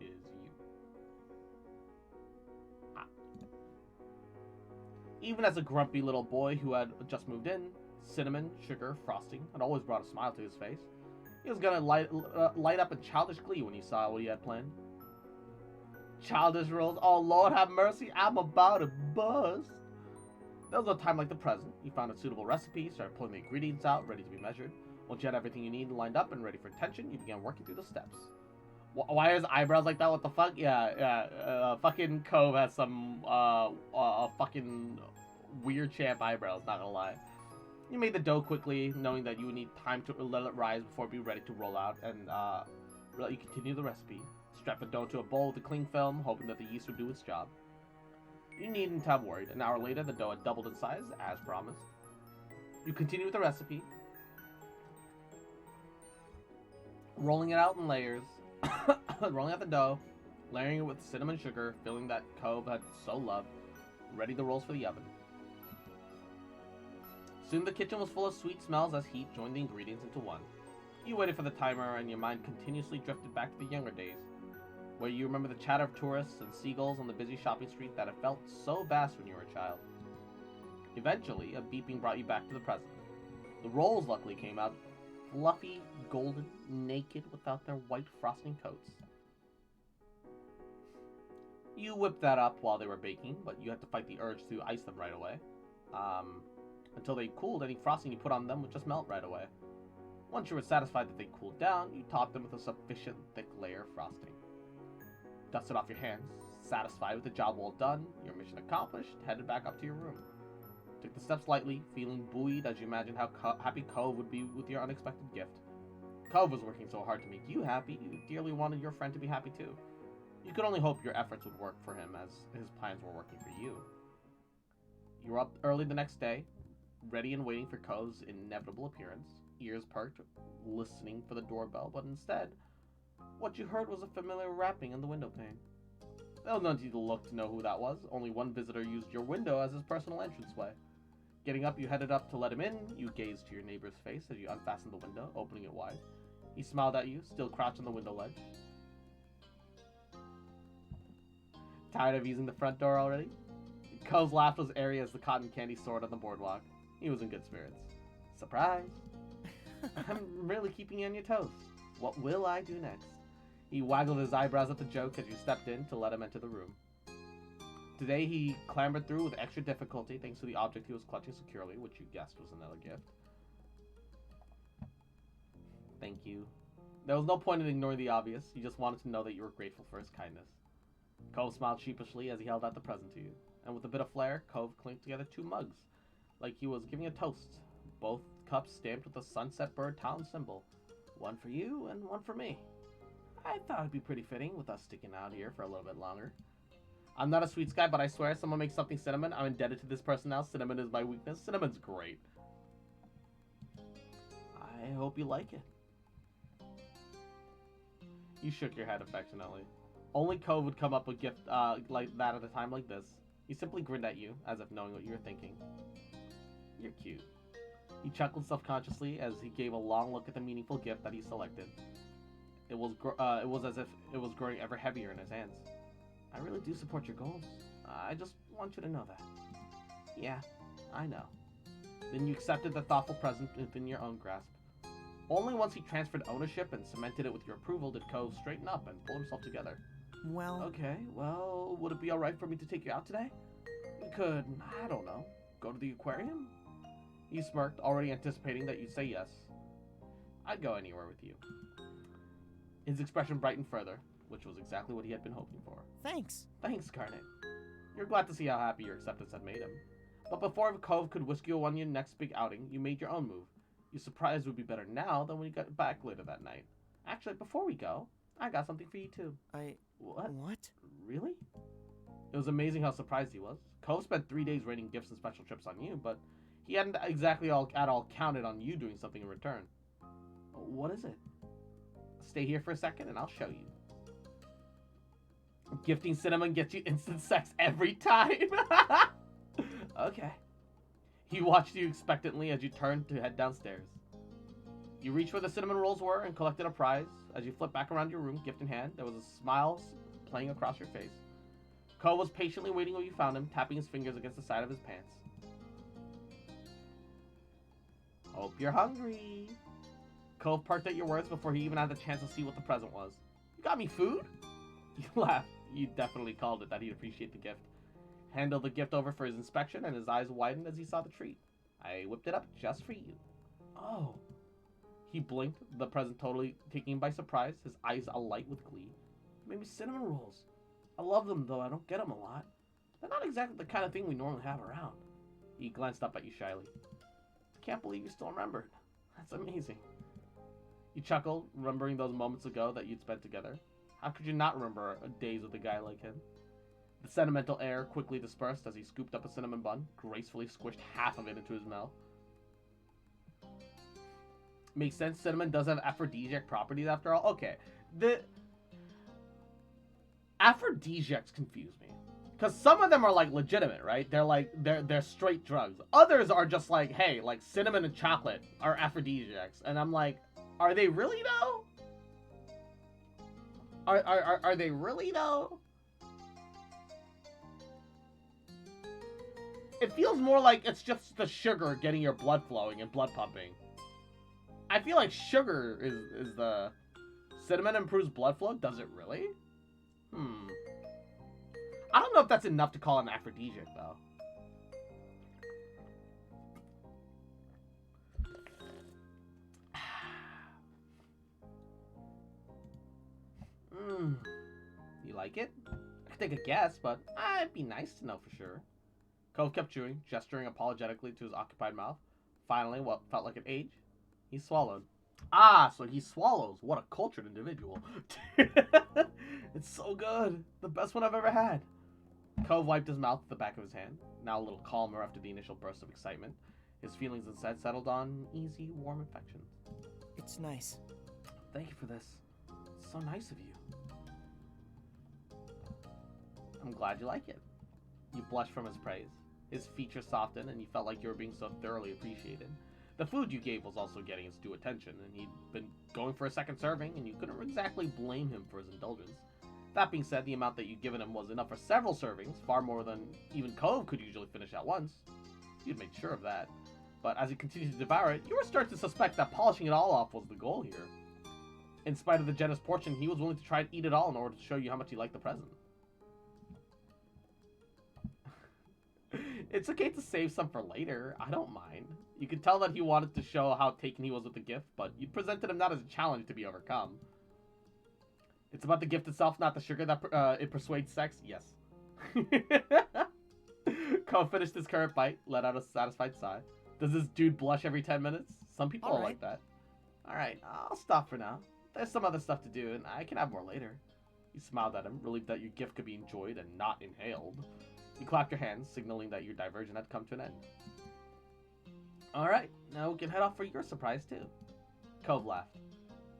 is you. Even as a grumpy little boy who had just moved in, cinnamon, sugar, frosting had always brought a smile to his face. He was gonna light up in childish glee when he saw what he had planned. Childish rolls, oh Lord have mercy, I'm about to buzz. There was no time like the present. You found a suitable recipe, started pulling the ingredients out, ready to be measured. Once you had everything you needed lined up and ready for attention, you began working through the steps. Why are his eyebrows like that? What the fuck? Yeah. Fucking Cove has some, fucking weird champ eyebrows, not gonna lie. You made the dough quickly, knowing that you would need time to let it rise before it be ready to roll out, and, You continue the recipe. Strap the dough to a bowl with the cling film, hoping that the yeast would do its job. You needn't have worried. An hour later, the dough had doubled in size, as promised. You continue with the recipe, rolling it out in layers, rolling out the dough, layering it with cinnamon sugar, filling that Cove had so loved, ready the rolls for the oven. Soon the kitchen was full of sweet smells as heat joined the ingredients into one. You waited for the timer, and your mind continuously drifted back to the younger days, where you remember the chatter of tourists and seagulls on the busy shopping street that had felt so vast when you were a child. Eventually, a beeping brought you back to the present. The rolls luckily came out fluffy, golden, naked, without their white frosting coats. You whipped that up while they were baking, but you had to fight the urge to ice them right away. Until they cooled, any frosting you put on them would just melt right away. Once you were satisfied that they cooled down, you topped them with a sufficient thick layer of frosting. Dusted off your hands, satisfied with the job well done, your mission accomplished, headed back up to your room. Took the steps lightly, feeling buoyed as you imagined how happy Cove would be with your unexpected gift. Cove was working so hard to make you happy, you dearly wanted your friend to be happy too. You could only hope your efforts would work for him as his plans were working for you. You were up early the next day, ready and waiting for Cove's inevitable appearance, ears perked, listening for the doorbell, but instead, what you heard was a familiar rapping on the window pane. There was no need to look to know who that was. Only one visitor used your window as his personal entranceway. Getting up, you headed up to let him in. You gazed to your neighbor's face as you unfastened the window, opening it wide. He smiled at you, still crouched on the window ledge. Tired of using the front door already? Cove's laugh was airy as the cotton candy soared on the boardwalk. He was in good spirits. Surprise! I'm really keeping you on your toes. What will I do next? He waggled his eyebrows at the joke as you stepped in to let him enter the room. Today he clambered through with extra difficulty thanks to the object he was clutching securely, which you guessed was another gift. Thank you. There was no point in ignoring the obvious. You just wanted to know that you were grateful for his kindness. Cove smiled sheepishly as he held out the present to you, and with a bit of flair, Cove clinked together 2 mugs, like he was giving a toast. Both cups stamped with the Sunset Bird Town symbol. One for you and one for me. I thought it'd be pretty fitting with us sticking out here for a little bit longer. I'm not a sweets guy, but I swear if someone makes something cinnamon, I'm indebted to this person now. Cinnamon is my weakness. Cinnamon's great. I hope you like it. You shook your head affectionately. Only Cove would come up with a gift like that at a time like this. He simply grinned at you, as if knowing what you were thinking. You're cute. He chuckled self-consciously as he gave a long look at the meaningful gift that he selected. It was as if it was growing ever heavier in his hands. I really do support your goals. I just want you to know that. Yeah, I know. Then you accepted the thoughtful present within your own grasp. Only once he transferred ownership and cemented it with your approval did Cove straighten up and pull himself together. Well... Okay, well, would it be alright for me to take you out today? We could, I don't know, go to the aquarium? He smirked, already anticipating that you'd say yes. I'd go anywhere with you. His expression brightened further, which was exactly what he had been hoping for. Thanks. Thanks, Garnet. You're glad to see how happy your acceptance had made him. But before Cove could whisk you on your next big outing, you made your own move. Your surprise would be better now than when you got back later that night. Actually, before we go, I got something for you too. What? What? Really? It was amazing how surprised he was. Cove spent 3 days rating gifts and special trips on you, but he hadn't exactly at all counted on you doing something in return. What is it? Stay here for a second and I'll show you. Gifting cinnamon gets you instant sex every time. Okay. He watched you expectantly as you turned to head downstairs. You reached where the cinnamon rolls were and collected a prize. As you flipped back around your room, gift in hand, there was a smile playing across your face. Cove was patiently waiting where you found him, tapping his fingers against the side of his pants. Hope you're hungry. Cove perked at your words before he even had the chance to see what the present was. You got me food? You laughed. You definitely called it that he'd appreciate the gift. Handed the gift over for his inspection, and his eyes widened as he saw the treat. I whipped it up just for you. Oh. He blinked, the present totally taking him by surprise, his eyes alight with glee. You made me cinnamon rolls. I love them, though I don't get them a lot. They're not exactly the kind of thing we normally have around. He glanced up at you shyly. I can't believe you still remembered. That's amazing. You chuckle, remembering those moments ago that you'd spent together. How could you not remember days with a guy like him? The sentimental air quickly dispersed as he scooped up a cinnamon bun, gracefully squished half of it into his mouth. Makes sense, cinnamon does have aphrodisiac properties after all. Okay, the aphrodisiacs confuse me. Because some of them are like legitimate, right? They're like, they're straight drugs. Others are just like, hey, like cinnamon and chocolate are aphrodisiacs. And I'm like, are they really though? Are they really though? It feels more like it's just the sugar getting your blood flowing and blood pumping. I feel like sugar is the... Cinnamon improves blood flow? Does it really? I don't know if that's enough to call an aphrodisiac, though. You like it? I could take a guess, but it'd be nice to know for sure. Cove kept chewing, gesturing apologetically to his occupied mouth. Finally, what felt like an age, he swallowed. Ah, so he swallows. What a cultured individual. It's so good. The best one I've ever had. Cove wiped his mouth with the back of his hand, now a little calmer after the initial burst of excitement. His feelings instead settled on easy, warm affection. It's nice. Thank you for this. It's so nice of you. I'm glad you like it. You blushed from his praise. His features softened, and you felt like you were being so thoroughly appreciated. The food you gave was also getting his due attention, and he'd been going for a second serving, and you couldn't exactly blame him for his indulgence. That being said, the amount that you'd given him was enough for several servings, far more than even Cove could usually finish at once. You'd made sure of that. But as he continued to devour it, you were starting to suspect that polishing it all off was the goal here. In spite of the generous portion, he was willing to try and eat it all in order to show you how much he liked the present. It's okay to save some for later. I don't mind. You could tell that he wanted to show how taken he was with the gift, but you presented him not as a challenge to be overcome. It's about the gift itself, not the sugar that it persuades sex. Yes. Cove finished his current bite, let out a satisfied sigh. Does this dude blush every 10 minutes? Some people are like that. Alright, I'll stop for now. There's some other stuff to do, and I can have more later. You smiled at him, relieved that your gift could be enjoyed and not inhaled. You clapped your hands, signaling that your diversion had come to an end. Alright, now we can head off for your surprise, too. Cove laughed.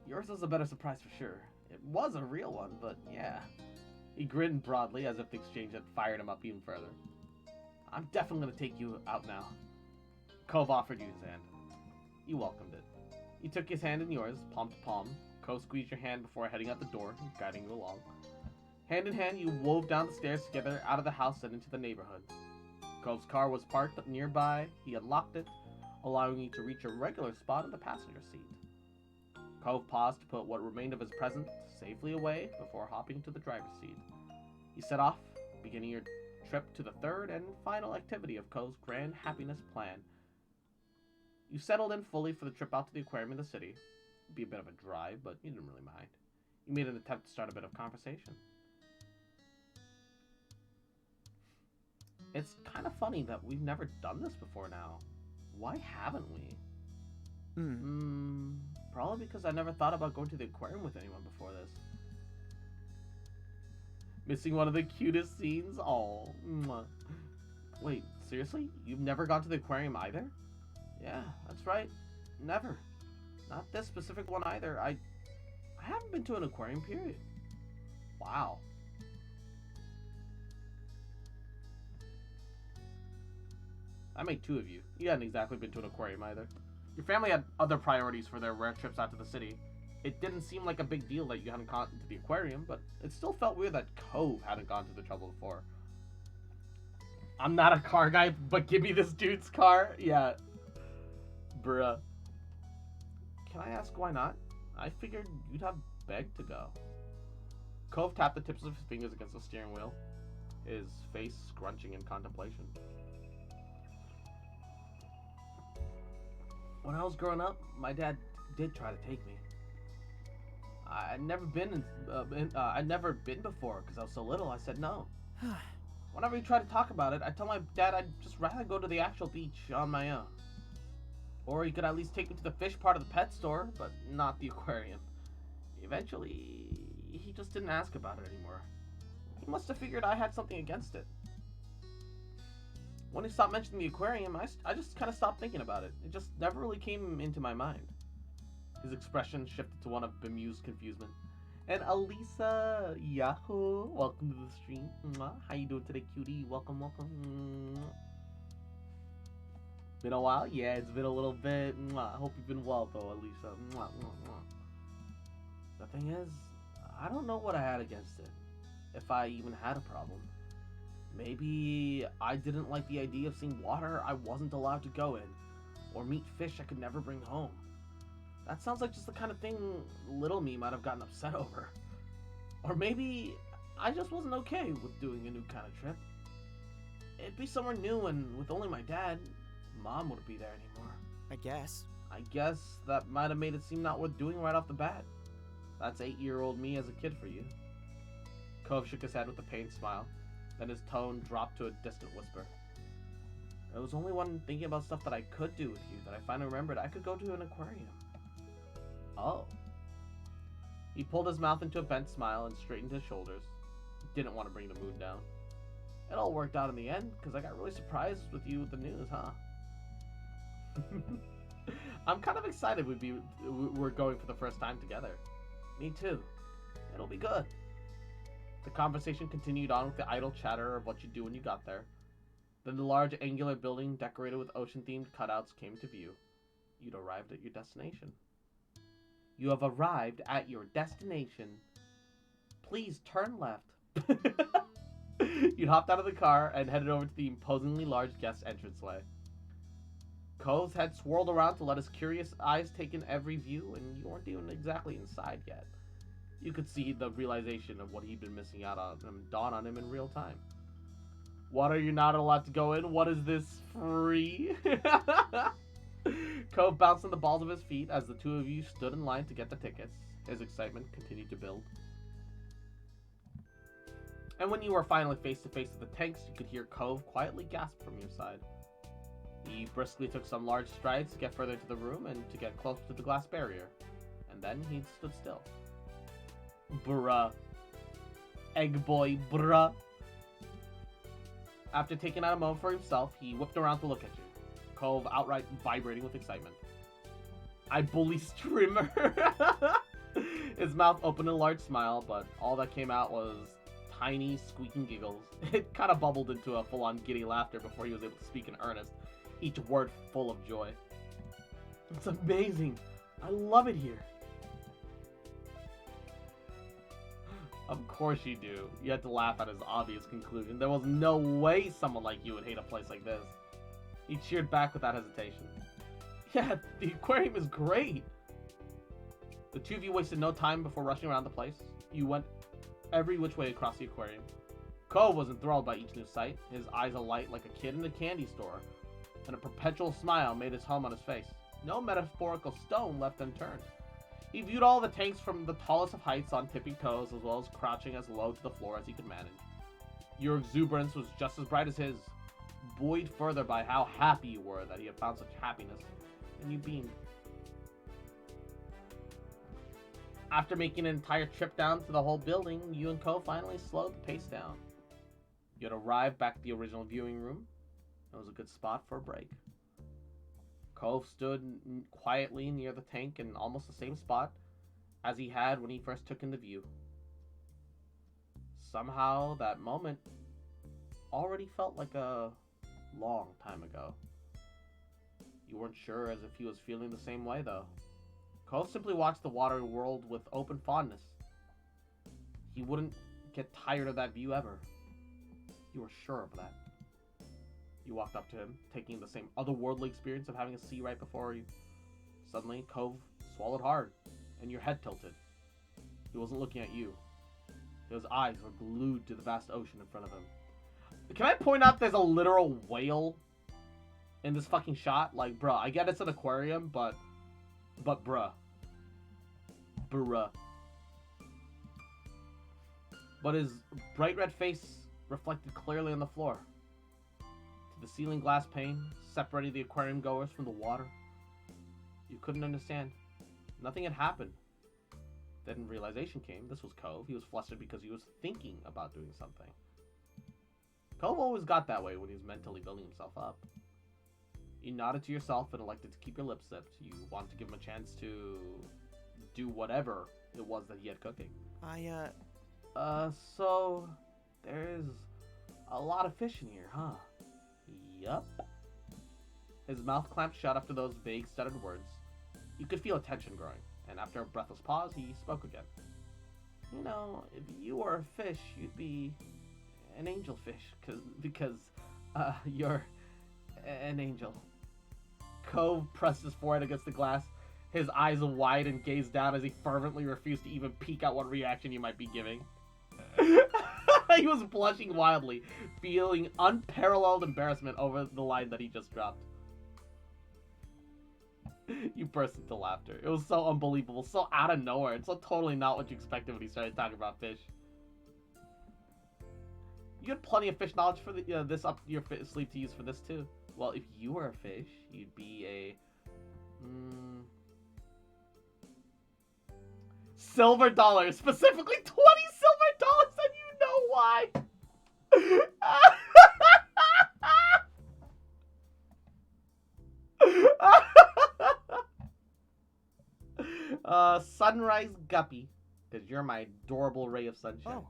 Yours was a better surprise for sure. It was a real one, but yeah. He grinned broadly, as if the exchange had fired him up even further. I'm definitely going to take you out now. Cove offered you his hand. You welcomed it. You took his hand in yours, palm to palm. Cove squeezed your hand before heading out the door, guiding you along. Hand in hand, you wove down the stairs together, out of the house and into the neighborhood. Cove's car was parked nearby. He unlocked it, allowing you to reach a regular spot in the passenger seat. Cove paused to put what remained of his present safely away before hopping to the driver's seat. You set off, beginning your trip to the third and final activity of Cove's grand happiness plan. You settled in fully for the trip out to the aquarium in the city. It'd be a bit of a drive, but you didn't really mind. You made an attempt to start a bit of conversation. It's kind of funny that we've never done this before now. Why haven't we? Probably because I never thought about going to the aquarium with anyone before this. Missing one of the cutest scenes? Oh, wait, seriously? You've never gone to the aquarium either? Yeah, that's right. Never. Not this specific one either. I haven't been to an aquarium, period. Wow. I made two of you. You hadn't exactly been to an aquarium either. Your family had other priorities for their rare trips out to the city. It didn't seem like a big deal that you hadn't gone to the aquarium, but it still felt weird that Cove hadn't gone to the trouble before. I'm not a car guy, but give me this dude's car? Yeah. Bruh. Can I ask why not? I figured you'd have begged to go. Cove tapped the tips of his fingers against the steering wheel, his face scrunching in contemplation. When I was growing up, my dad did try to take me. I'd never been before because I was so little. I said no. Whenever he tried to talk about it, I told my dad I'd just rather go to the actual beach on my own. Or he could at least take me to the fish part of the pet store, but not the aquarium. Eventually, he just didn't ask about it anymore. He must have figured I had something against it. When he stopped mentioning the aquarium, I just kind of stopped thinking about it. It just never really came into my mind. His expression shifted to one of bemused confusement. And Alisa, Yahoo, welcome to the stream. Mwah. How you doing today, cutie? Welcome, welcome. Mwah. Been a while? Yeah, it's been a little bit. Mwah. I hope you've been well, though, Alisa. Mwah, mwah, mwah. The thing is, I don't know what I had against it. If I even had a problem. Maybe I didn't like the idea of seeing water I wasn't allowed to go in. Or meet fish I could never bring home. That sounds like just the kind of thing little me might have gotten upset over. Or maybe I just wasn't okay with doing a new kind of trip. It'd be somewhere new, and with only my dad, Mom wouldn't be there anymore. I guess. I guess that might have made it seem not worth doing right off the bat. That's 8-year-old me as a kid for you. Cove shook his head with a pained smile. Then his tone dropped to a distant whisper. It was only when thinking about stuff that I could do with you that I finally remembered I could go to an aquarium. Oh. He pulled his mouth into a bent smile and straightened his shoulders. He didn't want to bring the mood down. It all worked out in the end, because I got really surprised with you with the news, huh? I'm kind of excited we're going for the first time together. Me too. It'll be good. The conversation continued on with the idle chatter of what you'd do when you got there. Then the large angular building decorated with ocean-themed cutouts came to view. You'd arrived at your destination. You have arrived at your destination. Please turn left. You'd hopped out of the car and headed over to the imposingly large guest entranceway. Cove's head swirled around to let his curious eyes take in every view, and you weren't even exactly inside yet. You could see the realization of what he'd been missing out on dawn on him in real time. What are you not allowed to go in? What is this, free? Cove bounced on the balls of his feet as the two of you stood in line to get the tickets. His excitement continued to build. And when you were finally face to face with the tanks, you could hear Cove quietly gasp from your side. He briskly took some large strides to get further into the room and to get close to the glass barrier. And then he stood still. Bruh. Egg boy, bruh. After taking out a moment for himself, he whipped around to look at you. Cove outright vibrating with excitement. I bully streamer. His mouth opened in a large smile, but all that came out was tiny, squeaking giggles. It kind of bubbled into a full-on giddy laughter before he was able to speak in earnest, each word full of joy. It's amazing. I love it here. Of course you do. You had to laugh at his obvious conclusion. There was no way someone like you would hate a place like this. He cheered back without hesitation. Yeah, the aquarium is great. The two of you wasted no time before rushing around the place. You went every which way across the aquarium. Cove was enthralled by each new sight, his eyes alight like a kid in a candy store, and a perpetual smile made his home on his face. No metaphorical stone left unturned. He viewed all the tanks from the tallest of heights on tipping toes, as well as crouching as low to the floor as he could manage. Your exuberance was just as bright as his, buoyed further by how happy you were that he had found such happiness, and you beamed. After making an entire trip down to the whole building, you and Cove finally slowed the pace down. You had arrived back at the original viewing room. It was a good spot for a break. Cove stood quietly near the tank in almost the same spot as he had when he first took in the view. Somehow, that moment already felt like a long time ago. You weren't sure as if he was feeling the same way, though. Cove simply watched the water world with open fondness. He wouldn't get tired of that view ever. You were sure of that. You walked up to him, taking the same otherworldly experience of having a sea right before you. Suddenly, Cove swallowed hard, and your head tilted. He wasn't looking at you. His eyes were glued to the vast ocean in front of him. Can I point out there's a literal whale in this fucking shot? Like, bruh, I get it's an aquarium, but bruh. Bruh. But his bright red face reflected clearly on the floor. To the ceiling glass pane, separating the aquarium goers from the water, You couldn't understand. Nothing had happened. Then realization came. This was Cove. He was flustered because he was thinking about doing something. Cove always got that way when he was mentally building himself up. You nodded to yourself and elected to keep your lips zipped. You wanted to give him a chance to do whatever it was that he had cooking. So there's a lot of fish in here, huh? Yup. His mouth clamped shut after those vague, stuttered words. You could feel a tension growing, and after a breathless pause, he spoke again. You know, if you were a fish, you'd be an angelfish, because you're an angel. Cove pressed his forehead against the glass, his eyes wide and gazed down as he fervently refused to even peek out what reaction you might be giving. He was blushing wildly, feeling unparalleled embarrassment over the line that he just dropped. You burst into laughter. It was so unbelievable, so out of nowhere, and so totally not what you expected when he started talking about fish. You had plenty of fish knowledge for this up your sleeve to use for this too. Well, if you were a fish, you'd be a silver dollar, specifically 20 silver dollars, and you know why. Sunrise Guppy, because you're my adorable ray of sunshine. Oh.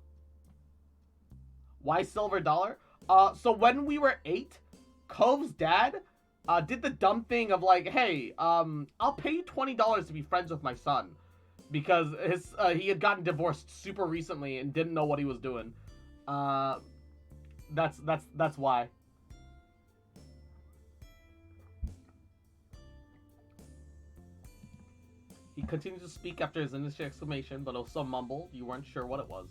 Why silver dollar? So when we were 8, Cove's dad did the dumb thing of like, hey, I'll pay you $20 to be friends with my son, because he had gotten divorced super recently and didn't know what he was doing. That's why. He continued to speak after his initial exclamation, but also mumbled. You weren't sure what it was.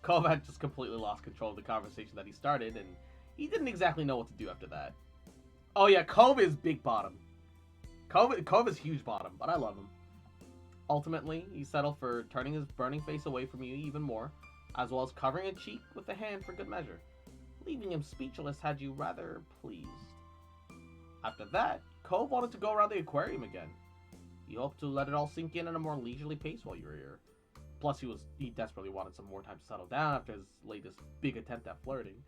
Cove had just completely lost control of the conversation that he started, and he didn't exactly know what to do after that. Oh yeah, Cove is big bottom. Cove is huge bottom, but I love him. Ultimately, he settled for turning his burning face away from you even more, as well as covering a cheek with a hand for good measure, leaving him speechless had you rather pleased. After that, Cove wanted to go around the aquarium again. He hoped to let it all sink in at a more leisurely pace while you were here. Plus, he desperately wanted some more time to settle down after his latest big attempt at flirting.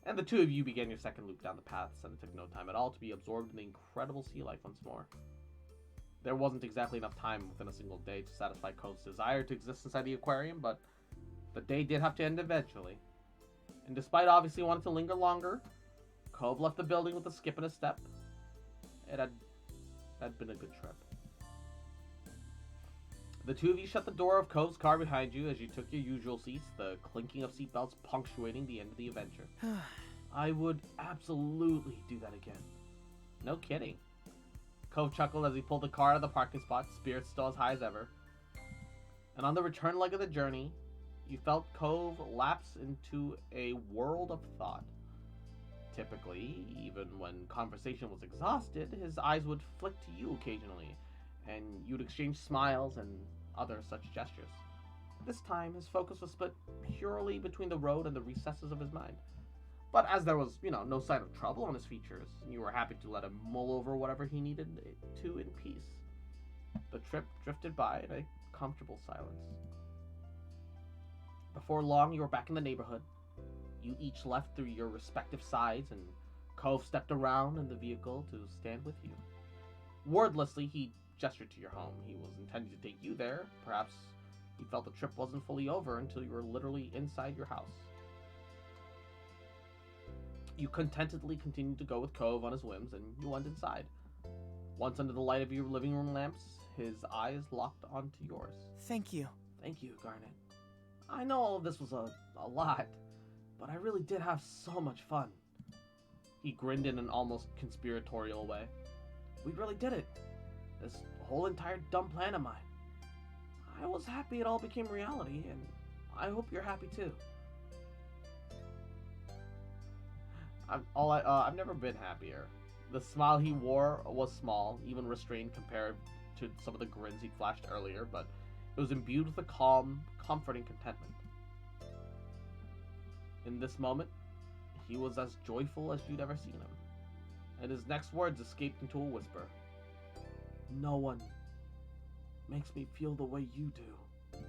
And the two of you began your second loop down the paths, and it took no time at all to be absorbed in the incredible sea life once more. There wasn't exactly enough time within a single day to satisfy Cove's desire to exist inside the aquarium, but the day did have to end eventually. And despite obviously wanting to linger longer, Cove left the building with a skip and a step. It had been a good trip. The two of you shut the door of Cove's car behind you as you took your usual seats, the clinking of seatbelts punctuating the end of the adventure. I would absolutely do that again. No kidding. Cove chuckled as he pulled the car out of the parking spot, spirits still as high as ever. And on the return leg of the journey, you felt Cove lapse into a world of thought. Typically, even when conversation was exhausted, his eyes would flick to you occasionally, and you'd exchange smiles and other such gestures. This time, his focus was split purely between the road and the recesses of his mind. But as there was, no sign of trouble on his features, you were happy to let him mull over whatever he needed to in peace. The trip drifted by in a comfortable silence. Before long, you were back in the neighborhood. You each left through your respective sides, and Cove stepped around in the vehicle to stand with you. Wordlessly, he gestured to your home. He was intending to take you there. Perhaps he felt the trip wasn't fully over until you were literally inside your house. You contentedly continued to go with Cove on his whims, and you went inside. Once under the light of your living room lamps, his eyes locked onto yours. Thank you. Thank you, Garnet. I know all of this was a lot, but I really did have so much fun. He grinned in an almost conspiratorial way. We really did it. This whole entire dumb plan of mine. I was happy it all became reality, and I hope you're happy too. I've never been happier. The smile he wore was small, even restrained compared to some of the grins he flashed earlier, but it was imbued with a calm, comforting contentment. In this moment, he was as joyful as you'd ever seen him, and his next words escaped into a whisper. No one makes me feel the way you do.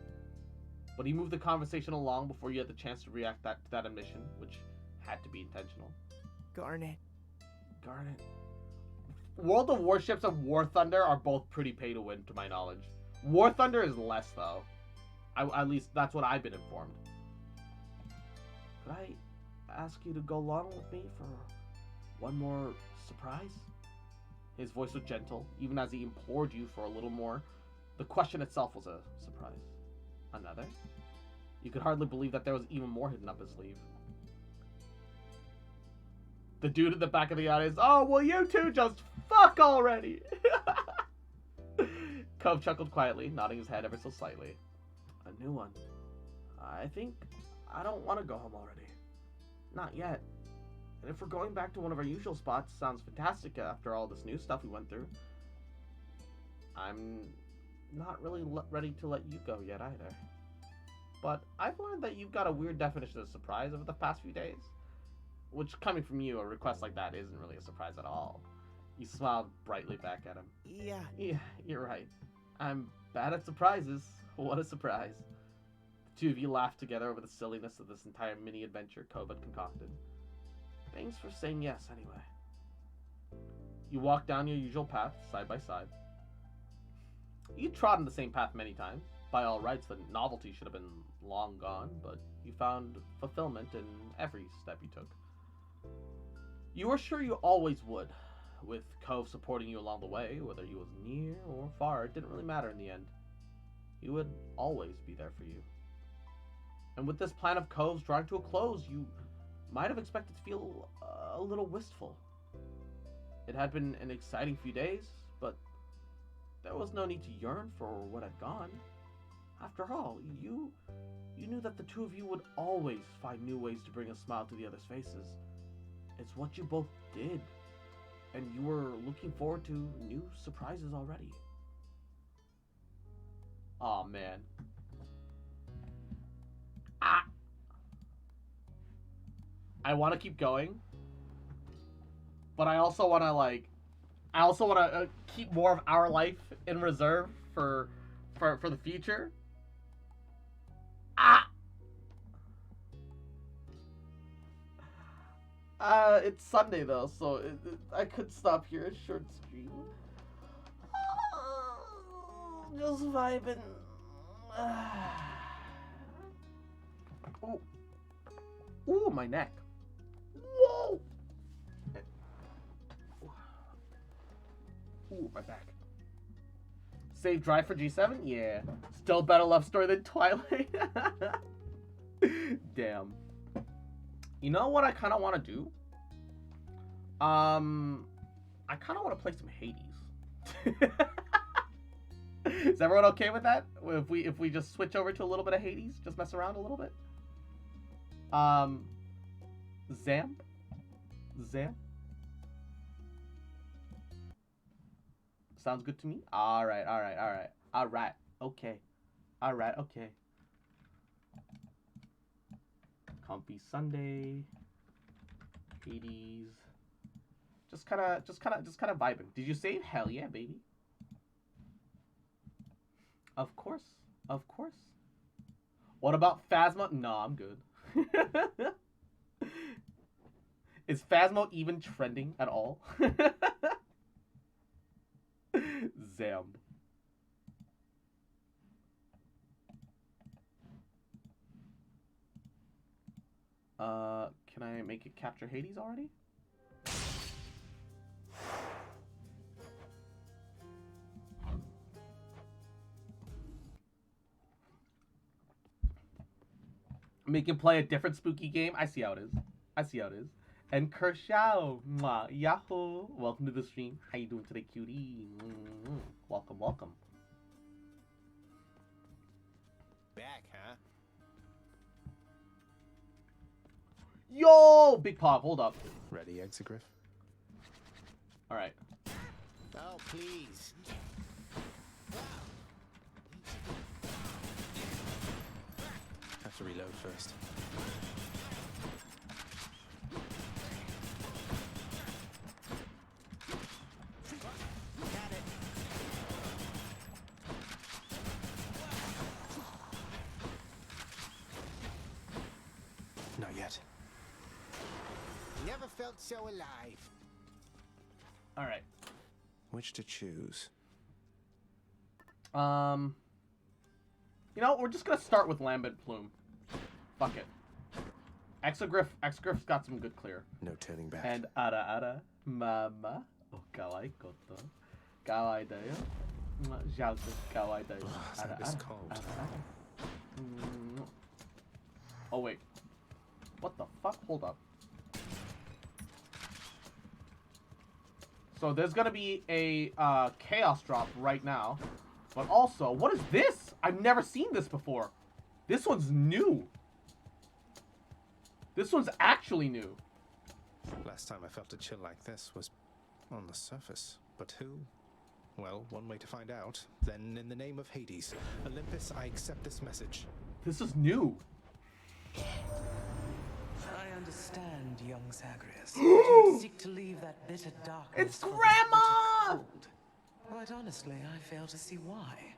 But he moved the conversation along before you had the chance to react to that admission, which had to be intentional. Garnet. Garnet. World of Warships and War Thunder are both pretty pay to win, to my knowledge. War Thunder is less, though. At least that's what I've been informed. Could I ask you to go along with me for one more surprise? His voice was gentle, even as he implored you for a little more. The question itself was a surprise. Another? You could hardly believe that there was even more hidden up his sleeve. The dude in the back of the audience, oh, will you two just fuck already? Cove chuckled quietly, nodding his head ever so slightly. A new one. I think I don't want to go home already. Not yet. And if we're going back to one of our usual spots, sounds fantastic after all this new stuff we went through. I'm not really ready to let you go yet either. But I've learned that you've got a weird definition of surprise over the past few days. Which, coming from you, a request like that isn't really a surprise at all. You smiled brightly back at him. Yeah, you're right. I'm bad at surprises. What a surprise. The two of you laughed together over the silliness of this entire mini-adventure Cove had concocted. Thanks for saying yes, anyway. You walked down your usual path, side by side. You trodden the same path many times. By all rights, the novelty should have been long gone, but you found fulfillment in every step you took. You were sure you always would, with Cove supporting you along the way, whether he was near or far, it didn't really matter in the end. He would always be there for you. And with this plan of Cove's drawing to a close, you might have expected to feel a little wistful. It had been an exciting few days, but there was no need to yearn for what had gone. After all, you knew that the two of you would always find new ways to bring a smile to the other's faces. It's what you both did, and you were looking forward to new surprises already. Aw, man. I want to keep going, but I also want to keep more of our life in reserve for the future. It's Sunday though, so I could stop here. A short stream. Just vibing. Ooh, my neck. Whoa. Ooh, my back. Save Drive for G7? Yeah. Still a better love story than Twilight. Damn. You know what I kind of want to do? I kind of want to play some Hades. Is everyone okay with that? If we just switch over to a little bit of Hades, just mess around a little bit. Zam. Sounds good to me. All right. Okay. Comfy Sunday. Hades. Just kind of vibing. Did you save? Hell yeah, baby. Of course. What about Phasma? No, I'm good. Is Phasma even trending at all? Zam. Can I make it capture Hades already? Make him play a different spooky game? I see how it is. And Kershaw, mwah, yahoo! Welcome to the stream. How you doing today, cutie? Welcome. Back, huh? Yo! Big Pop, hold up. Ready, Exegriff? Alright. Oh, please. Have to reload first. Got it. that. Never felt so alive. All right. Which to choose? You know, we're just gonna start with Lambent Plume. Fuck it. Exogryph's got some good clear. No turning back. And ara mama o kawaii koto. Kawaii da yo. Xiao kawaii da yo. That is cold. Oh wait. What the fuck? Hold up. So there's gonna be a chaos drop right now. But also, what is this? I've never seen this before. This one's new. This one's actually new. Last time I felt a chill like this was on the surface. But who? Well, one way to find out. Then, in the name of Hades, Olympus, I accept this message. This is new. I understand, young Zagreus. You seek to leave that bitter darkness. It's for this Grandma! bitter cold. Quite honestly, I fail to see why.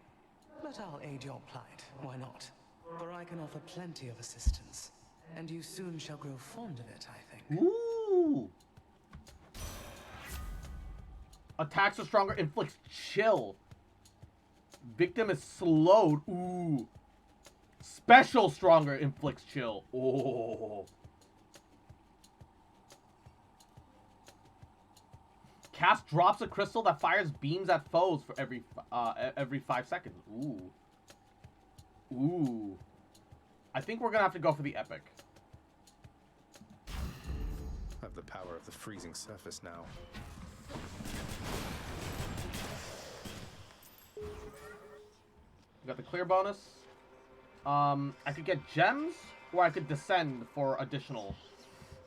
But I'll aid your plight. Why not? For I can offer plenty of assistance. And you soon shall grow fond of it, I think. Ooh. Attacks are stronger, inflicts chill. Victim is slowed. Ooh. Special stronger, inflicts chill. Oh. Cast drops a crystal that fires beams at foes for every 5 seconds. Ooh. Ooh. I think we're gonna have to go for the epic. I have the power of the freezing surface now. We got the clear bonus. I could get gems, or I could descend for additional.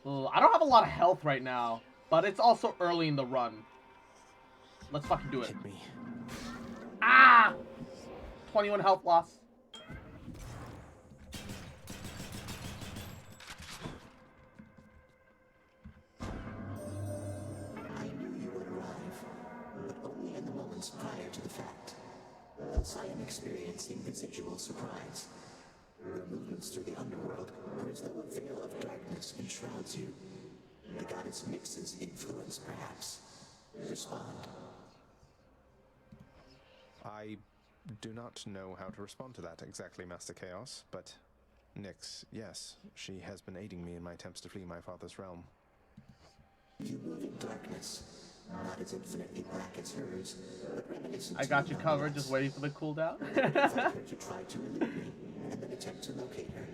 I don't have a lot of health right now, but it's also early in the run. Let's fucking do it. Hit me. Ah! 21 health loss. I knew you would arrive, but only in the moments prior to the fact. Thus I am experiencing residual surprise. Your movements through the underworld are as though a veil of darkness enshrouds you. The goddess mixes influence, perhaps. Respond. I do not know how to respond to that exactly, Master Chaos, but Nyx, yes, she has been aiding me in my attempts to flee my father's realm. You move in darkness, not as infinitely black as hers, but reminiscent. I got you covered, just waiting for the cooldown. Invite her to try to elude me, and then attempt to locate her.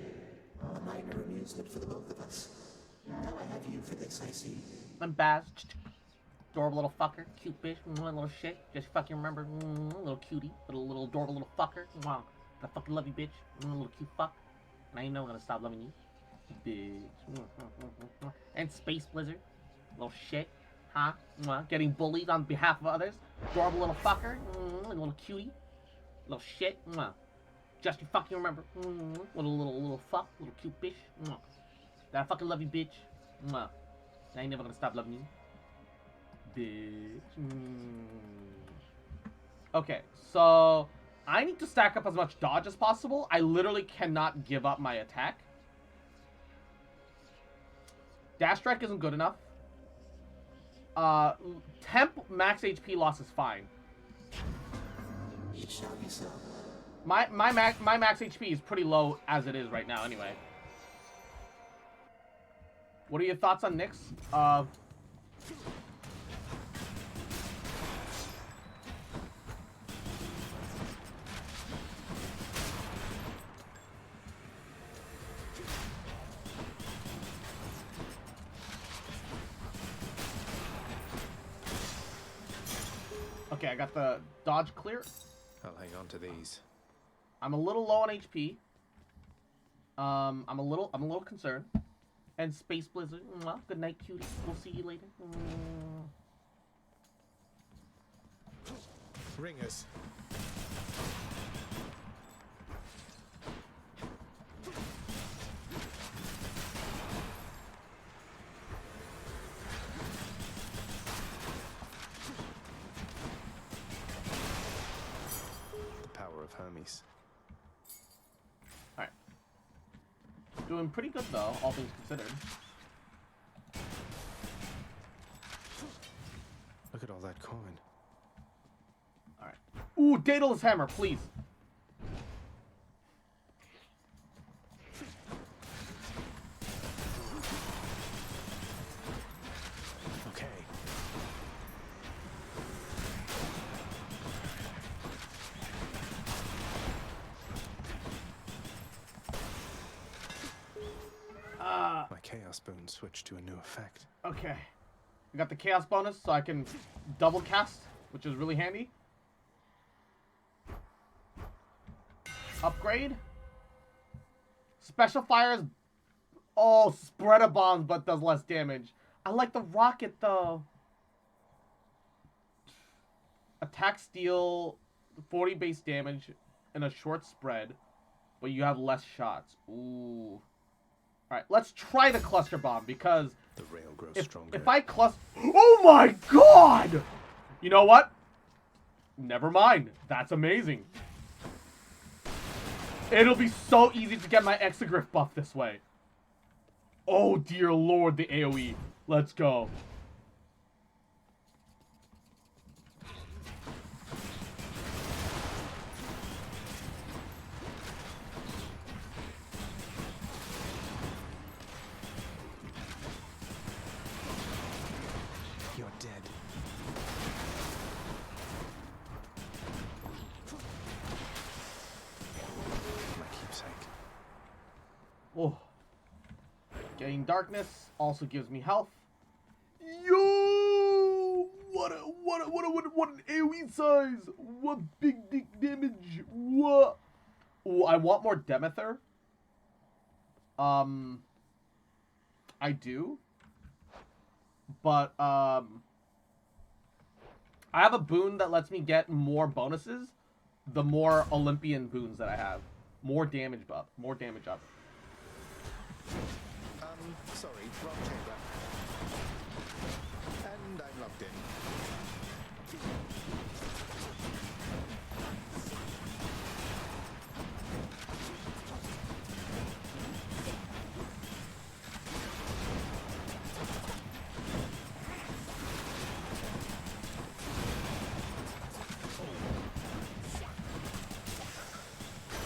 A minor amusement for the both of us. Now I have you for this, I see. I'm Baz. Adorable little fucker. Cute bitch. Little shit. Just fucking remember. Little cutie. Little adorable little fucker. I fucking love you, bitch. Little cute fuck. And I ain't never gonna stop loving you. Bitch. And Space Blizzard. Little shit. Huh? Getting bullied on behalf of others. Adorable little fucker. Little cutie. Little shit. Just you fucking remember. Little fuck. Little cute bitch. That I fucking love you, bitch. I ain't never gonna stop loving you. Bitch. Okay, so I need to stack up as much dodge as possible. I literally cannot give up my attack. Dash strike isn't good enough. Temp max HP loss is fine. It shall be so. My max HP is pretty low as it is right now anyway. What are your thoughts on Nyx? Okay, I got the dodge clear. I'll hang on to these. I'm a little low on HP. I'm a little concerned. And Space Blizzard. Good night, cutie. We'll see you later. Ringers. The power of Hermes. Alright. Doing pretty good though, all things considered. Look at all that coin. Alright. Ooh, Daedalus Hammer, please. Okay. My Chaos Boon switched to a new effect. Okay. I got the Chaos bonus, so I can double cast, which is really handy. Upgrade. Special fires. Oh, spread of bombs, but does less damage. I like the rocket, though. Attack steal 40 base damage in a short spread, but you have less shots. Ooh. Alright, let's try the cluster bomb, because The rail grows if stronger. I cluster... Oh my god! You know what? Never mind. That's amazing. It'll be so easy to get my Exegriff buff this way. Oh dear lord, the AoE. Let's go. You're dead. My keepsake. Oh. Getting darkness also gives me health. Yo! What an AoE size! What big dick damage! What? Oh, I want more Demether. I do. But, I have a boon that lets me get more bonuses the more Olympian boons that I have. More damage buff. More damage up. Sorry, wrong chamber. And I'm logged in.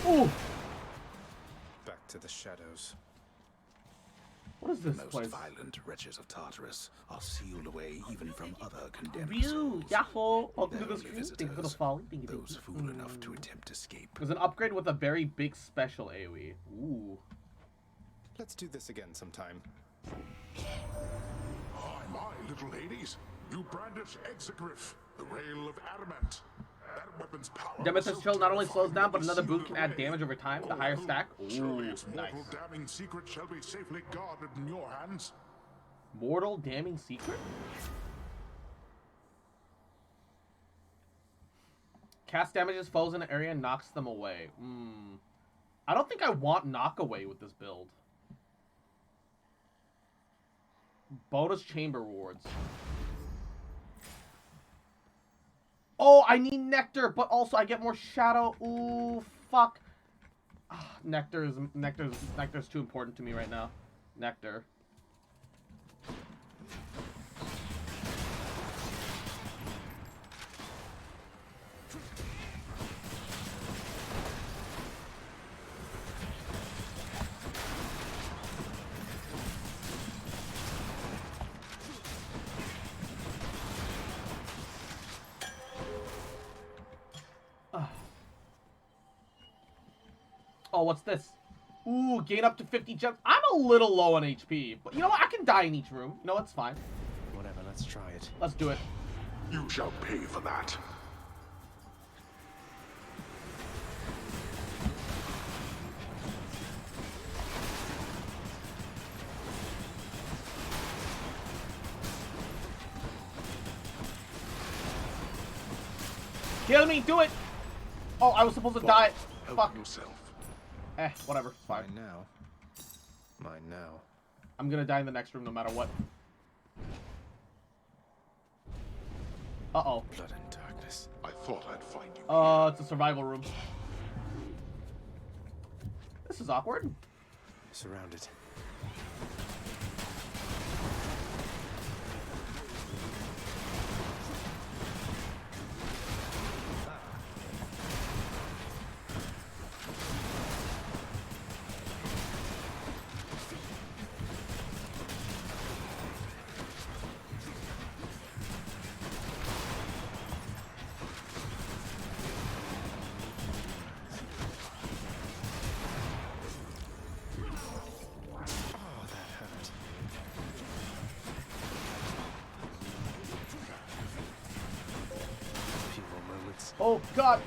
Ooh! Back to the shadows. What is this The most place? violent wretches of Tartarus are sealed away even from other condemned Ryu! souls. Yahoo! Welcome to Their the only stream. Thank you for the visitors, follow. Thank you, those fool enough to attempt escape. There's an upgrade with a very big special AoE. Ooh. Let's do this again sometime. My little ladies, you brandish Exegriff, the rail of adamant. That weapon's power. Demether's Chill not only slows down, but another boot can add damage over time. The higher stack. Surely Ooh, its nice. mortal damning secret shall be safely guarded in your hands. Mortal damning secret? Cast damages foes in an area and knocks them away. I don't think I want knock away with this build. Bonus chamber rewards. Oh, I need Nectar, but also I get more Shadow. Ooh, fuck. Nectar's too important to me right now. Nectar. Oh, what's this? Ooh, gain up to 50 gems. I'm a little low on HP, but you know what? I can die in each room. You know, it's fine. Whatever, let's try it. Let's do it. You shall pay for that. Kill me, do it! Oh, I was supposed to die. Help Fuck. yourself. Whatever, it's fine. Mine now. Mine now. I'm gonna die in the next room no matter what. Uh-oh. Blood and darkness. I thought I'd find you. It's a survival room. This is awkward. surrounded. Oh, that hurt. A few more moments. Oh God.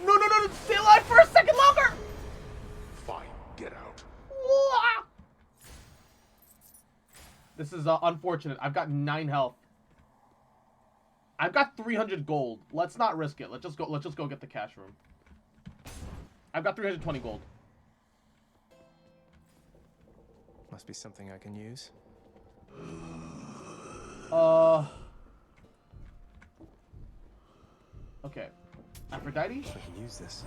No, no, no, no, stay alive for a second longer. Fine, get out. Wah! This is unfortunate. I've got 9 health. I've got 300 gold. Let's not risk it. Let's just go get the cash room. I've got 320 gold. Must be something I can use. Okay. Aphrodite? I can use this.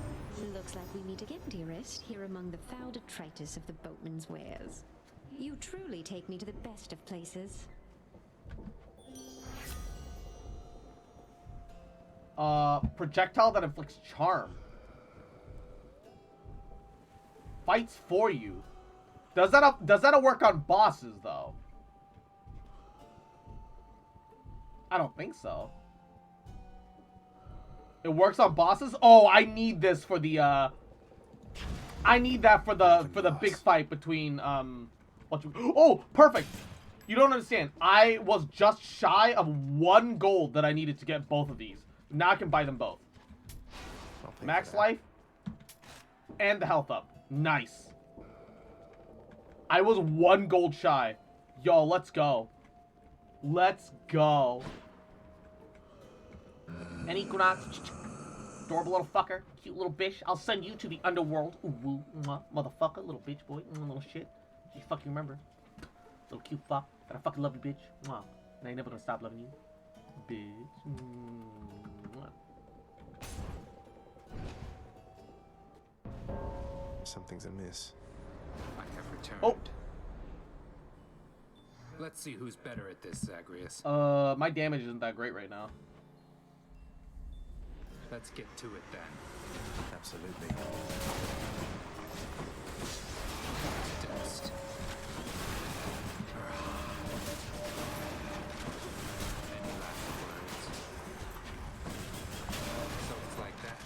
Looks like we meet again, dearest, here among the foul detritus of the boatman's wares. You truly take me to the best of places. Projectile that inflicts charm. Fights for you. Does that work on bosses though? I don't think so. It works on bosses? Oh, I need this for the I need that for the big fight between oh, perfect. You don't understand. I was just shy of 1 gold that I needed to get both of these. Now I can buy them both. Max life and the health up. Nice. I was 1 gold shy. Yo, let's go. Let's go. Any grunts? Adorable little fucker. Cute little bitch. I'll send you to the underworld. Ooh, woo, mwah, motherfucker. Little bitch boy. Little shit. You fucking remember. Little cute fuck. That I fucking love you, bitch. Mwah. And I ain't never gonna stop loving you. Bitch. Mwah. Something's amiss. I have returned. Oh. Let's see who's better at this, Zagreus. My damage isn't that great right now. Let's get to it then. Absolutely. Dust. Any last words? So it's like that.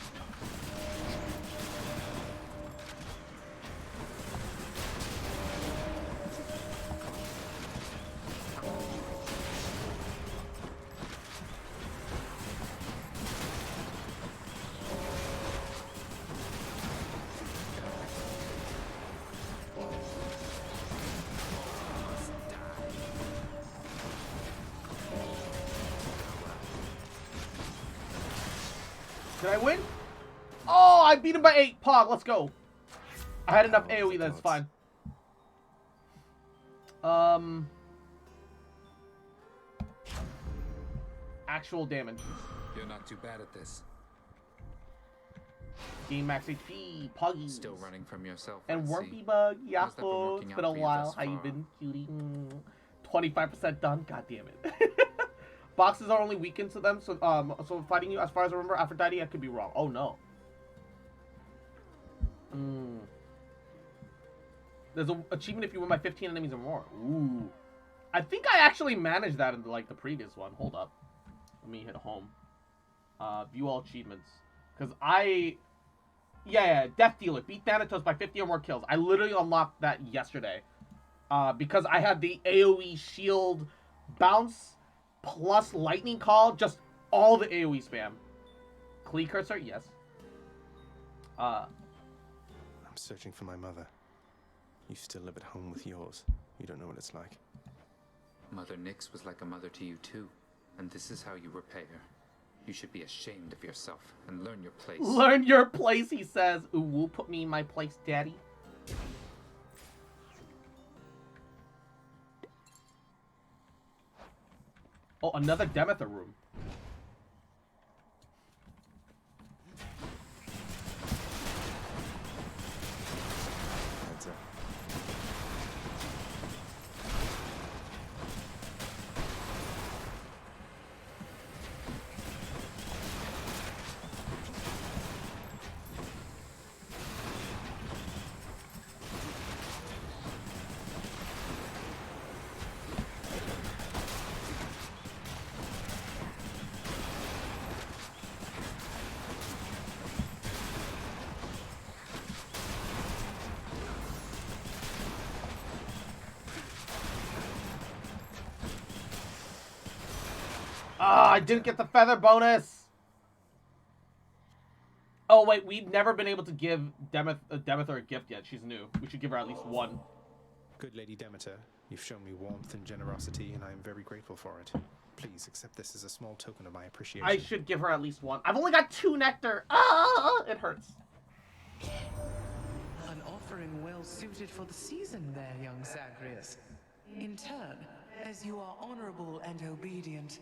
Did I win? Oh, I beat him by 8. Pog, let's go. I had enough AoE, that's fine. Actual damage. You're not too bad at this. Game max HP, Puggies. Still running from yourself. And I Warpy see. Bug, How's that been Yahoo. working It's out been a for you while. thus How you far? been, cutie? 25% done. God damn it. Boxes are only weakened to them, so fighting you, as far as I remember, Aphrodite, I could be wrong. Oh no. There's an achievement if you win by 15 enemies or more. Ooh. I think I actually managed that in like the previous one. Hold up. Let me hit home. View all achievements. Because yeah, Death Dealer. Beat Thanatos by 50 or more kills. I literally unlocked that yesterday. Because I had the AoE shield bounce plus lightning call. Just all the AoE spam. Klee cursor? Yes. I'm searching for my mother. You still live at home with yours. You don't know what it's like. Mother Nyx was like a mother to you too. And this is how you repay her. You should be ashamed of yourself and learn your place. Learn your place, he says. Ooh, will put me in my place, daddy. Oh, another Demeter room. I didn't get the feather bonus. Oh wait, we've never been able to give Demeter a gift yet. She's new. We should give her at least one. Good Lady Demeter, you've shown me warmth and generosity, and I am very grateful for it. Please accept this as a small token of my appreciation. I should give her at least one. I've only got 2 nectar. Ah, it hurts. An offering well suited for the season there, young Zagreus. In turn, as you are honorable and obedient,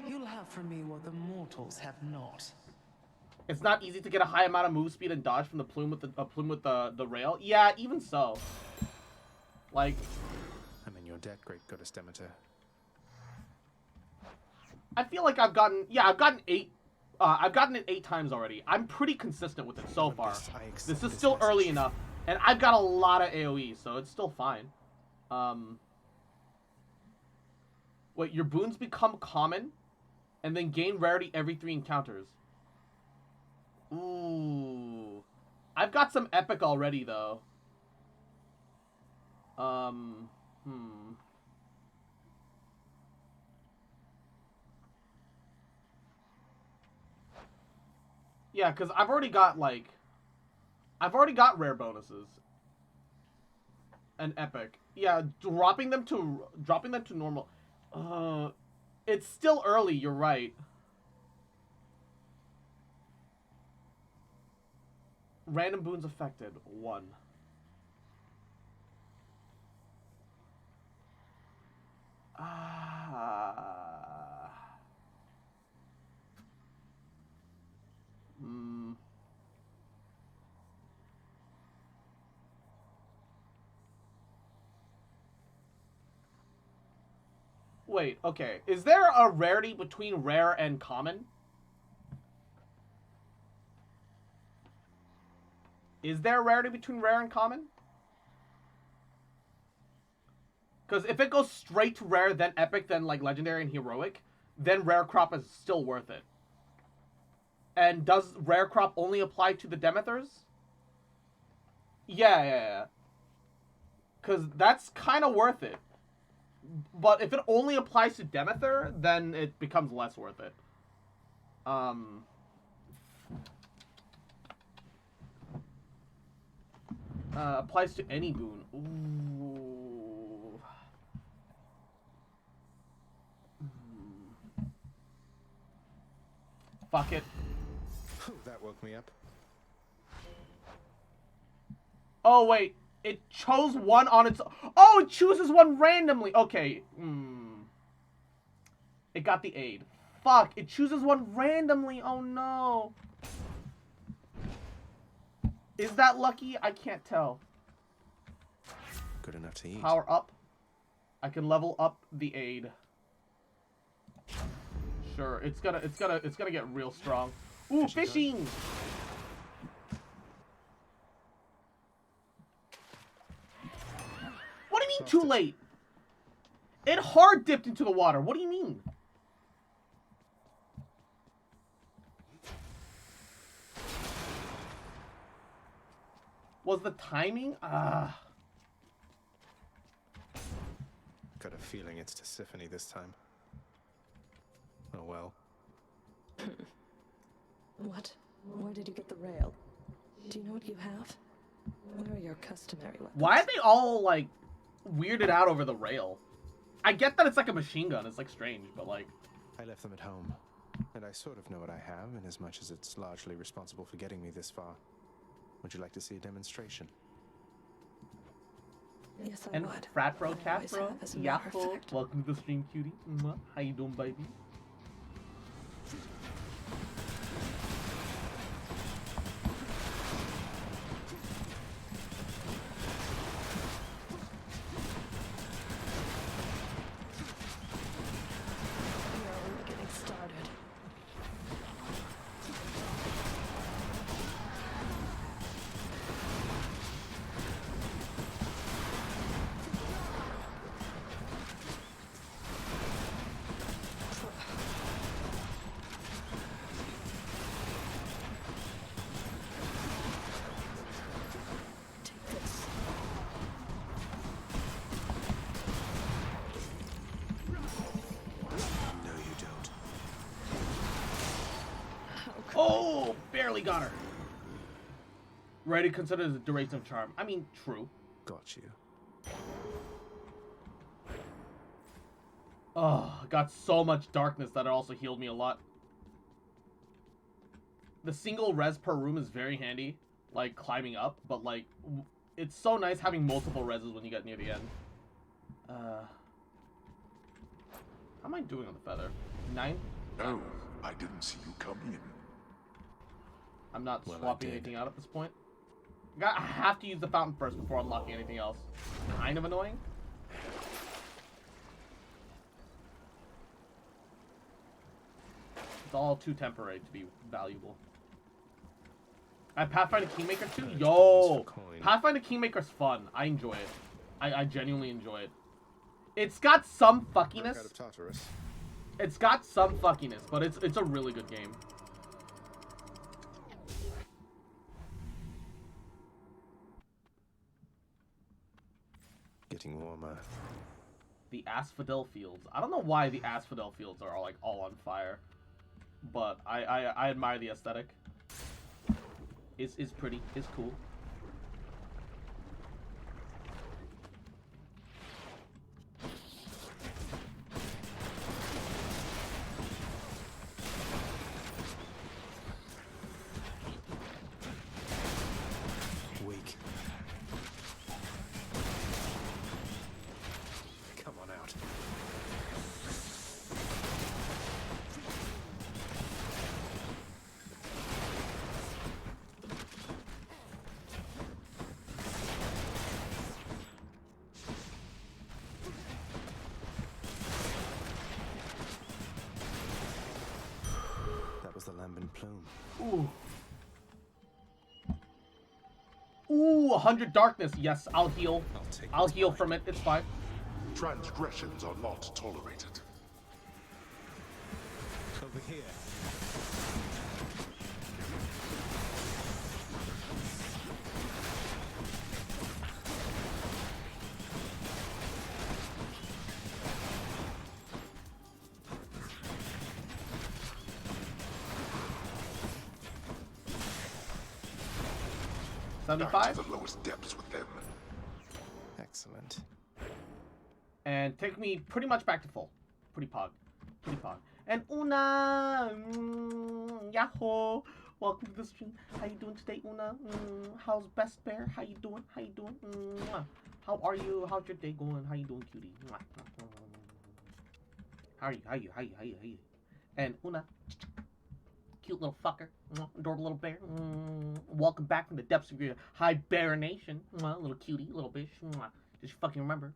you'll have from me what the mortals have not. It's not easy to get a high amount of move speed and dodge from the plume with the rail. Yeah, even so. Like, I'm in your debt, great goddess Demeter. I feel like I've gotten 8. I've gotten it 8 times already. I'm pretty consistent with it so far. This is still early enough, and I've got a lot of AoE, so it's still fine. Wait, your boons become common, and then gain rarity every 3 encounters. Ooh, I've got some epic already though. Yeah, because I've already got rare bonuses. And epic. Yeah, dropping them to normal. It's still early, you're right. Random boons affected, 1. Wait, okay. Is there a rarity between rare and common? Is there a rarity between rare and common? Because if it goes straight to rare, then epic, then like legendary and heroic, then rare crop is still worth it. And does rare crop only apply to the Demethers? Yeah. Because that's kind of worth it. But if it only applies to Demeter, then it becomes less worth it. Applies to any boon. Ooh. Fuck it. That woke me up. Oh, wait. It chose one on its... Oh, it chooses one randomly. Okay. It got the aid. Fuck. It chooses one randomly. Oh, no. Is that lucky? I can't tell. Good enough to eat. Power up. I can level up the aid. Sure. It's gonna get real strong. Ooh, fishing! What do you mean too late? It hard dipped into the water. What do you mean? Was the timing? Got a feeling it's Tisiphone this time. Oh well. What? Where did you get the rail? Do you know what you have? Where are your customary weapons? Why are they all, like, weirded out over the rail? I get that it's like a machine gun. It's, like, strange, but, like... I left them at home, and I sort of know what I have, in as much as it's largely responsible for getting me this far. Would you like to see a demonstration? Yes, I and would. Frat Bro, Cat Always Bro, have, as a matter of Yahoo, fact. welcome to the stream, cutie. How you doing, baby? We are only getting started. Oh, barely got her. Ready to consider the duration of charm. I mean, true. Got you. Oh, got so much darkness that it also healed me a lot. The single res per room is very handy, like climbing up, but like, it's so nice having multiple reses when you get near the end. How am I doing on the feather? 9? No, I didn't see you come in. I'm not swapping anything out at this point. I have to use the fountain first before unlocking anything else. Kind of annoying. It's all too temporary to be valuable. I Pathfinder Kingmaker too? Yo! Pathfinder Kingmaker's fun. I enjoy it. I genuinely enjoy it. It's got some fuckiness. It's got some fuckiness, but it's a really good game. Getting warmer. The Asphodel Fields. I don't know why the Asphodel Fields are all on fire, but I admire the aesthetic. It's pretty. It's cool. Weak. Come on out. That was the Lambent Plume. Ooh. Ooh, 100 darkness. Yes, I'll heal. I'll heal from it. It's fine. Transgressions are not tolerated. Over here. Down to the lowest depths with them. Excellent. And take me pretty much back to full. Pretty pog. Pretty pog. And Una! Yahoo! Welcome to the stream. How you doing today, Una? How's Best Bear? How you doing? How you doing? How are you? How's your day going? How you doing, cutie? How are you? How you? And Una. Cute little fucker. Adorable little bear. Welcome back from the depths of your hibernation. Little cutie, little bitch. Just fucking remember.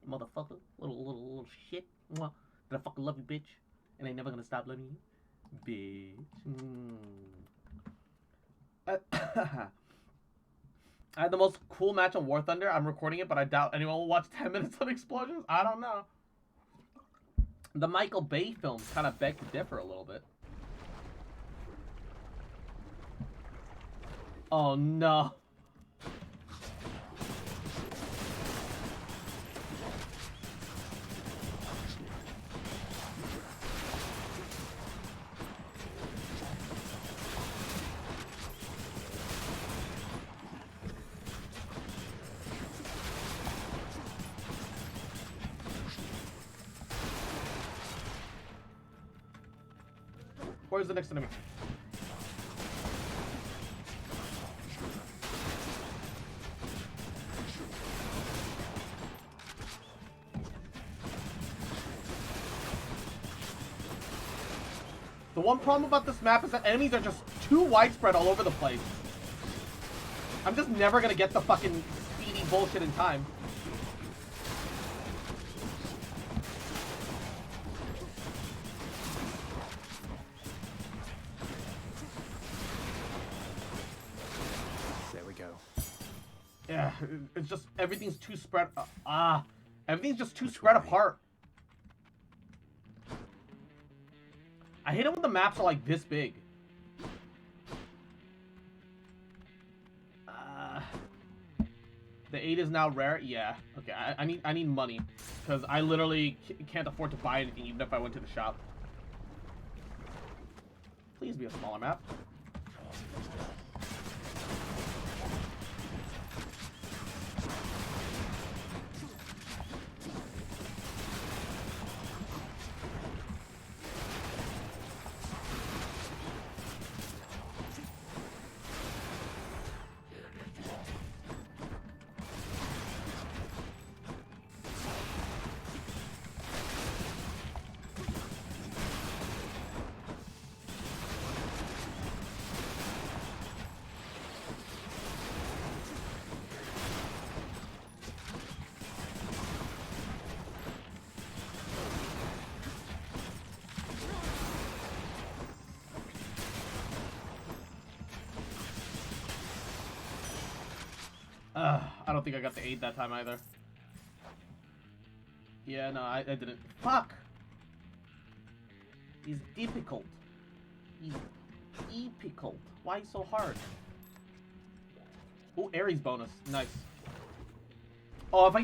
Motherfucker. Little shit. That I fucking love you, bitch. And I ain't never gonna stop loving you. Bitch. I had the most cool match on War Thunder. I'm recording it, but I doubt anyone will watch 10 minutes of explosions. I don't know. The Michael Bay films kind of beg to differ a little bit. Oh no. Where's the next enemy? The one problem about this map is that enemies are just too widespread all over the place. I'm just never gonna get the fucking speedy bullshit in time. There we go. Yeah, it's just everything's too spread. Everything's just too spread apart. I hate it when the maps are like this big. The 8 is now rare. Yeah. Okay. I need money because I literally can't afford to buy anything even if I went to the shop. Please be a smaller map. I don't think I got the 8 that time either. Yeah, no, I didn't. Fuck! He's difficult. He's difficult. Why so hard? Oh, Ares bonus. Nice. Oh, if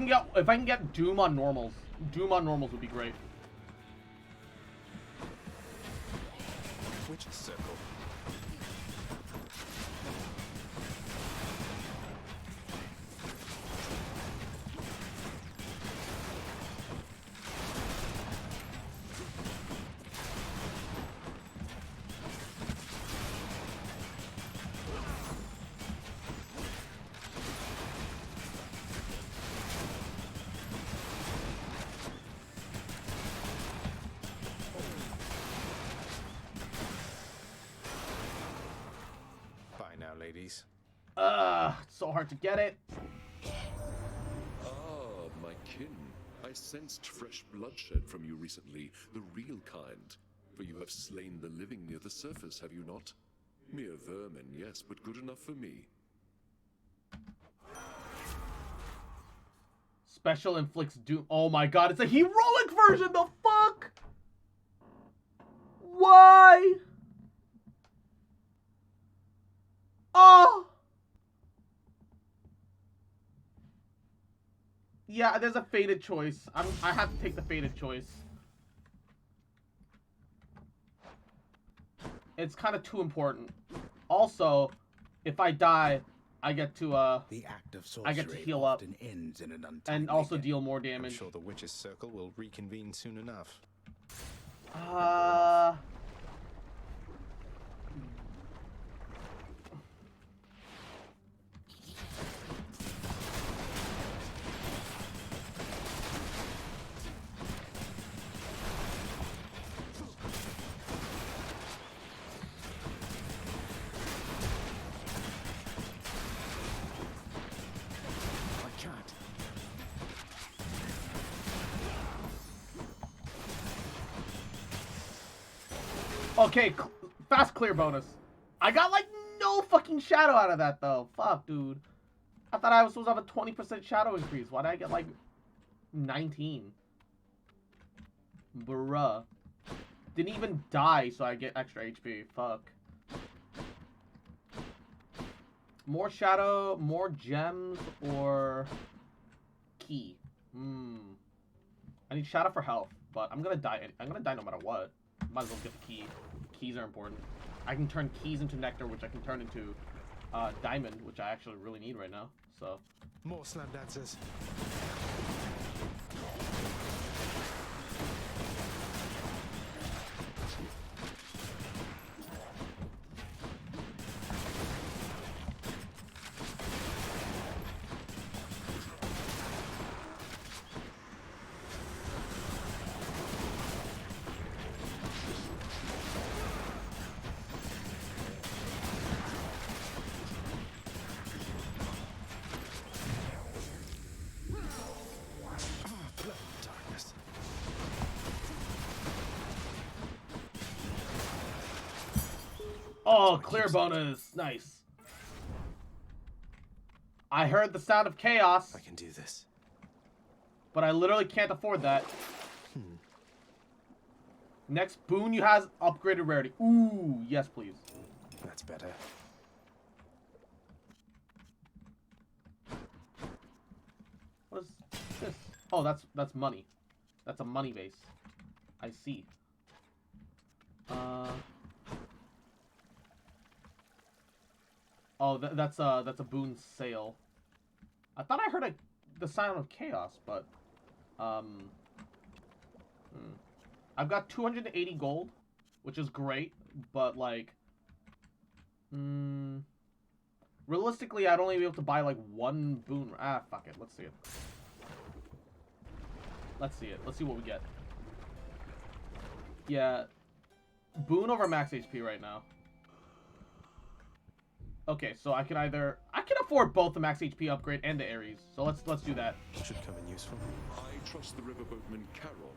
I can get Doom on normals. Doom on normals would be great. Witch's Circle. Ladies. It's so hard to get it. Ah, my kin. I sensed fresh bloodshed from you recently, the real kind. For you have slain the living near the surface, have you not? Mere vermin, yes, but good enough for me. Special inflicts doom. Oh my god, it's a heroic version! The fuck? Why? Oh! Yeah, there's a fated choice. I have to take the fated choice. It's kind of too important. Also, if I die, I get to the act of sorcery I get to heal up ends in an and also deal more damage. I'm sure the Witch's Circle will reconvene soon enough. Okay, fast clear bonus. I got like no fucking shadow out of that though. Fuck, dude. I thought I was supposed to have a 20% shadow increase. Why did I get like 19? Bruh. Didn't even die, so I get extra HP. Fuck. More shadow, more gems, or key. I need shadow for health, but I'm gonna die. I'm gonna die no matter what. Might as well get the key. Keys are important. I can turn keys into nectar, which I can turn into diamond, which I actually really need right now. So more slam dancers. Oh, clear bonus. Nice. I heard the sound of chaos. I can do this. But I literally can't afford that. Next boon you has upgraded rarity. Ooh, yes please. That's better. What is this? Oh, that's money. That's a money base. I see. Oh, that's a boon sale. I thought I heard the sound of chaos, but I've got 280 gold, which is great, but like realistically I'd only be able to buy like one boon. Ah, fuck it. Let's see it. Let's see it. Let's see what we get. Yeah. Boon over max HP right now. Okay, so I can afford both the max HP upgrade and the Ares. So let's do that. Should come in useful. I trust the riverboatman Carol.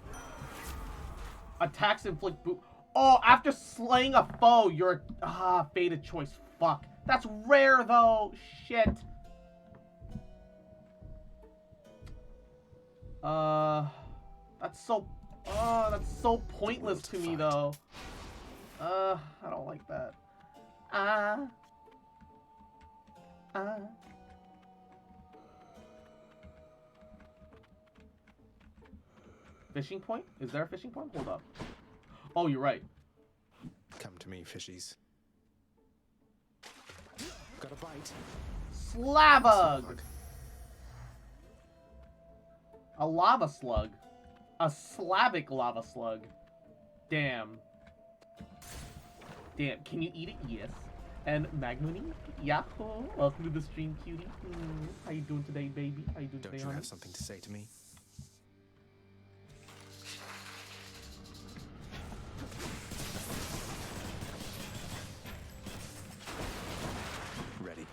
Attacks inflict boon. Oh, after slaying a foe, you're fated choice. Fuck. That's rare though. Shit. That's so pointless to me though. I don't like that. Fishing point? Is there a fishing point? Hold up. Oh, you're right. Come to me, fishies. Got a bite. Slavug! A lava slug. A Slavic lava slug. Damn. Damn, can you eat it? Yes. And Magmuni? Yahoo! Welcome to the stream, cutie. How you doing today, baby? How you doing today, Don't you honey? have something to say to me? Ready.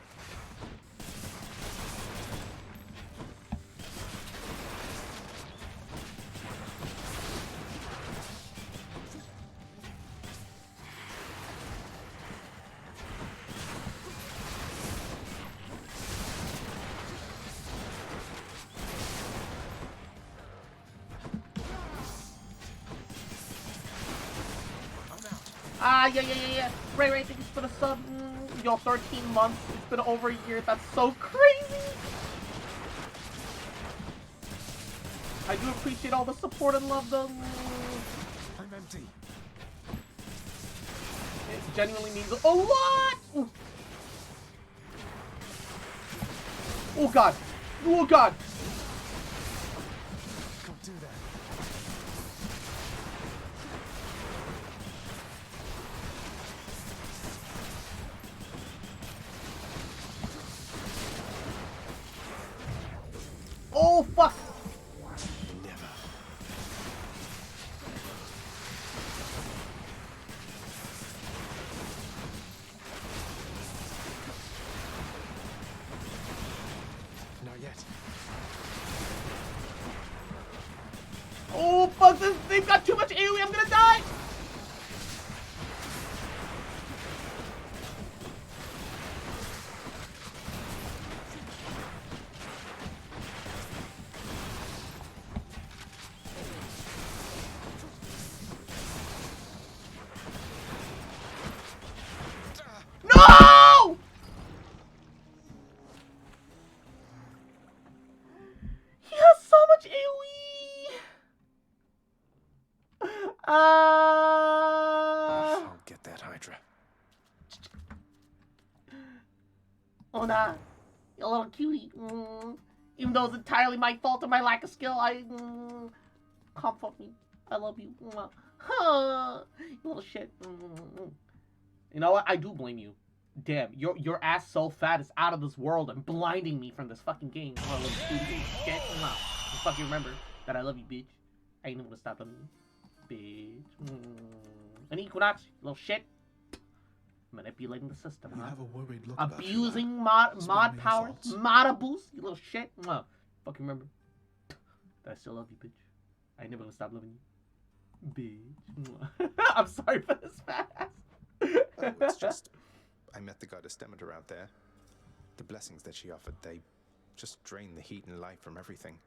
Yeah. Ray, thank you for the sub. Yo, 13 months. It's been over a year. That's so crazy. I do appreciate all the support and love, though. I'm empty. It genuinely means a lot. Ooh. Oh, God. Oh, God. Don't do that. Oh, fuck! Never. Not yet. Oh, fuck this! They've got too much AoE, I'm gonna die! No! He has so much AoE! I'll get that Hydra. Oh, nah. You little cutie. Even though it's entirely my fault and my lack of skill, comfort me. I love you. You little shit. You know what? I do blame you. Damn, your ass so fat is out of this world and blinding me from this fucking game. Oh, little cutie. Shit. Just fucking remember that I love you, bitch. I ain't never gonna stop loving you. Bitch. And Equinox, you little shit. Manipulating the system, You huh? have a worried look Abusing about you, mod Spilling powers, your thoughts. mod abuse, you little shit. Fucking remember that I still love you, bitch. I ain't never gonna stop loving you, bitch. I'm sorry for this fast. Oh, it's just... I met the goddess Demeter out there. The blessings that she offered, they just drain the heat and life from everything.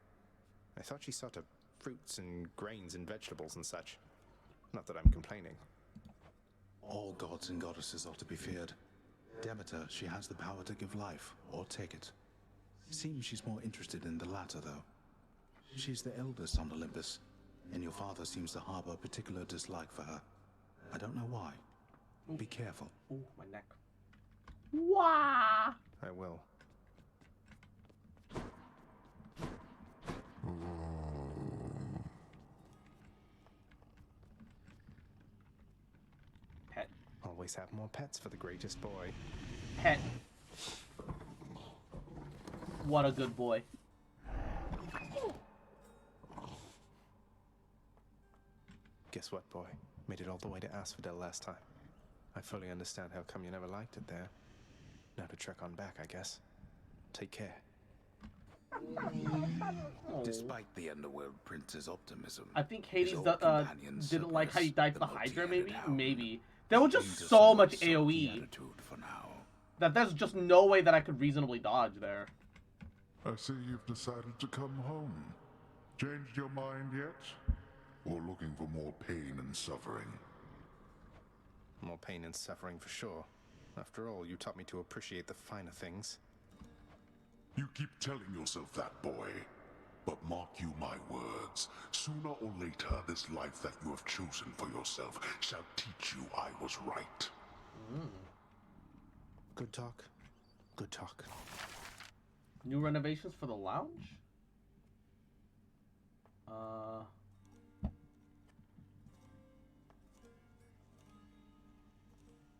I thought she saw to fruits and grains and vegetables and such. Not that I'm complaining. All gods and goddesses are to be feared. Demeter, she has the power to give life, or take it. Seems she's more interested in the latter, though. She's the eldest on Olympus, and your father seems to harbor a particular dislike for her. I don't know why. Be careful. Ooh, my neck. Wah! I will. Pet. Always have more pets for the greatest boy. Pet. What a good boy. Guess what, boy? Made it all the way to Asphodel last time. I fully understand how come you never liked it there. Now to trek on back, I guess. Take care. Despite the Underworld Prince's optimism, I think Hades his old companions didn't like how you died to the the Hydra, multi-headed maybe? hound. Maybe. There was Seems just to so somewhat much soak the AoE attitude for now. that there's just no way that I could reasonably dodge there. I see you've decided to come home. Changed your mind yet? Or looking for more pain and suffering? More pain and suffering for sure. After all, you taught me to appreciate the finer things. You keep telling yourself that, boy. But mark you my words, sooner or later this life that you have chosen for yourself shall teach you I was right. Good talk. Good talk. New renovations for the lounge?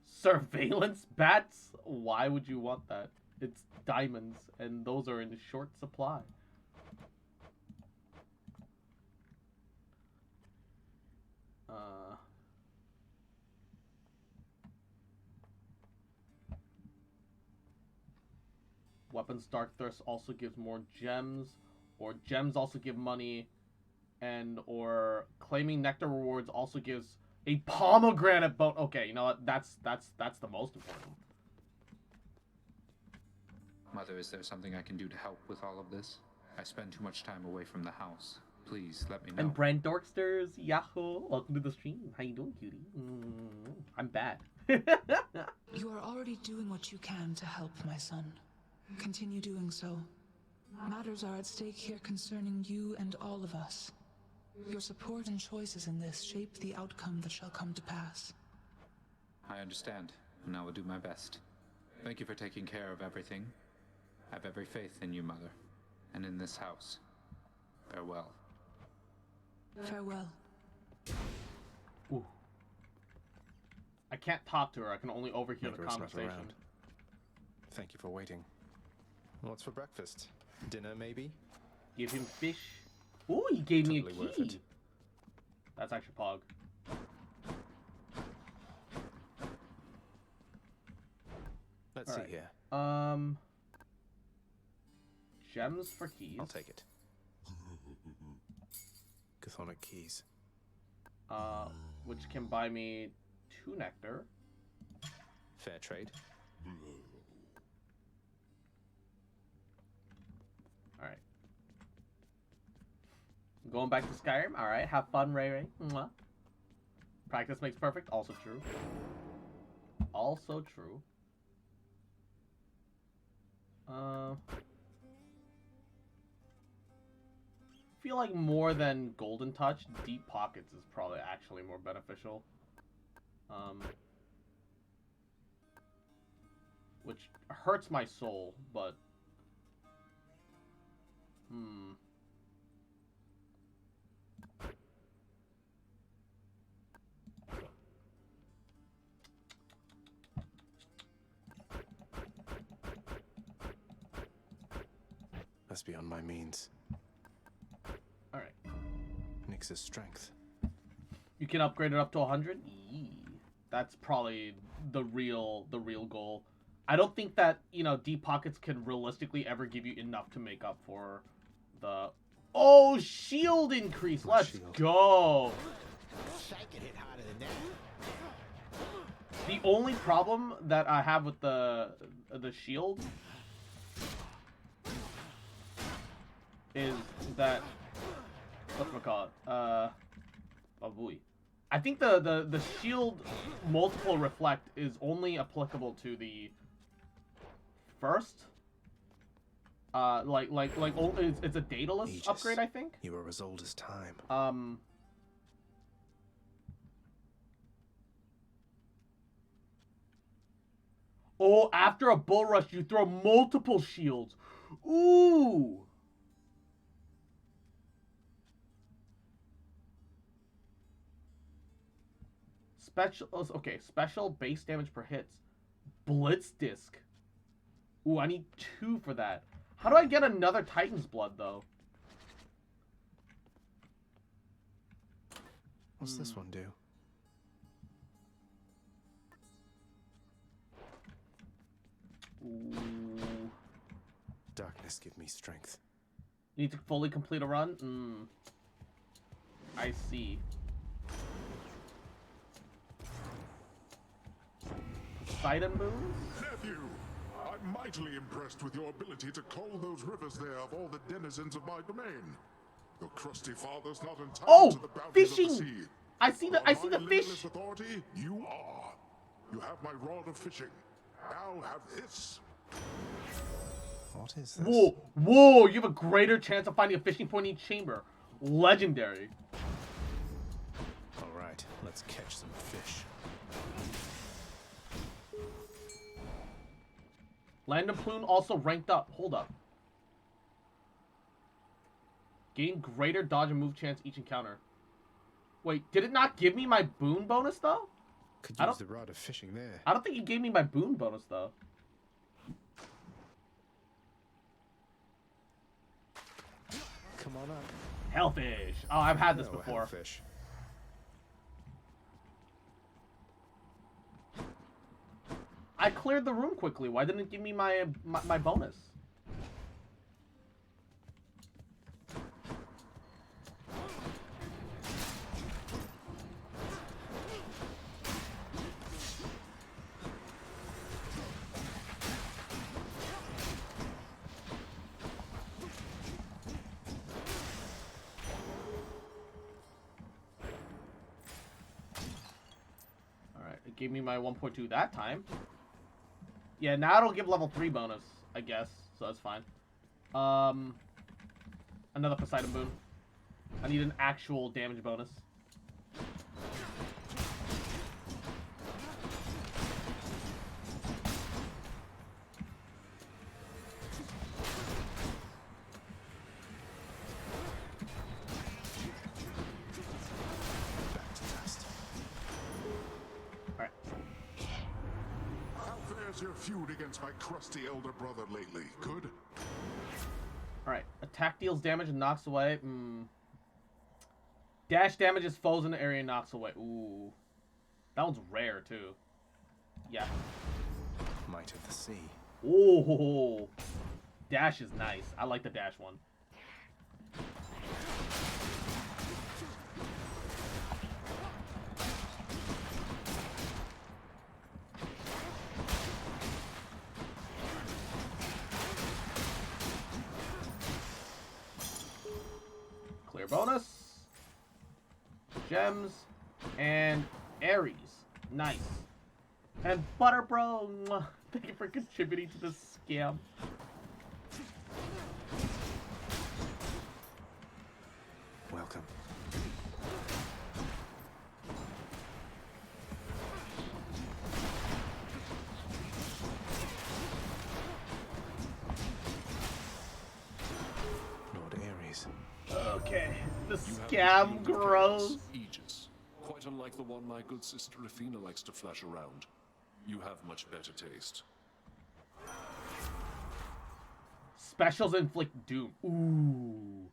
Surveillance bats? Why would you want that? It's diamonds, and those are in short supply. Weapons Dark Thirst also gives more gems, or gems also give money, and or claiming nectar rewards also gives a pomegranate boat. Okay, you know what? That's the most important. Mother, is there something I can do to help with all of this? I spend too much time away from the house. Please let me know. And Brand Dorksters, Yahoo! Welcome to the stream. How you doing, cutie? I'm bad. You are already doing what you can to help, my son. Continue doing so. Matters are at stake here concerning you and all of us. Your support and choices in this shape the outcome that shall come to pass. I understand, and I will do my best. Thank you for taking care of everything. I have every faith in you, Mother, and in this house. Farewell. Farewell. Ooh. I can't talk to her. I can only overhear the Maker's not conversation. around. Thank you for waiting. What's for breakfast? Dinner, maybe? Give him fish. Ooh, he gave me a Totally worth key. it. That's actually Pog. Let's All see right. here. Gems for keys. I'll take it. Chthonic keys. Which can buy me 2 nectar. Fair trade. Alright. Going back to Skyrim. Alright, have fun, Ray Ray. Mwah. Practice makes perfect. Also true. Also true. I feel like more than Golden Touch, Deep Pockets is probably actually more beneficial. Which hurts my soul, but... That's beyond my means. Alright. Nyx's strength. You can upgrade it up to 100? Yee. That's probably the real goal. I don't think that, you know, Deep Pockets can realistically ever give you enough to make up for the... Oh, shield increase! Let's go! The only problem that I have with the shield is that... Whatchamacallit? Oh boy. I think the shield multiple reflect is only applicable to the first. It's a Daedalus Aegis. upgrade, I think. You are as old as time. Oh, after a bull rush, you throw multiple shields. Ooh. Special base damage per hits. Blitz disc. Ooh, I need 2 for that. How do I get another Titan's Blood, though? What's this one do? Ooh. Darkness, give me strength. Need to fully complete a run? I see. Poseidon boons? Nephew, I'm mightily impressed with your ability to cull those rivers there of all the denizens of my domain. Your crusty father's not entitled Oh, to the bounties of the fishing! sea. I see the On my fish. limitless authority, you are. You have my rod of fishing. Now have this. What is this? Whoa, whoa! You have a greater chance of finding a fishing point in each chamber. Legendary. All right, let's catch some fish. Landon Plume also ranked up. Hold up. Gain greater dodge and move chance each encounter. Wait, did it not give me my boon bonus though? Could I use don't- the rod of fishing there. I don't think it gave me my boon bonus though. Come on up. Hellfish. Oh, I've had this No, before. hellfish. I cleared the room quickly. Why didn't it give me my bonus? Alright, it gave me my 1.2 that time. Yeah, now it'll give level 3 bonus, I guess. So that's fine. Another Poseidon boon. I need an actual damage bonus. Back to dust. Alright. How fares your feud against my crusty elder brother lately? Good? Alright. Attack deals damage and knocks away. Dash damages foes in the area and knocks away. Ooh. That one's rare, too. Yeah. Might of the sea. Ooh. Dash is nice. I like the dash one. Clear bonus. Gems. And Ares. Nice. And Butterbro. Mwah. Thank you for contributing to this scam. Welcome. Lord Ares. Okay. The You have scam the grows. Aegis, quite unlike the one my good sister Athena likes to flash around. You have much better taste. Specials inflict doom. Ooh.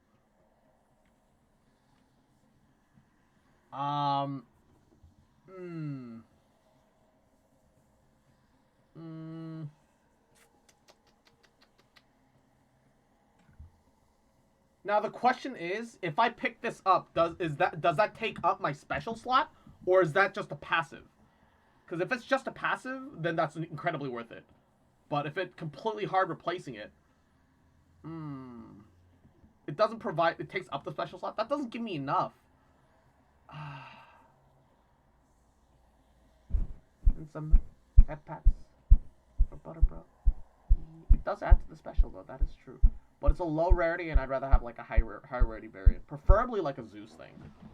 Now the question is, if I pick this up, does that take up my special slot, or is that just a passive? Because if it's just a passive, then that's incredibly worth it. But if it's completely hard replacing it, it doesn't provide. It takes up the special slot. That doesn't give me enough. And some head pats for Butterbro. It does add to the special though. That is true. But it's a low rarity, and I'd rather have like a high rarity variant, preferably like a Zeus thing,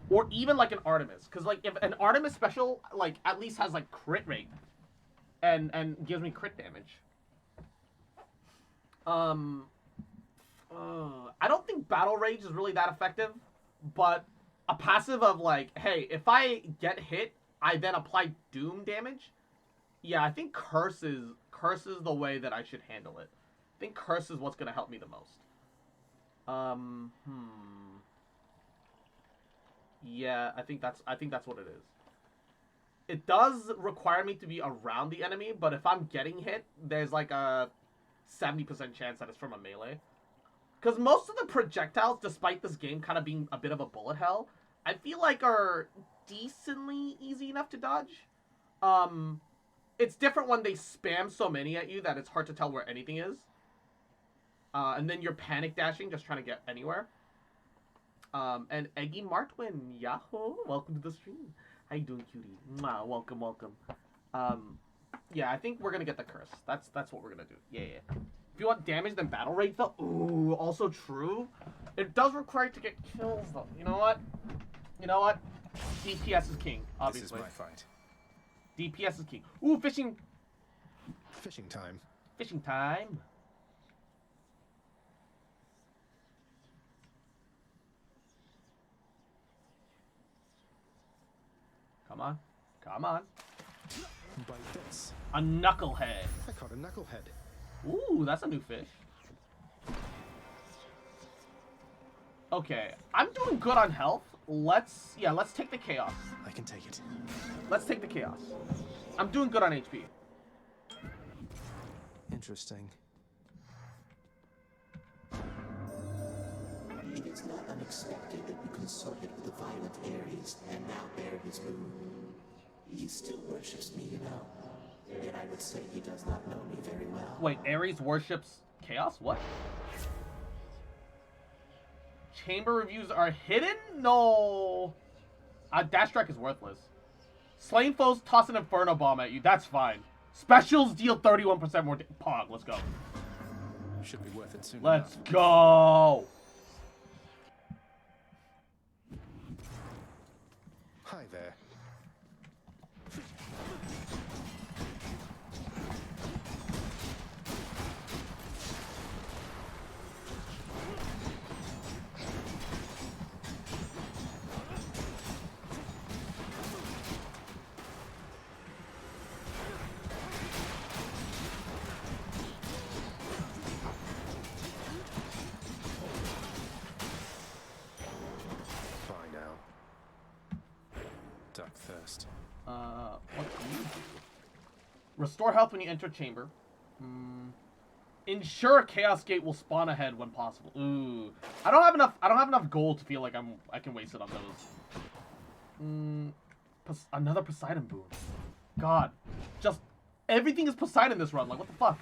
or even like an Artemis. Because like if an Artemis special like at least has like crit rate, and gives me crit damage. I don't think Battle Rage is really that effective, but a passive of like, hey, if I get hit, I then apply Doom damage. Yeah, I think Curse is the way that I should handle it. I think Curse is what's gonna help me the most. Yeah, I think that's what it is. It does require me to be around the enemy, but if I'm getting hit, there's like a 70% chance that it's from a melee. Because most of the projectiles, despite this game kind of being a bit of a bullet hell, I feel like are decently easy enough to dodge. It's different when they spam so many at you that it's hard to tell where anything is. And then you're panic dashing, just trying to get anywhere. And Eggy Martwin, yahoo! Welcome to the stream. How you doing, cutie? Mwah, welcome, welcome. Yeah, I think we're gonna get the curse. That's what we're gonna do. Yeah. If you want damage, then battle rate though. Ooh, also true. It does require to get kills though. You know what? DPS is king, obviously. This is my fight. DPS is king. Ooh, fishing. Fishing time. Fishing time. Come on. Come on. Bite this. A knucklehead. I caught a knucklehead. Ooh, that's a new fish. Okay, I'm doing good on health. Let's take the chaos. I can take it. Let's take the chaos. I'm doing good on HP. Interesting. It is not unexpected that you consorted with the violent Ares and now bear his boon. He still worships me, you know. Yet I would say he does not know me very well. Wait, Ares worships chaos? What? Chamber reviews are hidden? No. Dash strike is worthless. Slain foes toss an inferno bomb at you. That's fine. Specials deal 31% more. Pog, let's go. Should be worth it soon. Let's go. Hi there. Thirst. What can you do? Restore health when you enter chamber. Ensure Chaos Gate will spawn ahead when possible. Ooh, I don't have enough gold to feel like I can waste it on those. Another Poseidon boon. God, just everything is Poseidon this run. Like, what the fuck?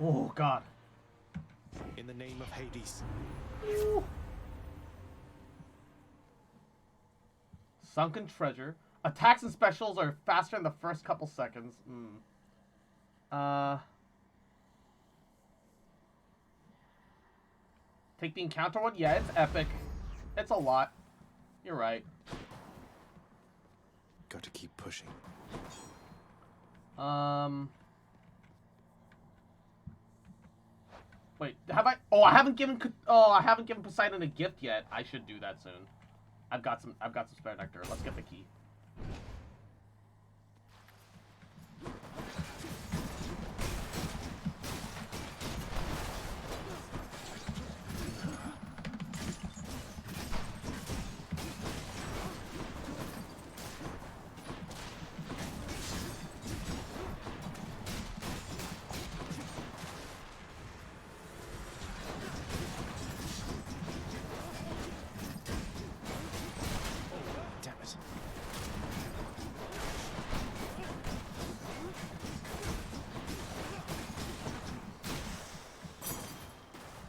Oh, God. In the name of Hades. Ooh. Sunken treasure. Attacks and specials are faster in the first couple seconds. Take the encounter one? Yeah, it's epic. It's a lot. You're right. Got to keep pushing. Wait, have I? Oh, I haven't given Poseidon a gift yet. I should do that soon. I've got some spare nectar. Let's get the key.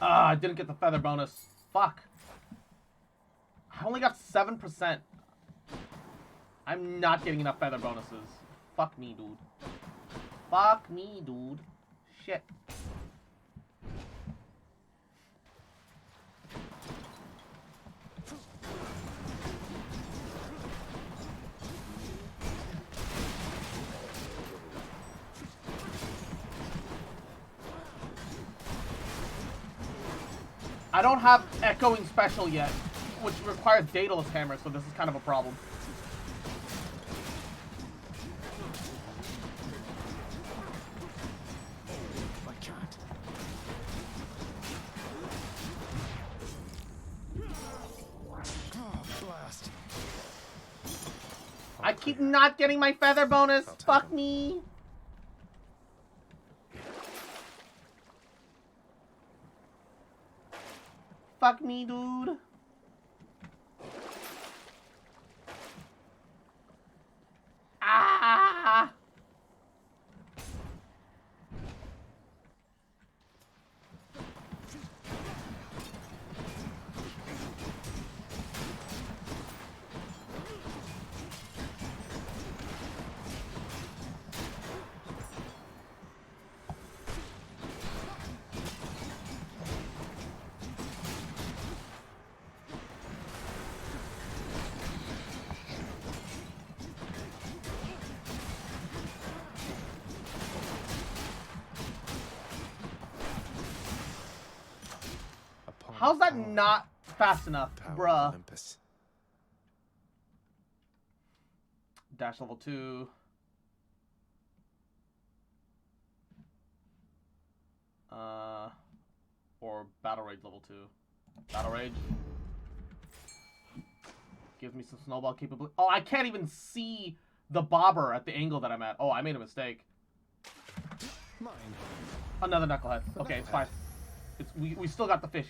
I didn't get the feather bonus. Fuck. I only got 7%. I'm not getting enough feather bonuses. Fuck me, dude. Fuck me, dude. Shit. I don't have Echoing Special yet, which requires Daedalus Hammer, so this is kind of a problem. I can't. Oh, blast. keep not getting my feather bonus. Fuck me. Fuck me, dude. Ah! How's that not fast enough, bruh? Olympus. Dash level 2. Or battle rage level 2. Battle rage. Gives me some snowball capability. Oh, I can't even see the bobber at the angle that I'm at. Oh, I made a mistake. Mine. Another knucklehead. Okay, it's fine. We still got the fish.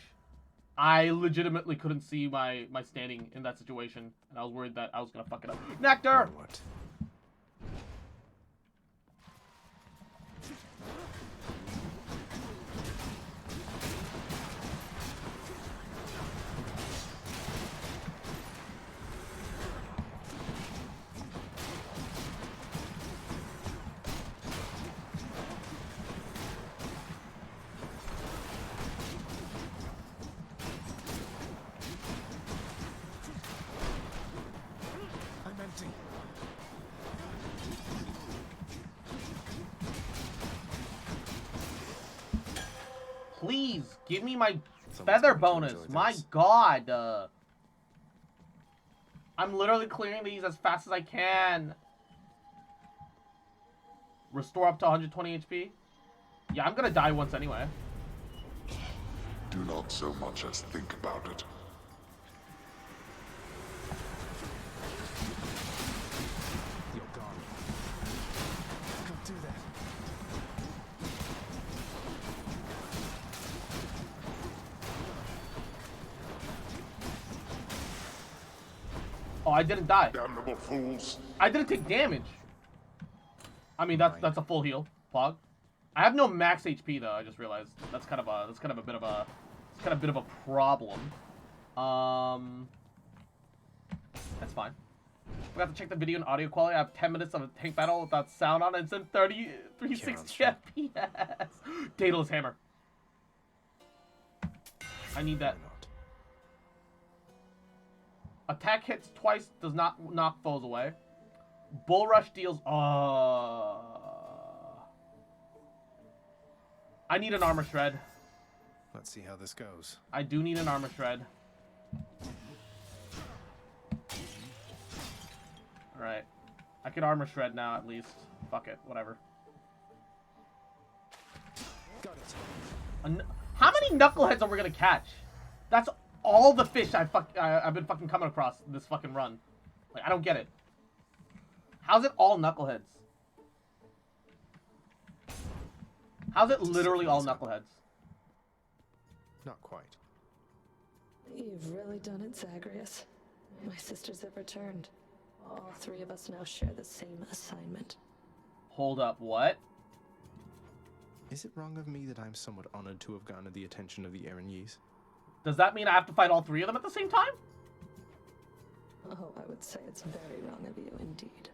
I legitimately couldn't see my standing in that situation, and I was worried that I was gonna fuck it up. Nectar! What? Please, give me my feather bonus. My god. I'm literally clearing these as fast as I can. Restore up to 120 HP. Yeah, I'm gonna die once anyway. Do not so much as think about it. You're gone. Can't do that. Oh, I didn't die. Damnable fools. I didn't take damage. I mean, that's a full heal. Pog. I have no max HP though. I just realized that's kind of a bit of a problem. That's fine. Forgot to check the video and audio quality. I have 10 minutes of a tank battle without sound on it. It's in 360 FPS. Daedalus Hammer. I need that. Attack hits twice, does not knock foes away. Bull Rush deals... I need an Armor Shred. Let's see how this goes. I do need an Armor Shred. Alright. I can Armor Shred now, at least. Fuck it. Whatever. Got it. How many knuckleheads are we gonna catch? That's all the fish I've been fucking coming across this fucking run. Like, I don't get it. How's it all knuckleheads? How's it literally all knuckleheads? Not quite. You've really done it, Zagreus. My sisters have returned. All three of us now share the same assignment. Hold up, what? Is it wrong of me that I'm somewhat honored to have garnered the attention of the Erinyes? Does that mean I have to fight all three of them at the same time? Oh, I would say it's very wrong of you indeed.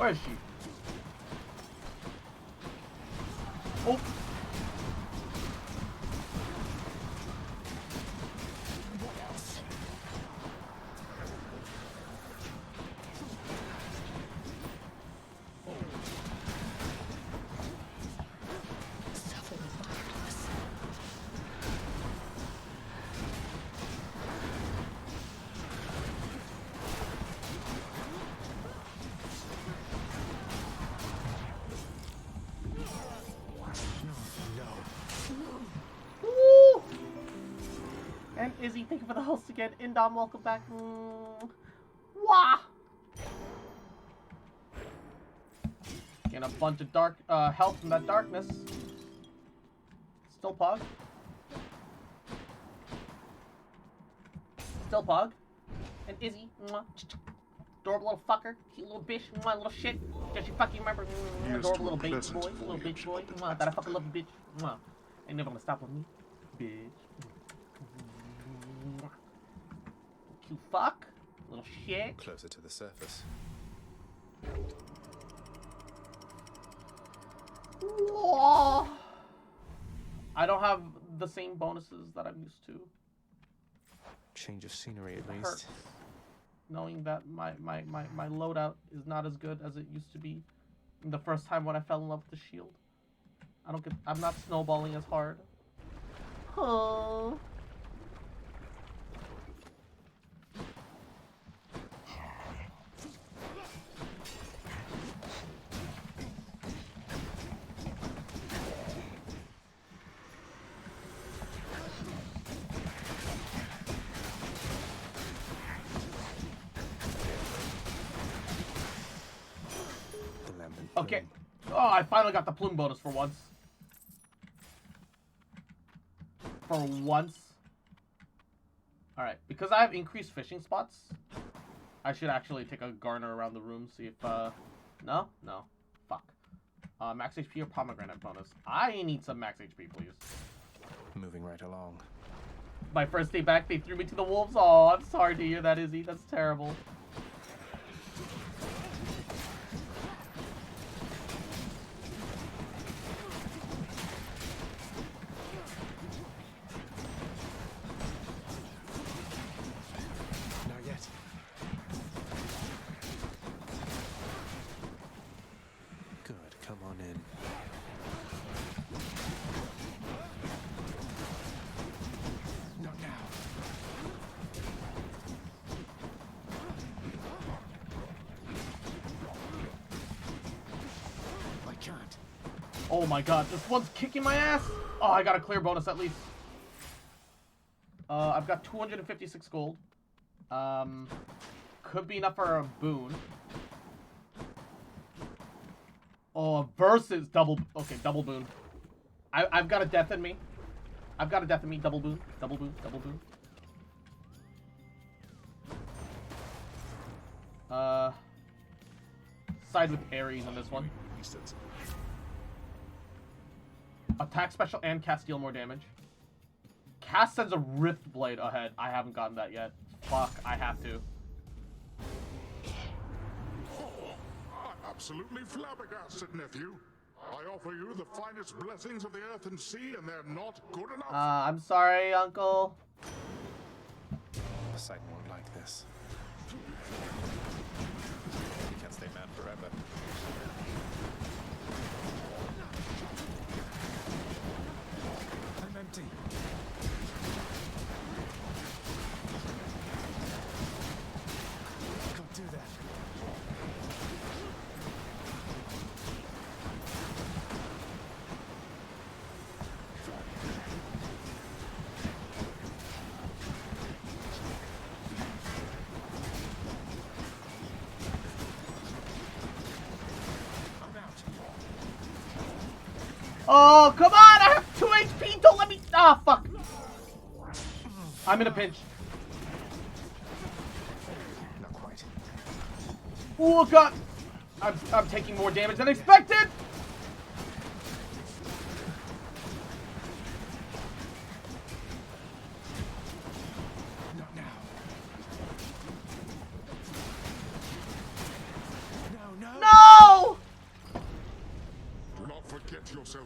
Where is she? Oh. Woo! And Izzy, thank you for the host again. Indom, welcome back. Wah! Getting a bunch of dark health from that darkness. Still Pog. Still Pog. And Izzy. Mwah. Adorable little fucker. Cute little bitch. Mwah, little shit. Does you fucking remember? Adorable little baby boy. Little bitch boy. Mwah, that I fucking love you, bitch. Mwah. Ain't never gonna stop with me. Bitch. Cute fuck. Little shit. Closer to the surface. Whoa. I don't have the same bonuses that I'm used to. Change of scenery at It least. hurts. Knowing that my loadout is not as good as it used to be the first time when I fell in love with the shield. I'm not snowballing as hard. Oh. Okay. Oh, I finally got the plume bonus for once. For once. Alright, because I have increased fishing spots, I should actually take a garner around the room, see if, no? No. Fuck. Max HP or pomegranate bonus? I need some max HP, please. Moving right along. My first day back, they threw me to the wolves. Oh, I'm sorry to hear that, Izzy. That's terrible. Not yet. Good, come on in. Not now. I can't. Oh my god, this one's kicking my ass! Oh, I got a clear bonus at least. I've got 256 gold. Could be enough for a boon. Oh, versus double... Okay, double boon. I've got a death in me. I've got a death in me. Double boon. Double boon. Double boon. Side with Ares on this one. Attack special and cast deal more damage. Cast sends a Rift Blade ahead. I haven't gotten that yet. Fuck, I have to. I'm absolutely flabbergasted, nephew. I offer you the finest blessings of the earth and sea, and they're not good enough. I'm sorry, Uncle. Poseidon won't like this. He can't stay mad forever. I'm empty. Can't do that. Oh, come on! I have 2 HP! Don't let me... Ah, fuck! I'm in a pinch. Not quite. Oh, God! I'm taking more damage than expected! Not now. No, no. No!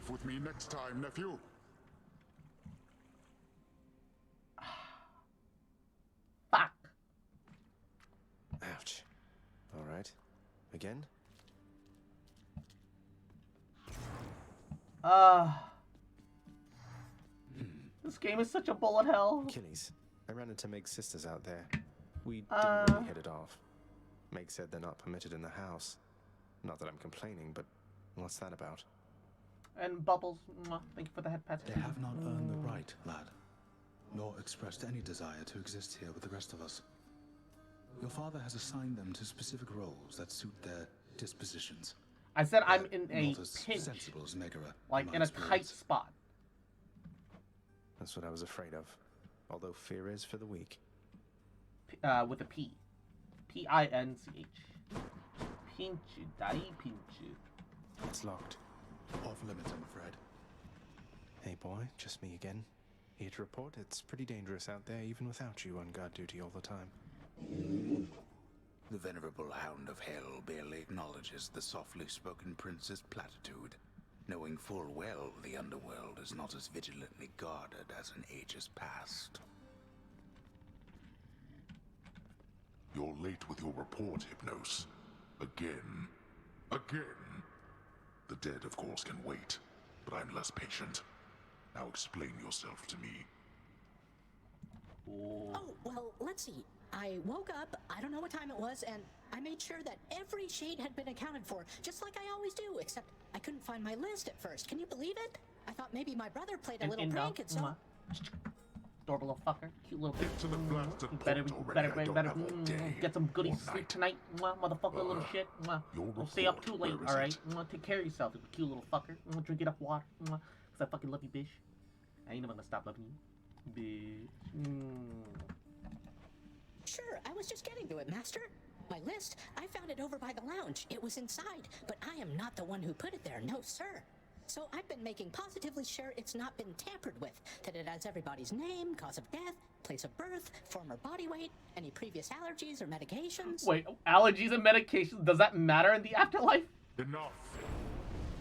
beef with me next time, nephew. Fuck. Ouch. All right. Again? This game is such a bullet hell. Achilles, I ran into Meg's sisters out there. We didn't really hit it off. Meg said they're not permitted in the house. Not that I'm complaining, but what's that about? And Bubbles, mwah, thank you for the head pat. They have not earned the right, lad, nor expressed any desire to exist here with the rest of us. Your father has assigned them to specific roles that suit their dispositions. I said I'm in a not as pinch, sensible as Megara, like in a tight spot. That's what I was afraid of. Although fear is for the weak. With a P. P-I-N-C-H. Pinchu, dai pinchu. It's locked. Off limits, I'm afraid. Hey boy, just me again. Here to report it's pretty dangerous out there even without you on guard duty all the time. The venerable Hound of Hell barely acknowledges the softly spoken prince's platitude, knowing full well the underworld is not as vigilantly guarded as in ages past. You're late with your report, Hypnos. Again. Again. The dead, of course, can wait, but I'm less patient. Now explain yourself to me. Oh, well, let's see. I woke up, I don't know what time it was, and I made sure that every shade had been accounted for, just like I always do, except I couldn't find my list at first. Can you believe it? I thought maybe my brother played a little prank, and so... Adorable little fucker. Cute little... Get to the blasted You better get some goodies or sleep tonight, motherfucker, little shit. Don't stay up too late, alright? Take care of yourself, you cute little fucker. Drink enough water, cause I fucking love you, bitch. I ain't never gonna stop loving you, bitch. Sure, I was just getting to it, Master. My list, I found it over by the lounge. It was inside, but I am not the one who put it there, no sir. So I've been making positively sure it's not been tampered with, that it has everybody's name, cause of death, place of birth, former body weight, any previous allergies or medications. Wait, allergies and medications, does that matter in the afterlife? Enough.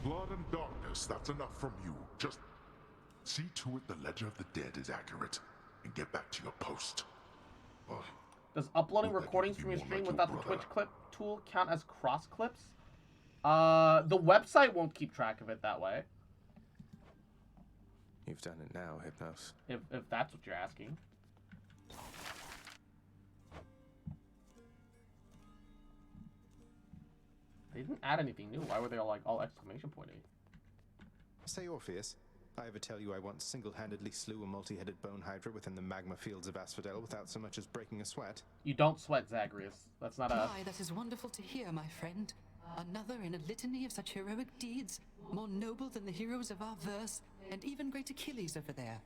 Blood and darkness, that's enough from you. Just see to it the ledger of the dead is accurate, and get back to your post. Does uploading recordings from your stream without the Twitch clip tool count as cross clips? The website won't keep track of it that way. You've done it now, Hypnos. If that's what you're asking. They didn't add anything new. Why were they all exclamation pointy? Say, Orpheus, I ever tell you I once single-handedly slew a multi-headed bone hydra within the magma fields of Asphodel without so much as breaking a sweat? You don't sweat, Zagreus. That's not a... Why, that is wonderful to hear, my friend. Another in a litany of such heroic deeds, more noble than the heroes of our verse, and even great Achilles over there.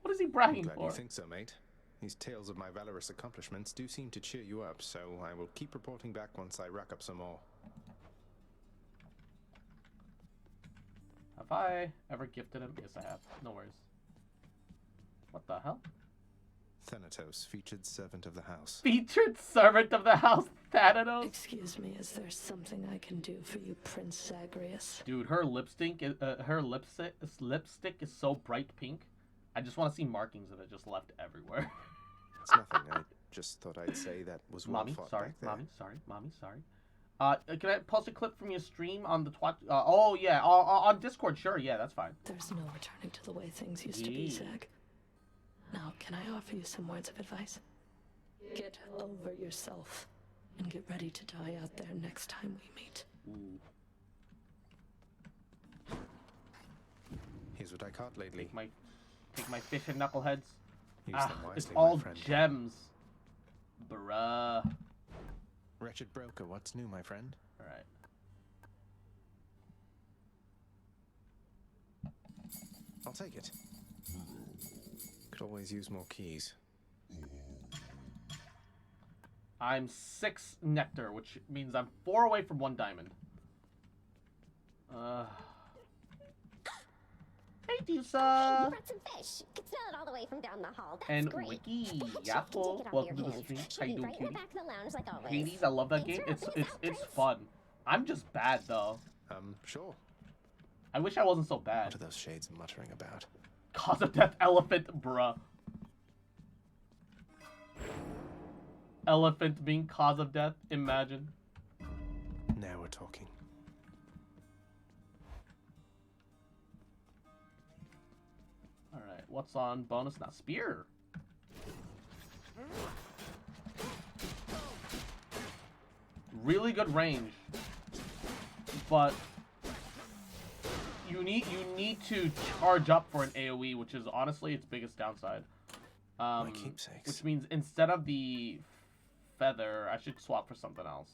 What is he bragging Glad for? you think so, mate. These tales of my valorous accomplishments do seem to cheer you up, so I will keep reporting back once I rack up some more. Have I ever gifted him? Yes, I have. No worries. What the hell? Thanatos, featured servant of the house. Featured servant of the house, Thanatos? Excuse me, is there something I can do for you, Prince Zagreus? Dude, her lipstick is so bright pink. I just want to see markings of it just left everywhere. It's nothing. I just thought I'd say that was well Mommy, fought sorry. back there. Mommy, sorry. Can I post a clip from your stream on the Twitch? Oh, yeah, on Discord, sure, yeah, that's fine. There's no returning to the way things used to be, Zag. Now, can I offer you some words of advice? Get over yourself, and get ready to die out there next time we meet. Ooh. Here's what I caught lately. Take my fish and knuckleheads. Use them wisely, it's my all friend. gems. Bruh. Wretched broker, what's new, my friend? Alright. I'll take it. Could always use more keys. I'm 6 nectar, which means I'm 4 away from 1 diamond. Hey, Dusa! You brought some fish. Could smell it all the way from down the hall. That's And great. Wiki, The head chef can Yapo, take it off welcome to your the hands. stream. She'll How you be doing, right in the Katie? back of the lounge like always. Hades, I love that game. Thanks for It's helping us out, fun. I'm just bad though. Sure. I wish I wasn't so bad. What are those shades muttering about? Cause of death elephant, bruh. Elephant being cause of death, imagine. Now we're talking. Alright, what's on bonus now? Spear. Really good range. But you need to charge up for an AoE, which is honestly its biggest downside. My keepsakes. Which means instead of the feather, I should swap for something else.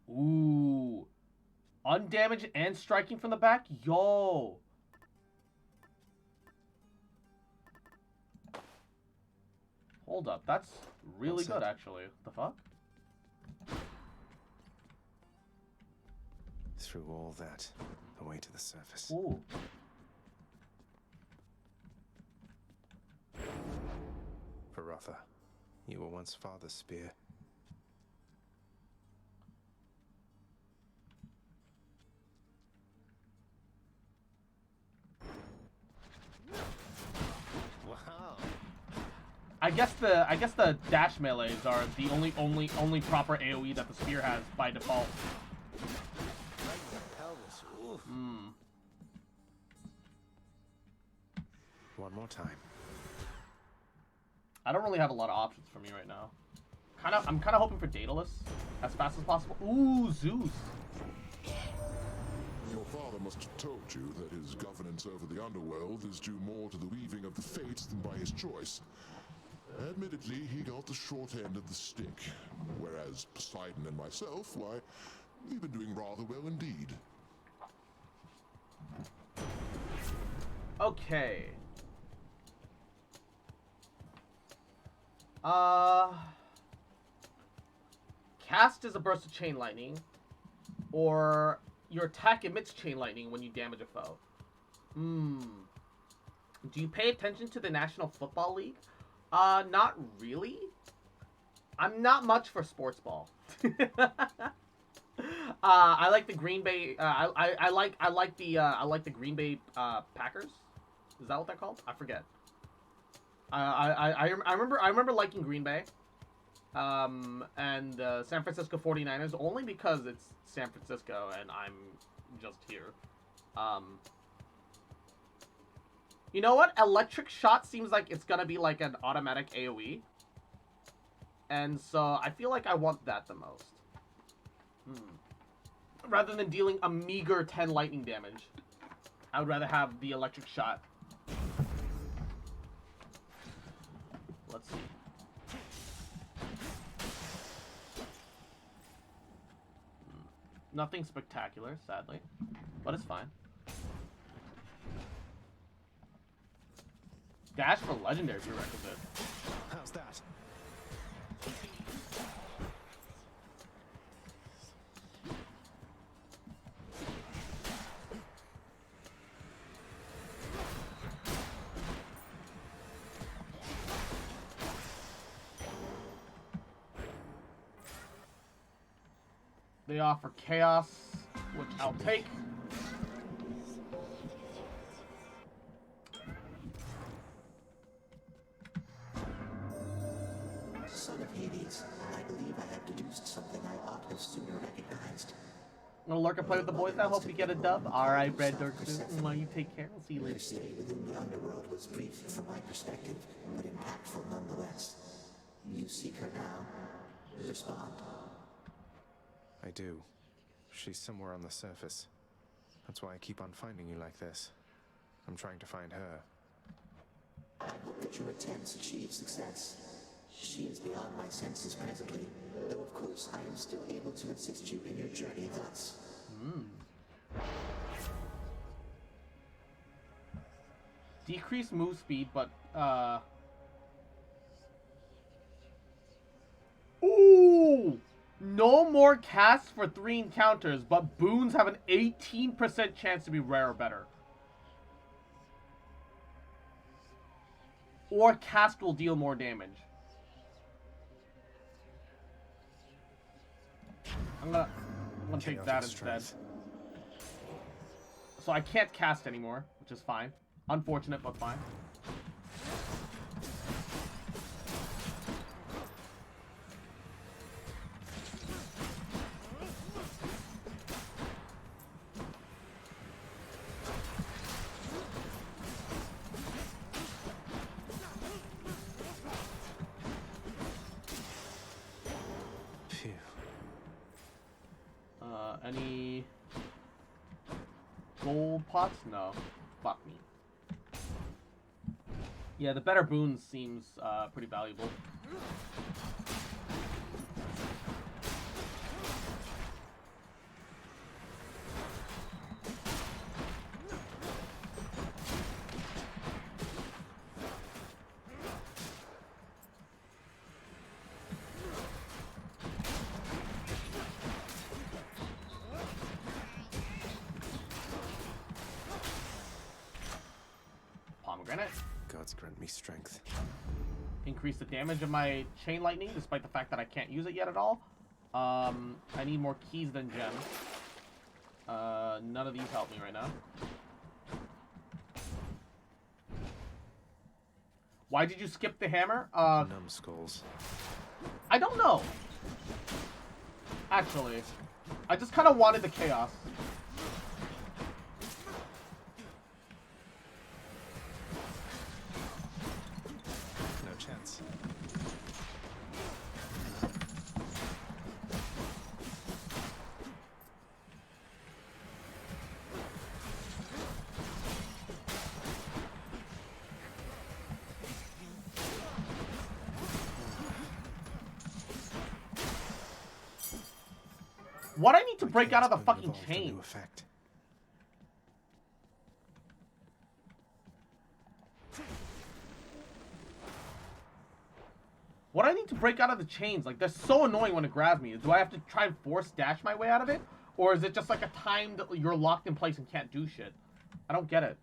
Ooh. Undamaged and striking from the back? Yo. Hold up. That's really good, actually. The fuck? Through all that, away to the surface. Ooh. Varotha, you were once father's spear. Wow. I guess the dash melees are the only proper AoE that the spear has by default. Hmm. One more time. I don't really have a lot of options for me right now. I'm kind of hoping for Daedalus as fast as possible. Ooh, Zeus. Your father must have told you that his governance over the underworld is due more to the weaving of the fates than by his choice. Admittedly, he got the short end of the stick, whereas Poseidon and myself, why, we've been doing rather well indeed. Okay. Cast is a burst of chain lightning, or your attack emits chain lightning when you damage a foe. Do you pay attention to the National Football League? Not really. I'm not much for sports ball. I like the Green Bay. I like the Green Bay Packers. Is that what they're called? I forget. I remember liking Green Bay. And San Francisco 49ers only because it's San Francisco and I'm just here. You know what? Electric Shot seems like it's gonna be like an automatic AoE. And so I feel like I want that the most. Rather than dealing a meager 10 lightning damage, I would rather have the Electric Shot. Let's see. Nothing spectacular, sadly, but it's fine. Dash for legendary prerequisite. How's that? They offer chaos, which I'll take. Son of Hades, I believe I have deduced something I ought have sooner recognized. I'm gonna lurk and play with the boys now. Hope you get a dub. Alright, Red Dark Suit. You take care. I'll see you later. Your stay within the underworld was brief from my perspective, but impactful nonetheless. You seek her now. Respond. I do. She's somewhere on the surface. That's why I keep on finding you like this. I'm trying to find her. I hope that your attempts achieve success. She is beyond my senses presently, though of course I am still able to assist you in your journey thus. Decrease move speed, but no more casts for 3 encounters, but boons have an 18% chance to be rare or better. Or cast will deal more damage. I'm gonna take that instead. So I can't cast anymore, which is fine. Unfortunate, but fine. Any gold pots? No. Fuck me. Yeah, the better boons seems pretty valuable. Pomegranate. Gods grant me strength. Increase the damage of my chain lightning, despite the fact that I can't use it yet at all. I need more keys than gems. None of these help me right now. Why did you skip the hammer? Numbskulls. I don't know. Actually, I just kind of wanted the chaos. No chance. What I need to break out of the fucking chain? What I need to break out of the chains? Like, they're so annoying when it grabs me. Do I have to try and force dash my way out of it? Or is it just like a time that you're locked in place and can't do shit? I don't get it.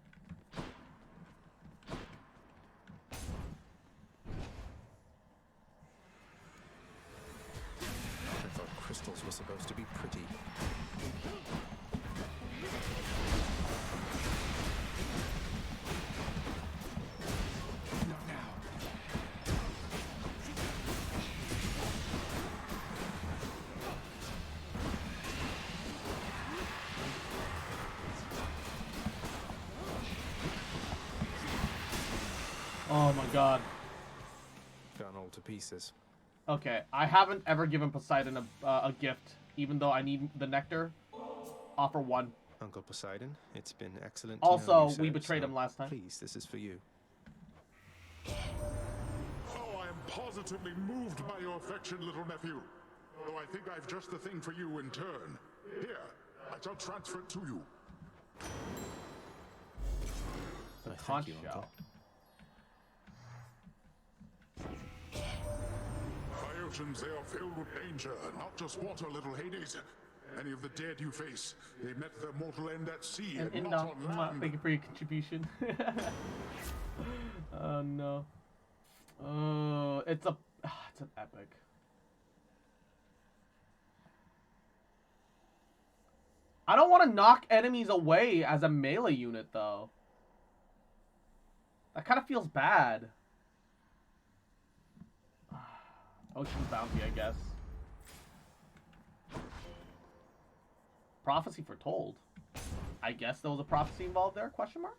I thought crystals were supposed to be pretty. Not now. Oh my god. Gone all to pieces. Okay, I haven't ever given Poseidon a gift, even though I need the nectar. Offer one. Uncle Poseidon, it's been excellent to know Also, you, sir, we betrayed so him last time. Please, this is for you. Oh, I am positively moved by your affection, little nephew. Though I think I've just the thing for you in turn. Here, I shall transfer it to you. The conch shell. My oceans, they are filled with danger, not just water, little Hades. Any of the dead you face, they met their mortal end at sea and not on land. Thank you for your contribution. Oh no. Oh, it's an epic. I don't want to knock enemies away as a melee unit though. That kind of feels bad. Ocean Bounty, I guess. Prophecy foretold. I guess there was a prophecy involved there? Question mark?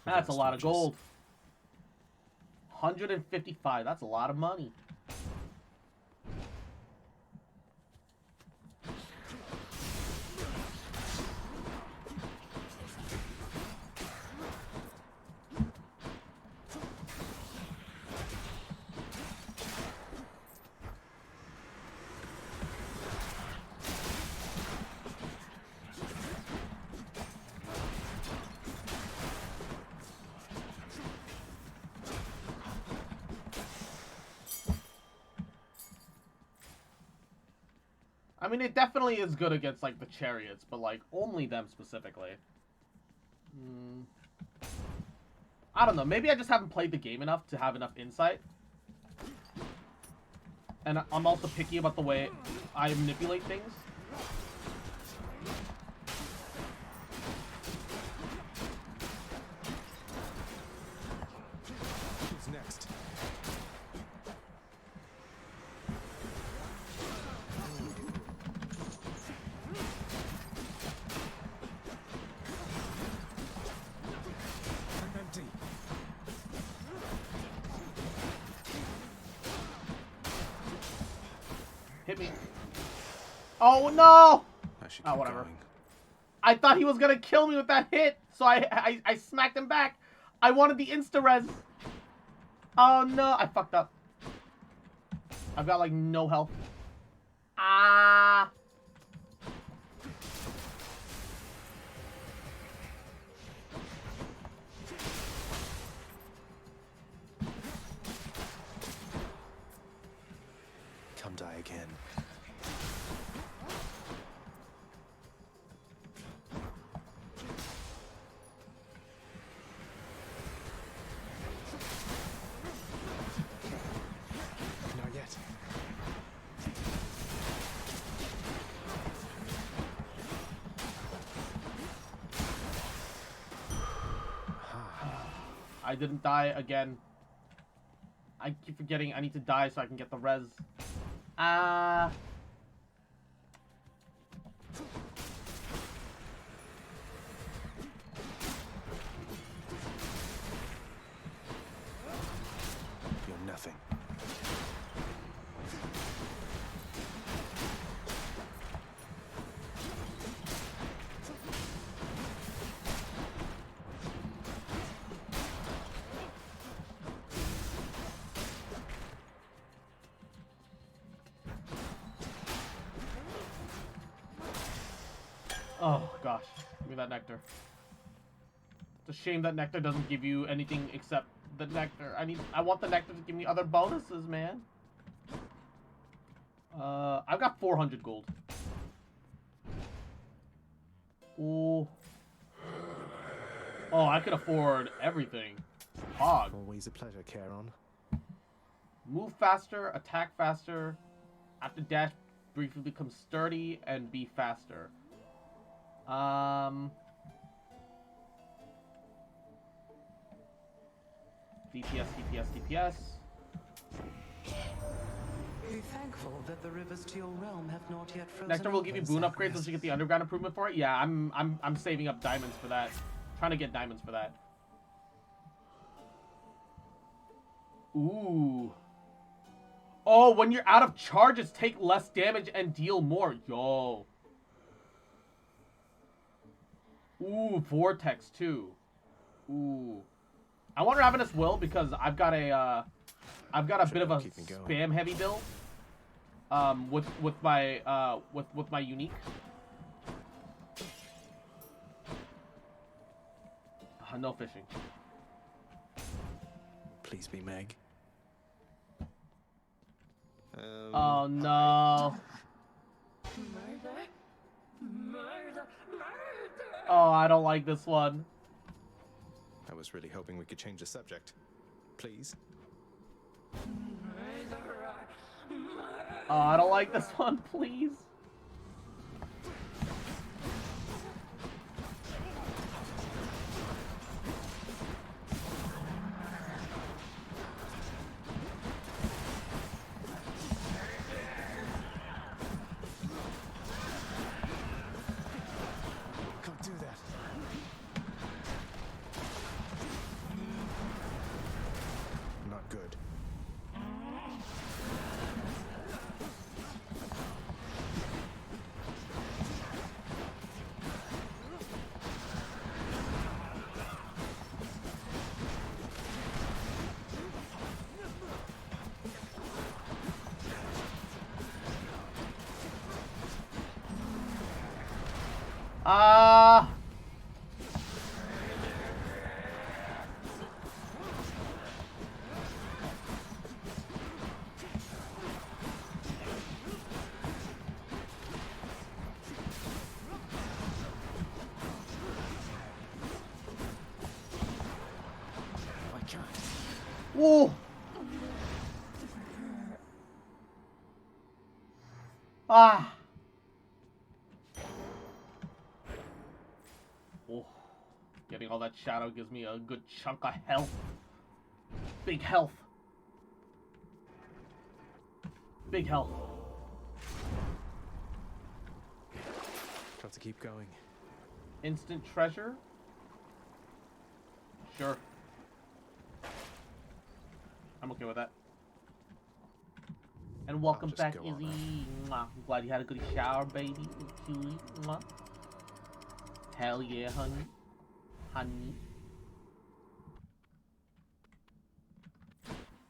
That's a lot of gold. 155. That's a lot of money. I mean, it definitely is good against, like, the chariots, but, like, only them specifically. I don't know. Maybe I just haven't played the game enough to have enough insight. And I'm also picky about the way I manipulate things. Who's next? Hit me. Oh, no! Oh, whatever. I thought he was gonna kill me with that hit, so I smacked him back. I wanted the insta-res. Oh, no. I fucked up. I've got, like, no health. Ah. Come die again. Not yet. I didn't die again. I keep forgetting I need to die so I can get the res. Ah. You're nothing. Oh, gosh. Give me that nectar. It's a shame that nectar doesn't give you anything except the nectar. I want the nectar to give me other bonuses, man. I've got 400 gold. Ooh. Oh, I could afford everything. Hog. Always a pleasure, Charon. Move faster, attack faster. After dash, briefly become sturdy and be faster. DPS, DPS, DPS. Be thankful that the rivers to your realm have not yet frozen. Nectar will give you boon upgrades once you get the underground improvement for it. Yeah, I'm saving up diamonds for that. Trying to get diamonds for that. Ooh. Oh, when you're out of charges, take less damage and deal more. Yo. Ooh, Vortex too. Ooh. I want Ravenous Will because I've got a bit of a spam heavy build. With my unique. No fishing. Please be Meg. Oh no. Oh, I don't like this one. I was really hoping we could change the subject. Please. Oh, I don't like this one, please. Can't do that. Not good. Whoa! Ah! Oh, getting all that shadow gives me a good chunk of health. Big health. Big health. Got to keep going. Instant treasure? Sure. I'm okay with that. And welcome back, Izzy. Mwah. I'm glad you had a good shower, baby. Cutie. Mwah. Hell yeah, honey. Honey.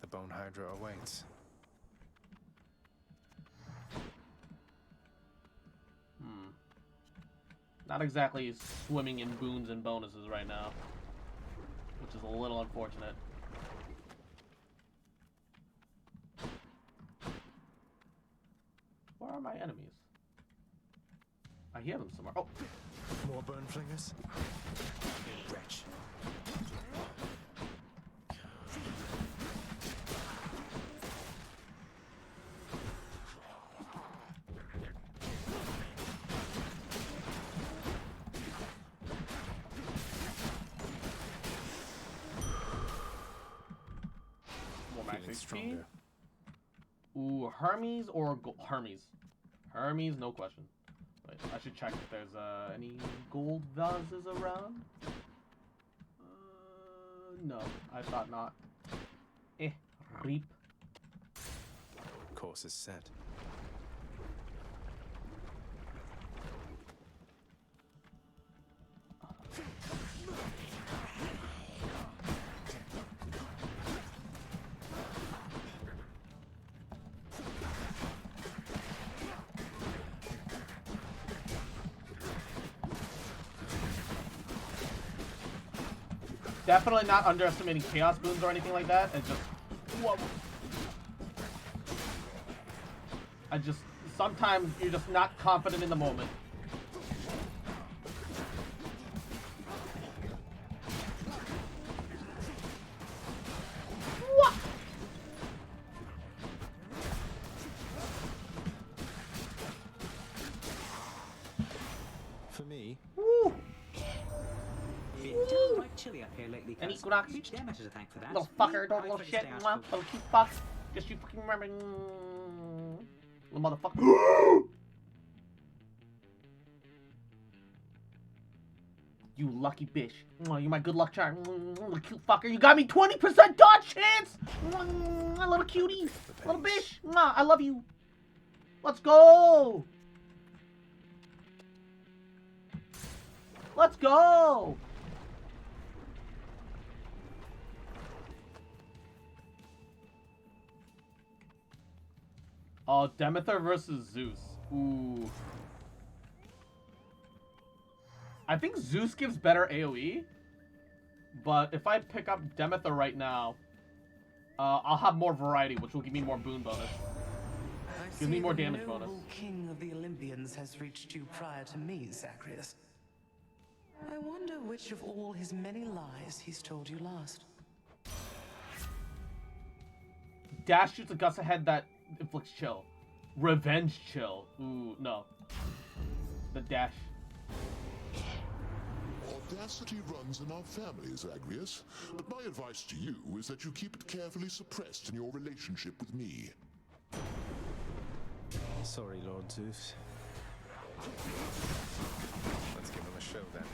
The Bone Hydra awaits. Not exactly swimming in boons and bonuses right now, which is a little unfortunate. Where are my enemies? I hear them somewhere. Oh! More bone flingers? Wretch. More max Feeling HP. stronger. Ooh, Hermes or Hermes? Hermes, no question. Wait, I should check if there's any gold vases around. No, I thought not. Reap. Course is set. Definitely not underestimating chaos boons or anything like that. It's just, whoa. Sometimes you're just not confident in the moment. What? For me. Woo. Been downright chilly up here lately. Any Gurax? Huge Demeter to thank for that. Little fucker, don't little shit. Little cute fuck. Guess you fucking remember. Little motherfucker. You lucky bitch. You my good luck charm. Little cute fucker. You got me 20% dodge chance. Little cutie. Little bitch. I love you. Let's go. Let's go. Oh, Demeter versus Zeus. Ooh. I think Zeus gives better AoE, but if I pick up Demeter right now, I'll have more variety, which will give me more boon bonus. Gives me more damage bonus. The king of the Olympians has reached you prior to me, Zagreus. I wonder which of all his many lies he's told you last. Dash shoots a gust ahead that inflicts chill. Revenge chill. Ooh, no. The dash. Audacity runs in our family, Zagreus. But my advice to you is that you keep it carefully suppressed in your relationship with me. Sorry, Lord Zeus. Let's give him a show then.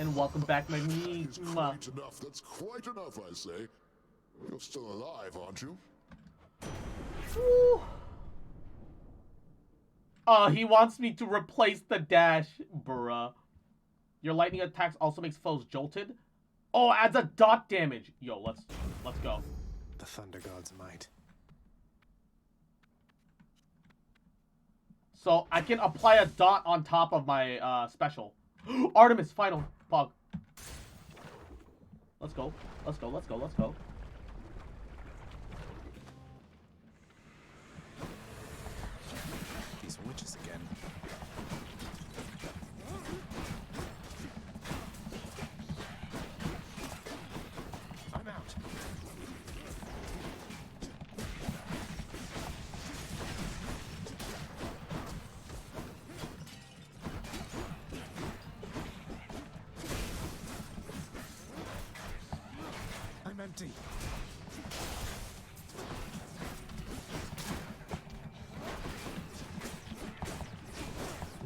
And welcome back, my knee. That is quite enough. That's quite enough, I say. You're still alive, aren't you? Woo. He wants me to replace the dash, bruh. Your lightning attacks also makes foes jolted. Oh, adds a dot damage. Yo, let's go. The Thunder God's might. So I can apply a dot on top of my special. Artemis, final Pog. Let's go. Let's go. Let's go. Let's go. These witches again. I'm out. I'm empty.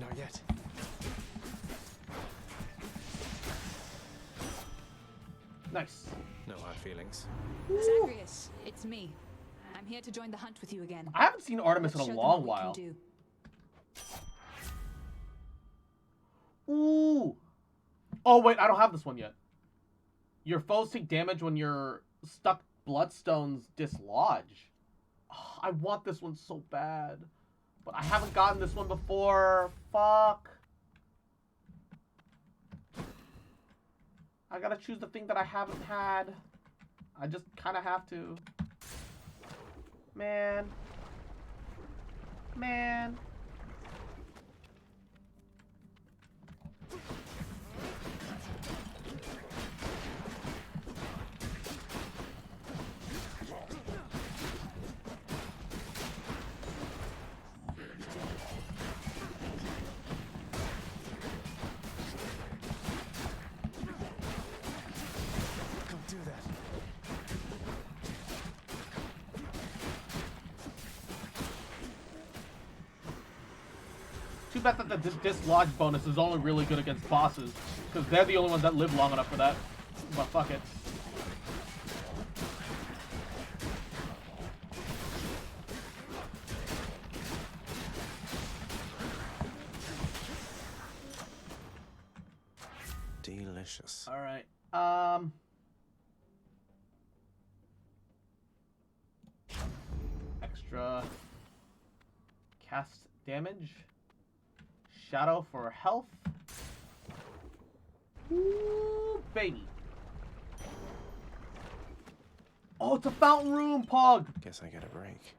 Not yet. Nice. No hard feelings. Zagreus, it's me. I'm here to join the hunt with you again. I haven't seen Artemis in Let's a show them long what we while. can do. Ooh. Oh, wait, I don't have this one yet. Your foes take damage when your stuck bloodstones dislodge. Oh, I want this one so bad. But I haven't gotten this one before. Fuck. I gotta choose the thing that I haven't had. I just kind of have to. Man. Man. Don't do that. Too bad that the dislodge bonus is only really good against bosses, because they're the only ones that live long enough for that. But fuck it. Delicious. All right. Extra cast damage. Shadow for health. Ooh, baby. Oh, it's a fountain room, Pog. Guess I get a break.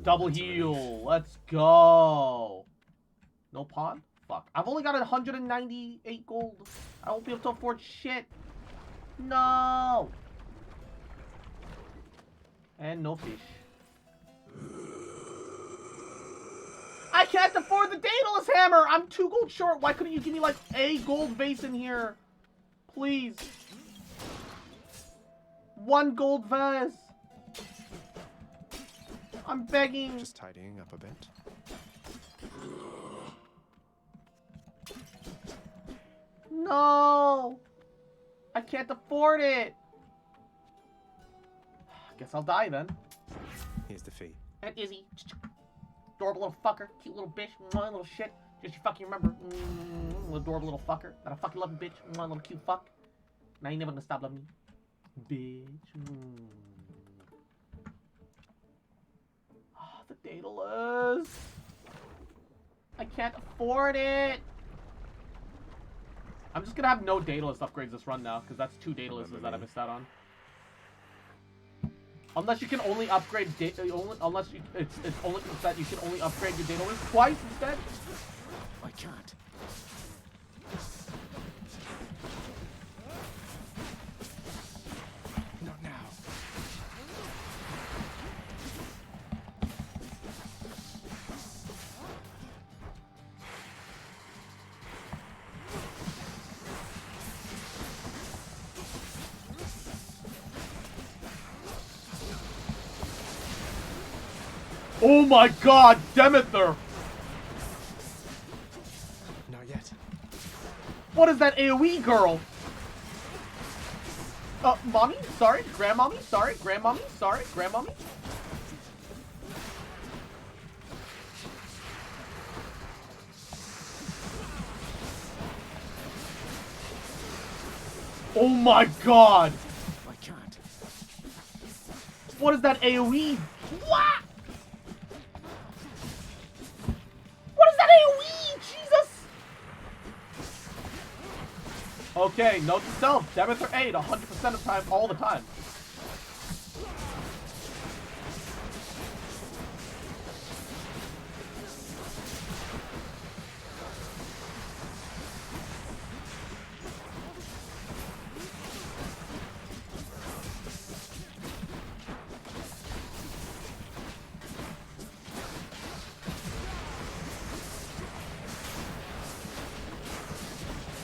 Double heal. Let's go. No pawn? Fuck. I've only got 198 gold. I won't be able to afford shit. No. And no fish. I can't afford the Daedalus hammer. I'm 2 gold short. Why couldn't you give me like a gold vase in here? Please. 1 gold vase. I'm begging. Just tidying up a bit. No. I can't afford it. Guess I'll die then. Here's the fee. And Izzy. Adorable little fucker. Cute little bitch. Mwah, little shit. Just you fucking remember. Adorable little fucker. That I fucking love you, bitch. Mwah, little cute fuck. Now you never gonna stop loving me. Bitch. Oh, the Daedalus. I can't afford it. I'm just gonna have no Daedalus upgrades this run now, because that's 2 Daedaluses that I missed out on. Unless you can only upgrade, unless you, it's only that you can only upgrade your Daedalus twice instead. I can't. Not now. Oh my god, Demeter! Not yet. What is that AoE, girl? Mommy? Sorry. Grandmommy? Sorry. Grandmommy? Sorry. Grandmommy? Oh my god! I can't. What is that AoE? What? What is that AoE? Jesus! Okay, note to self. Demeter 8, 100% of the time, all the time.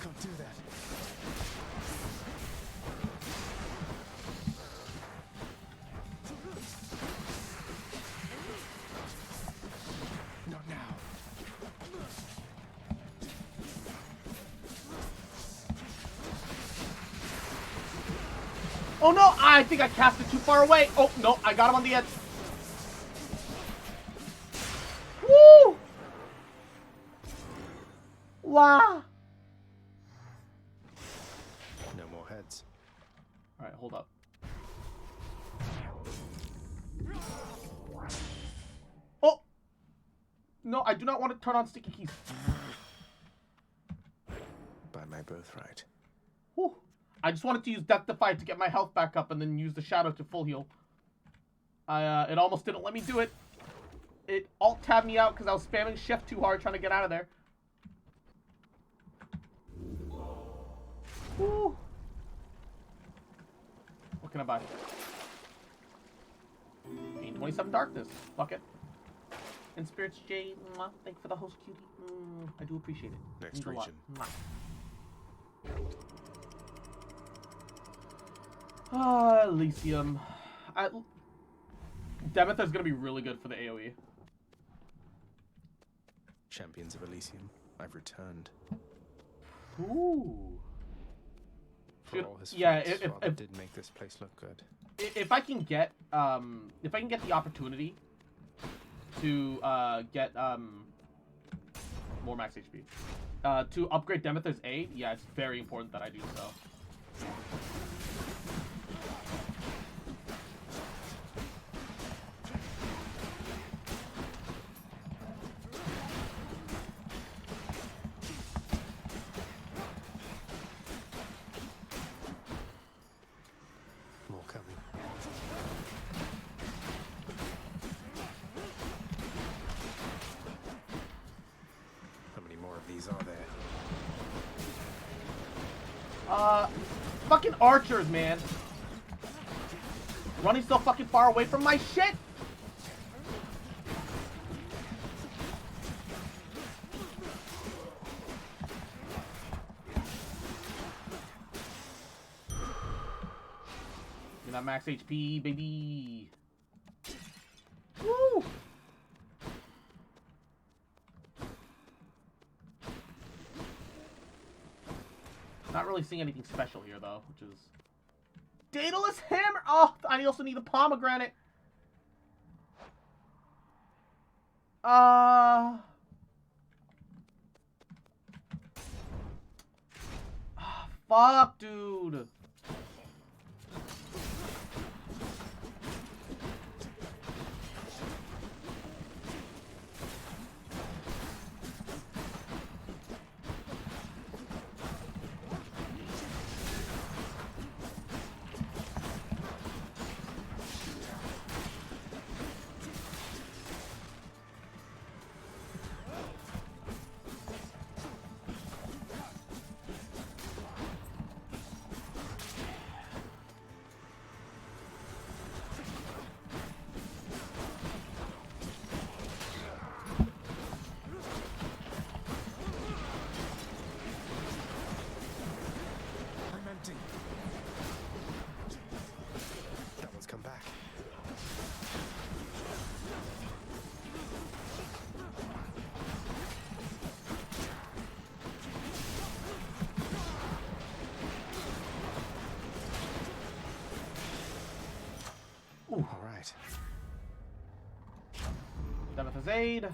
Can't do that. Not now. Oh no, I think I cast it too far away. Oh no, I got him on the edge. Woo! Wow. No more heads. Alright, hold up. Oh! No, I do not want to turn on sticky keys. By my birthright. Whew. I just wanted to use Death Defy to get my health back up and then use the Shadow to full heal. It almost didn't let me do it. It alt-tabbed me out because I was spamming shift too hard trying to get out of there. Woo. What can I buy? 27 Darkness. Fuck it. And Spirits J, mwah, thank you for the host, cutie. I do appreciate it. Next Means a lot. region. Mwah. Ah, Elysium. Demeter's gonna be really good for the AoE. Champions of Elysium, I've returned. Ooh. For all his yeah, faults, if Father did make this place look good. If I can get the opportunity to get more max HP to upgrade Demeter's 8, yeah, it's very important that I do so. More coming. How many more of these are there? Fucking archers, man. Running so fucking far away from my shit. Get that max HP, baby. Woo! Not really seeing anything special here, though, which is... Daedalus Hammer! Oh, I also need the pomegranate. Fuck, dude. Demetha's aid.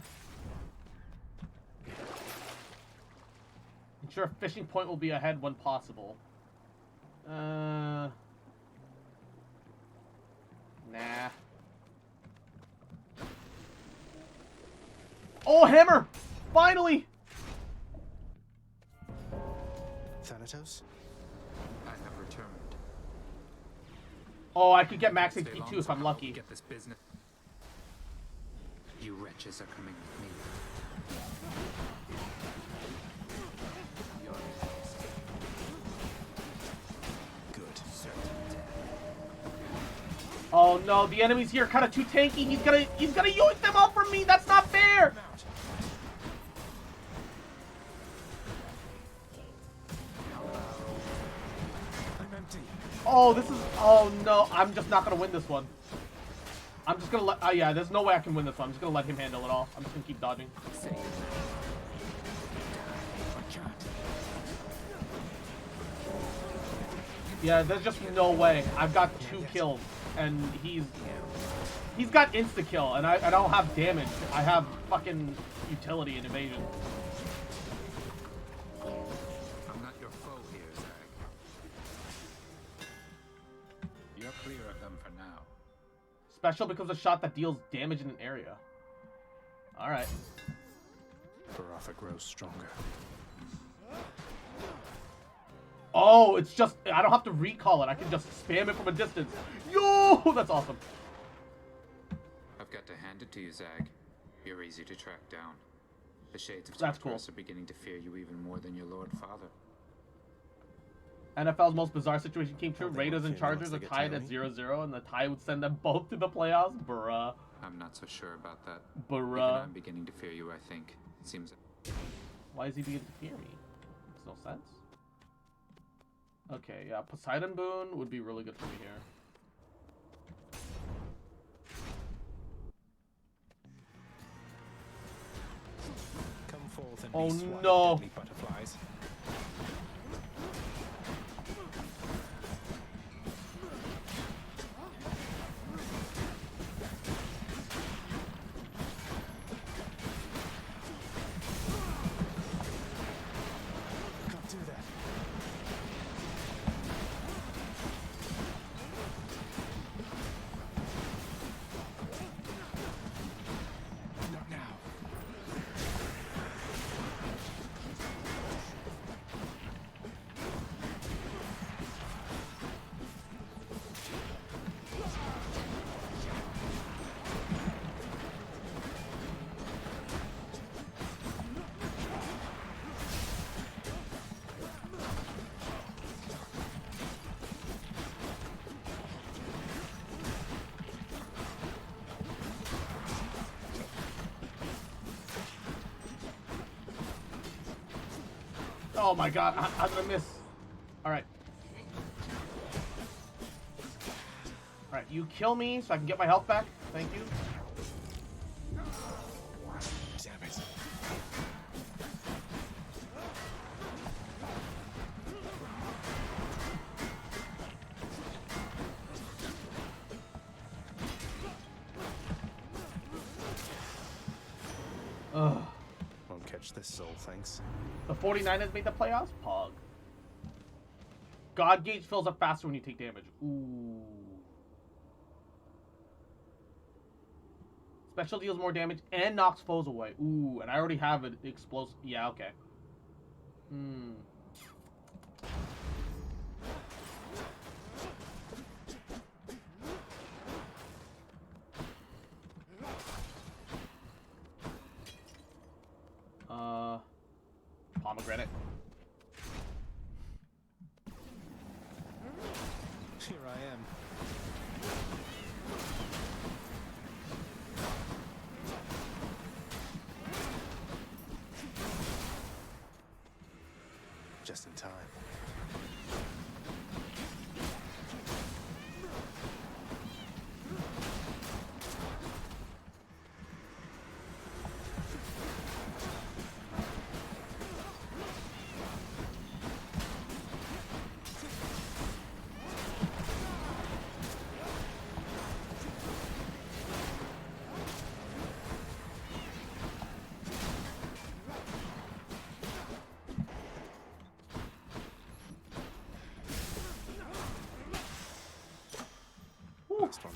Ensure a fishing point will be ahead when possible. Nah. Oh, hammer! Finally! Thanatos? I have returned. Oh, I could get max Stay HP long too if so I'm I lucky. won't Get this business. You wretches are coming with me. Good. Oh no, the enemies here are kind of too tanky. He's gonna yoink them all from me. That's not fair. I'm empty. Oh, this is. Oh no, I'm just not gonna win this one. I'm just gonna let. Yeah, there's no way I can win this one. I'm just gonna let him handle it all. I'm just gonna keep dodging. I can't. Yeah, there's just no way. I've got 2 kills, and he's got insta kill, and I don't have damage. I have fucking utility and evasion. I'm not your foe here, Zag. You're clear of them for now. Special becomes a shot that deals damage in an area. All right. Baratha grows stronger. Oh, it's just, I don't have to recall it. I can just spam it from a distance. Yo, that's awesome. I've got to hand it to you, Zag. You're easy to track down. The Shades of That's cool. Tartarus are beginning to fear you even more than your Lord Father. NFL's most bizarre situation came true. Oh, they Raiders were and feeling Chargers are once they get tied at tally. 0-0, and the tie would send them both to the playoffs. Bruh. I'm not so sure about that. Even Bruh. I'm beginning to fear you, I think. It seems... Why is he beginning to fear me? Makes no sense. Okay, yeah, Poseidon Boon would be really good for me here. Come forth and Oh, be swatted, no. deadly butterflies. Can't do that. Not now. Oh my god, I'm gonna miss. Alright. Alright, you kill me so I can get my health back. Thank you. Damn it. Ugh. Won't catch this soul, thanks. The 49ers made the playoffs? Pog. God Gauge fills up faster when you take damage. Ooh. Special deals more damage and knocks foes away. Ooh, and I already have an explosive. Yeah, okay. Hmm. Pomegranate. Here I am. Just in time.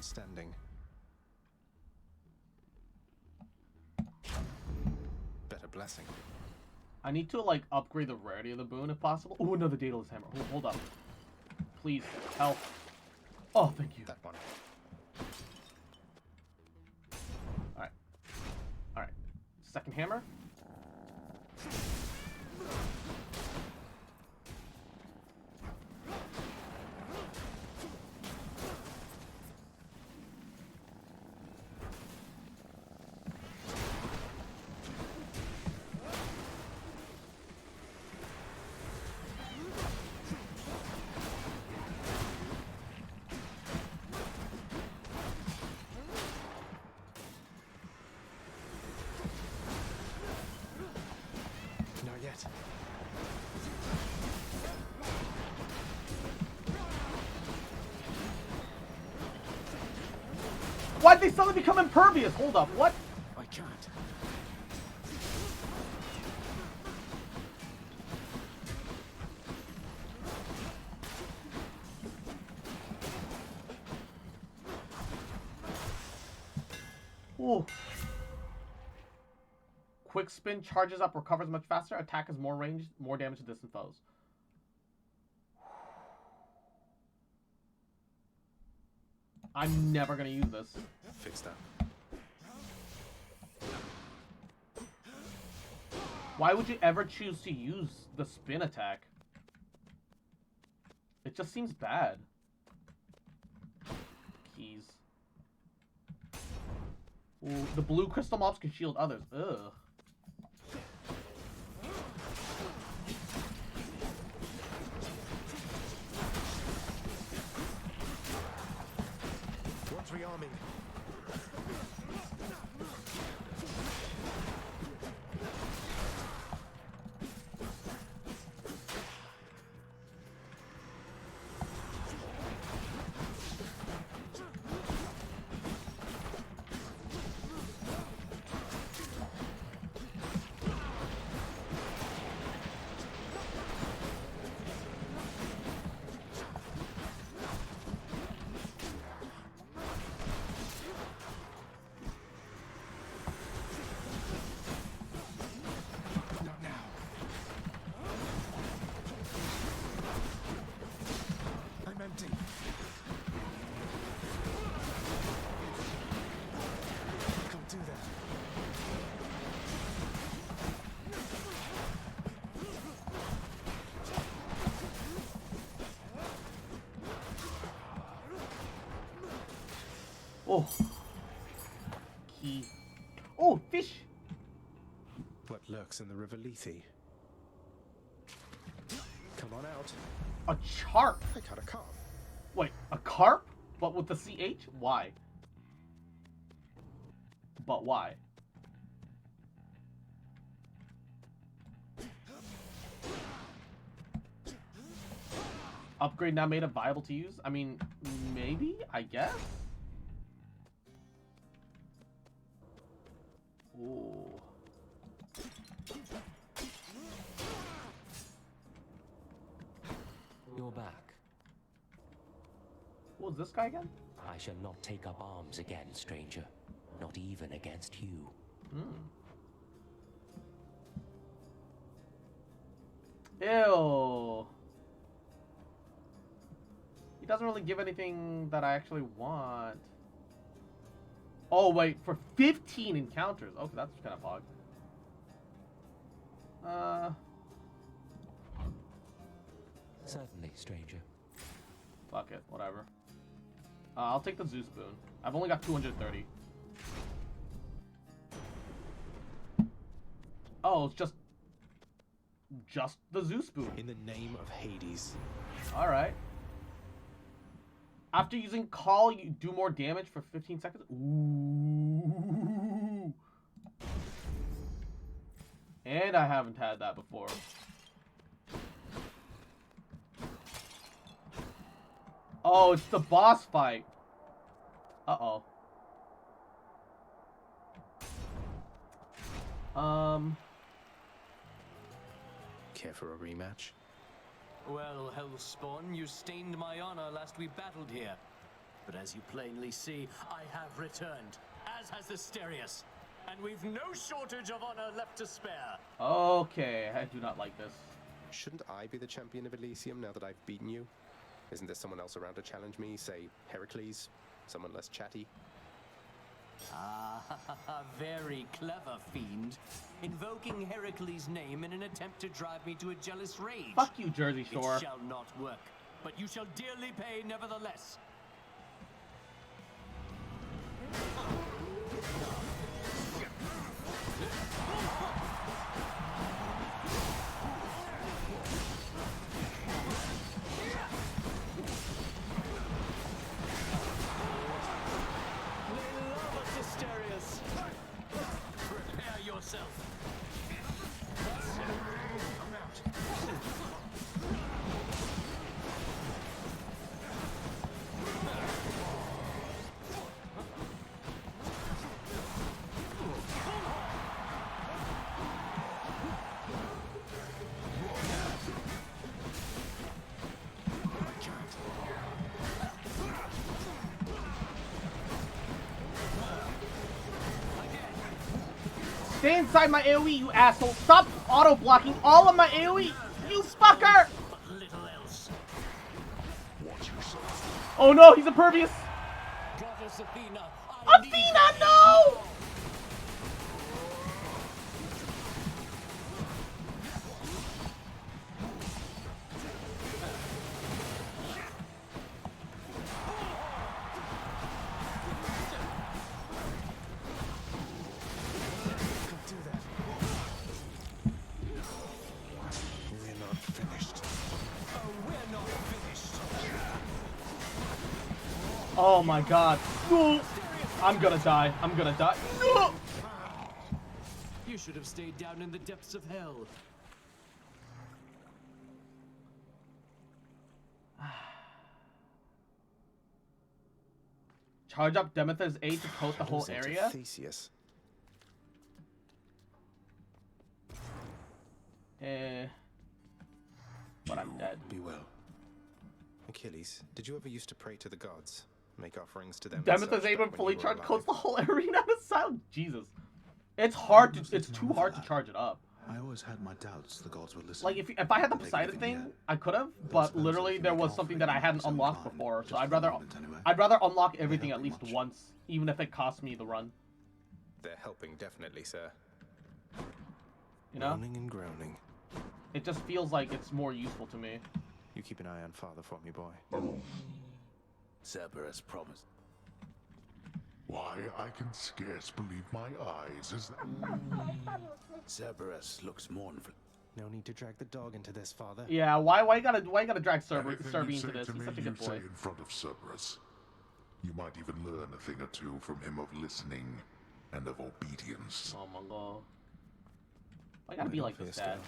one standing. Better blessing. I need to like upgrade the rarity of the boon if possible. Oh, another Daedalus hammer. Oh, hold up. Please, help. Oh, thank you. That one. Alright. Alright. Second hammer. Not yet. Why'd they suddenly become impervious? Hold up, what? I can't. Ooh. Quick spin charges up, recovers much faster. Attack is more range, more damage to distant foes. I'm never gonna use this. Fix that. Why would you ever choose to use the spin attack? It just seems bad. Keys. Ooh, the blue crystal mobs can shield others. Ugh. One's rearming. Not now. I'm empty. Can't do that. Oh. Key. Oh, fish. What lurks in the river Lethe? Come on out. A charp. I caught a carp. Wait, a carp? But with the CH? Why? But why? Upgrade now made it viable to use? I mean, maybe? I guess? Ooh. You're back. What was this guy again? I shall not take up arms again, stranger. Not even against you. Ew. He doesn't really give anything that I actually want. Oh, wait, for 15 encounters. Okay, that's kind of hog. Certainly, stranger. Fuck it, whatever. I'll take the Zeus boon. I've only got 230. Oh, it's just the Zeus boon. In the name of Hades. All right. After using call, you do more damage for 15 seconds. Ooh. And I haven't had that before. Oh, it's the boss fight. Uh-oh. Care for a rematch? Well, Hellspawn, you stained my honor last we battled here. But as you plainly see, I have returned, as has Asterius. And we've no shortage of honor left to spare. Okay, I do not like this. Shouldn't I be the champion of Elysium now that I've beaten you? Isn't there someone else around to challenge me? Say, Heracles? Someone less chatty? Ah, very clever, fiend. Invoking Heracles' name in an attempt to drive me to a jealous rage. Fuck you, Jersey Shore. It shall not work, but you shall dearly pay nevertheless. Prepare yourself. I'm out. Stay inside my AoE, you asshole! Stop auto-blocking all of my AoE! You fucker! Oh no, he's impervious! Goddess Athena, Athena, no! Oh my god. No! I'm gonna die. I'm gonna die. No! You should have stayed down in the depths of hell. Charge up Demeter's aid to coat the whole Losing to area? Theseus. But I'm dead. Be well. Achilles, did you ever used to pray to the gods? Make offerings to them? Demeter's aid when fully charged coats the whole arena to sound. Jesus. It's hard to, it's too hard to charge it up. I always had my doubts the gods were listening. Like, if I had the Poseidon thing, I could have, but literally there was something that I hadn't unlocked before, so I'd rather unlock everything at least once, even if it costs me the run. They're helping, definitely, sir. You know? Groaning and groaning. It just feels like it's more useful to me. You keep an eye on father for me, boy. Cerberus promised. Why, I can scarce believe my eyes. Is that... Cerberus looks mournful. No need to drag the dog into this, father. Yeah, why you gotta drag Cerby Anything you into say this? to He's me, such a good you say boy. in front of Cerberus. You might even learn a thing or two from him of listening and of obedience. Oh my god. Why you gotta be like this, Dad?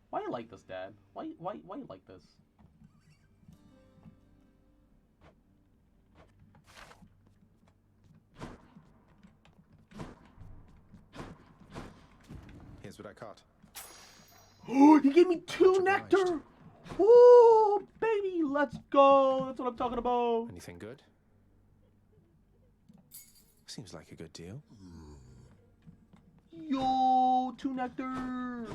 Why you like this, Dad? Why you like this? Here's what I caught. Oh, he gave me 2 nectar! Oh, baby, let's go! That's what I'm talking about. Anything good? Seems like a good deal. Yo, 2 nectar!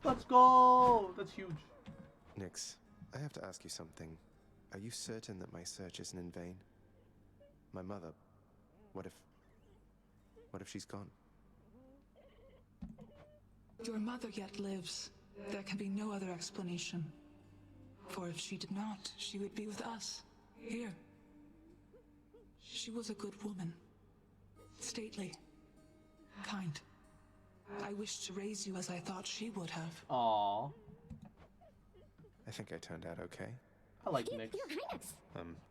Let's go! That's huge. Nyx, I have to ask you something. Are you certain that my search isn't in vain? My mother, what if she's gone? Your mother yet lives. There can be no other explanation. For if she did not, she would be with us, here. She was a good woman. Stately. Kind. I wished to raise you as I thought she would have. Aww. I think I turned out okay. I like Nyx. Your Highness.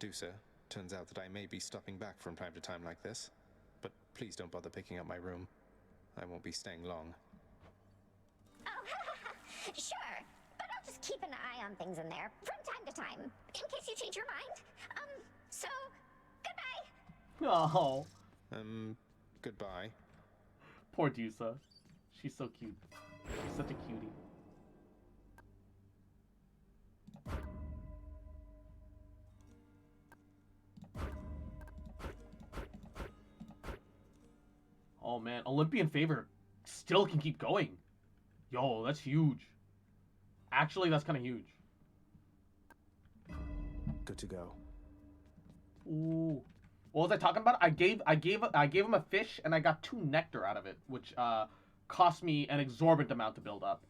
Dusa, turns out that I may be stopping back from time to time like this. But please don't bother picking up my room. I won't be staying long. Oh, sure. But I'll just keep an eye on things in there from time to time, in case you change your mind. So, goodbye. Oh. Goodbye. Poor Dusa. She's so cute. She's such a cutie. Oh man, Olympian favor still can keep going. Yo, that's huge. Actually, that's kind of huge. Good to go. Ooh. What was I talking about? I gave him a fish and I got 2 nectar out of it, which cost me an exorbitant amount to build up.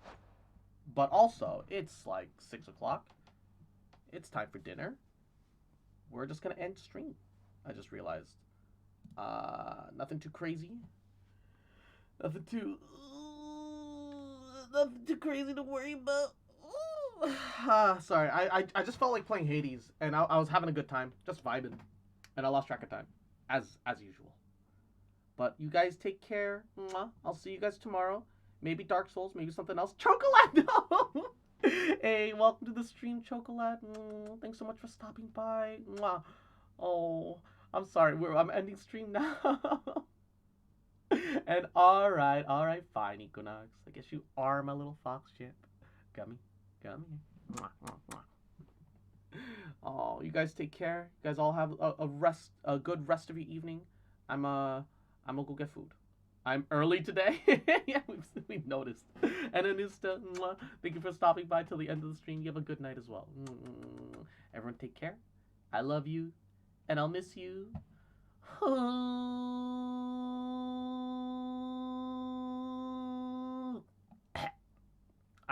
But also, it's like 6 o'clock. It's time for dinner. We're just gonna end stream. I just realized. Nothing too crazy. Nothing too crazy to worry about. Sorry, I just felt like playing Hades, and I was having a good time, just vibing, and I lost track of time, as usual. But you guys take care. Mwah. I'll see you guys tomorrow. Maybe Dark Souls, maybe something else. Chocolate, no! Hey, welcome to the stream, Chocolate. Thanks so much for stopping by. Mwah. Oh, I'm sorry. I'm ending stream now. And alright, fine, Equinox. I guess you are my little fox chip. Come here. Mwah, mwah, mwah. Oh, you guys take care. You guys all have a good rest of your evening. I'm gonna go get food. I'm early today. Yeah, we've noticed. And Anusta, thank you for stopping by till the end of the stream. You have a good night as well. Everyone take care. I love you. And I'll miss you.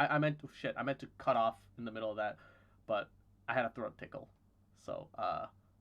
I meant to cut off in the middle of that, but I had a throat tickle. So,